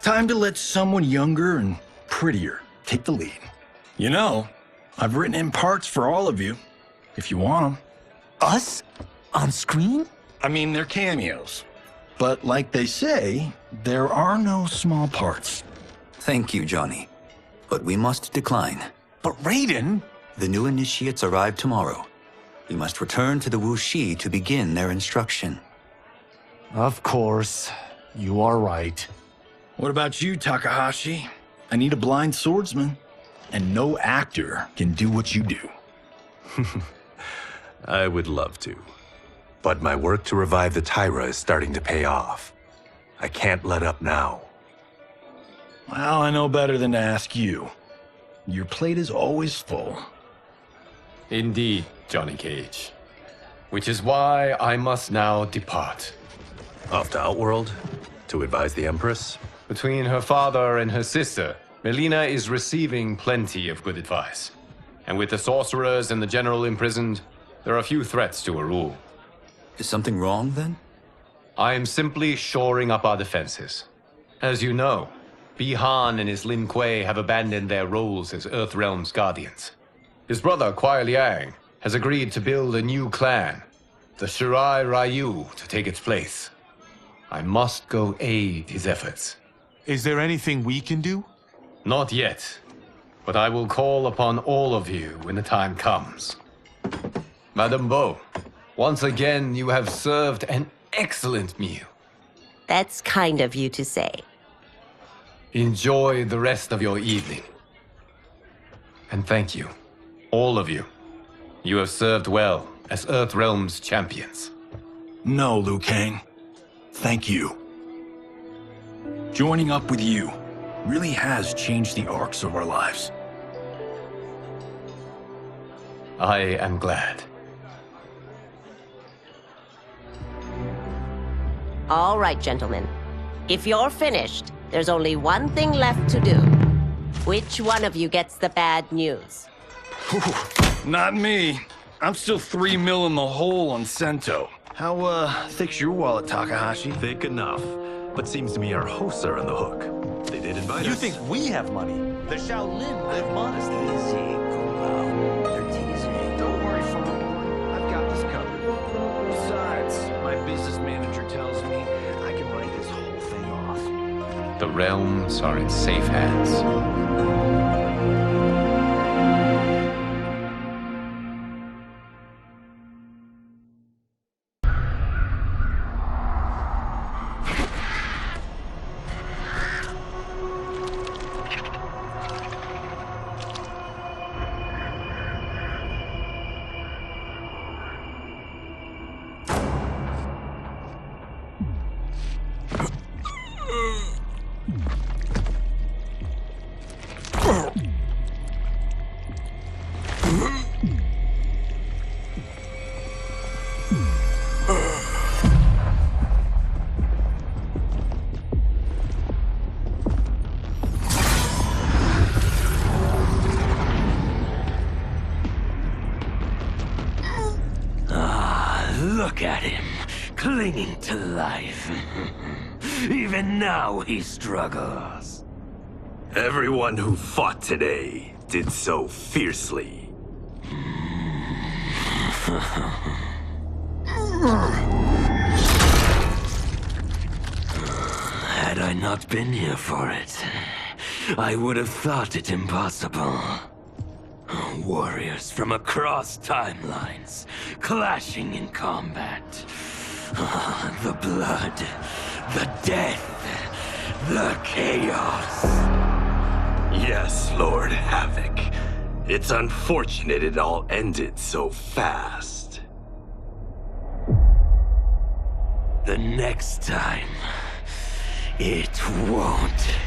Time to let someone younger and prettier take the lead. You know, I've written in parts for all of you, if you want them. Us? On screen? I mean, they're cameos. But like they say, there are no small parts. Thank you, Johnny. But we must decline. But Raiden, The new initiates arrive tomorrow. We must return to the Wuxi to begin their instruction. Of course. You are right. What about you, Takahashi? I need a blind swordsman. And no actor can do what you do. I would love to. But my work to revive the Tyra is starting to pay off. I can't let up now. Well, I know better than to ask you. Your plate is always full. Indeed, Johnny Cage. Which is why I must now depart. Off to Outworld? To advise the Empress? Between her father and her sister, Melina is receiving plenty of good advice. And with the sorcerers and the general imprisoned, there are few threats to her rule. Is something wrong, then? I am simply shoring up our defenses. As you know, Bi-Han and his Lin Kuei have abandoned their roles as Earthrealm's guardians. His brother, Kuai Liang, has agreed to build a new clan, the Shirai Ryu, to take its place. I must go aid his efforts. Is there anything we can do? Not yet, but I will call upon all of you when the time comes. Madame Bo, once again you have served an excellent meal. That's kind of you to say. Enjoy the rest of your evening. And thank you, all of you. You have served well as Earthrealm's champions. No, Liu Kang. Thank you. Joining up with you really has changed the arcs of our lives. I am glad. All right, gentlemen. If you're finished, there's only one thing left to do. Which one of you gets the bad news? Not me. I'm still 3 mil in the hole on Sento. How, thick's your wallet, Takahashi? Thick enough. But seems to me our hosts are on the hook. They did invite us. You think we have money? The Shaolin live modestly. Easy, Kombat. They're teasing. Don't worry, Father. I've got this covered. Besides, my business manager tells me I can write this whole thing off. The realms are in safe hands. Look at him, clinging to life. Even now he struggles. Everyone who fought today did so fiercely. Had I not been here for it, I would have thought it impossible. Warriors from across timelines, clashing in combat. The blood, the death, the chaos. Yes, Lord Havoc. It's unfortunate it all ended so fast. The next time, it won't.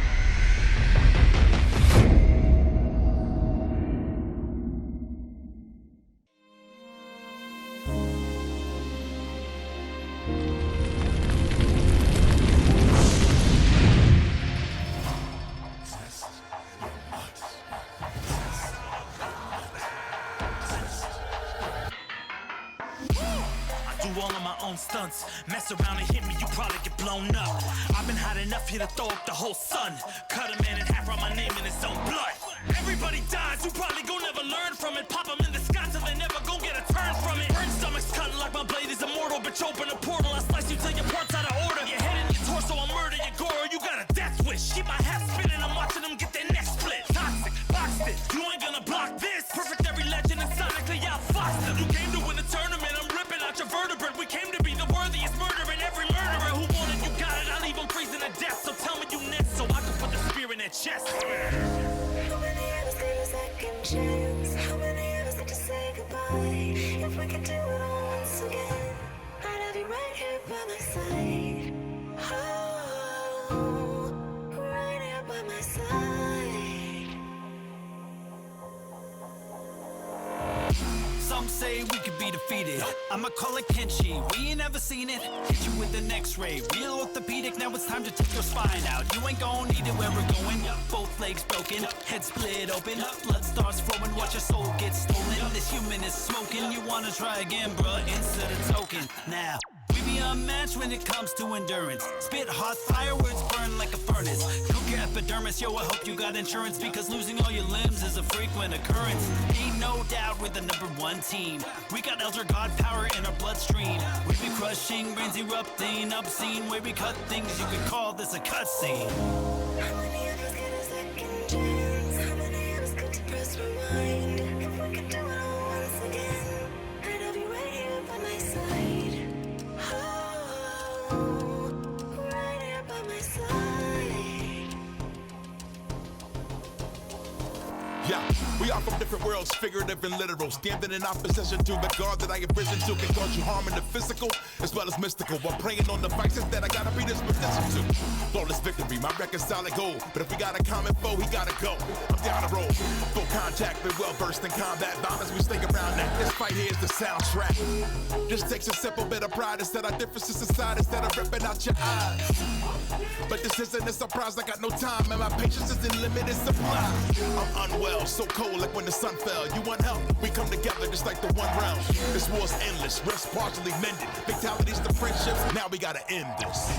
All of my own stunts. Mess around and hit me, you probably get blown up. I've been hot enough here to throw up the whole sun. Cut a man in half, write my name in his own blood. Everybody dies, you probably gon' never learn from it. Pop them in the sky till they never gon' get a turn from it. Burn stomachs cutting like my blade is immortal. Bitch, open a portal, I slice you till your parts out of order. Your head in your torso, I murder your gore. You got a death wish. Keep my hat spinning, I'm watching them get their neck split. Toxic, boxed it, you ain't gonna block this. Perfect every legend. side. If we could do it all once again, I'd have you right here by my side. Oh, right here by my side. Some say we could be defeated. I'ma call it Kenshi. We ain't never seen it. Hit you with an X-ray. Real orthopedic. Now it's time to take your spine out. You ain't gon' need it where we're going. Both legs broken, head split open. Blood starts flowing. Watch your soul get stolen. This human is smoking. You wanna try again, bruh? Insert a token. Now. We be unmatched when it comes to endurance. Spit hot fire, words burn like a furnace. Cook your epidermis, yo, I hope you got insurance, because losing all your limbs is a frequent occurrence. Ain't no doubt we're the #1 team. We got Elder God power in our bloodstream. We be crushing, brains erupting, obscene. Where we cut things, you could call this a cutscene. How many of us get a second chance? How many of us get to press rewind? If we could do it all once again, I'd have you right here by my side. Oh, right here by my side. Yeah, we are from different worlds, figurative and literal. Standing in opposition to the God that I have risen to can cause you harm in the physical as well as mystical. While preying on the vices that I gotta be disposition to. Flawless victory, my record's solid gold. But if we got a common foe, he gotta go. I'm down the road, full contact, been well versed in combat violence. We stay around that. This fight here is the soundtrack. Just takes a simple bit of pride instead of differences aside, instead of ripping out your eyes. But this isn't a surprise, I got no time, and my patience is in limited supply. I'm unwell, so cold like when the sun fell. You want help? We come together just like the one round. This war's endless, rest partially mended. Fatalities to friendships, now we gotta end this.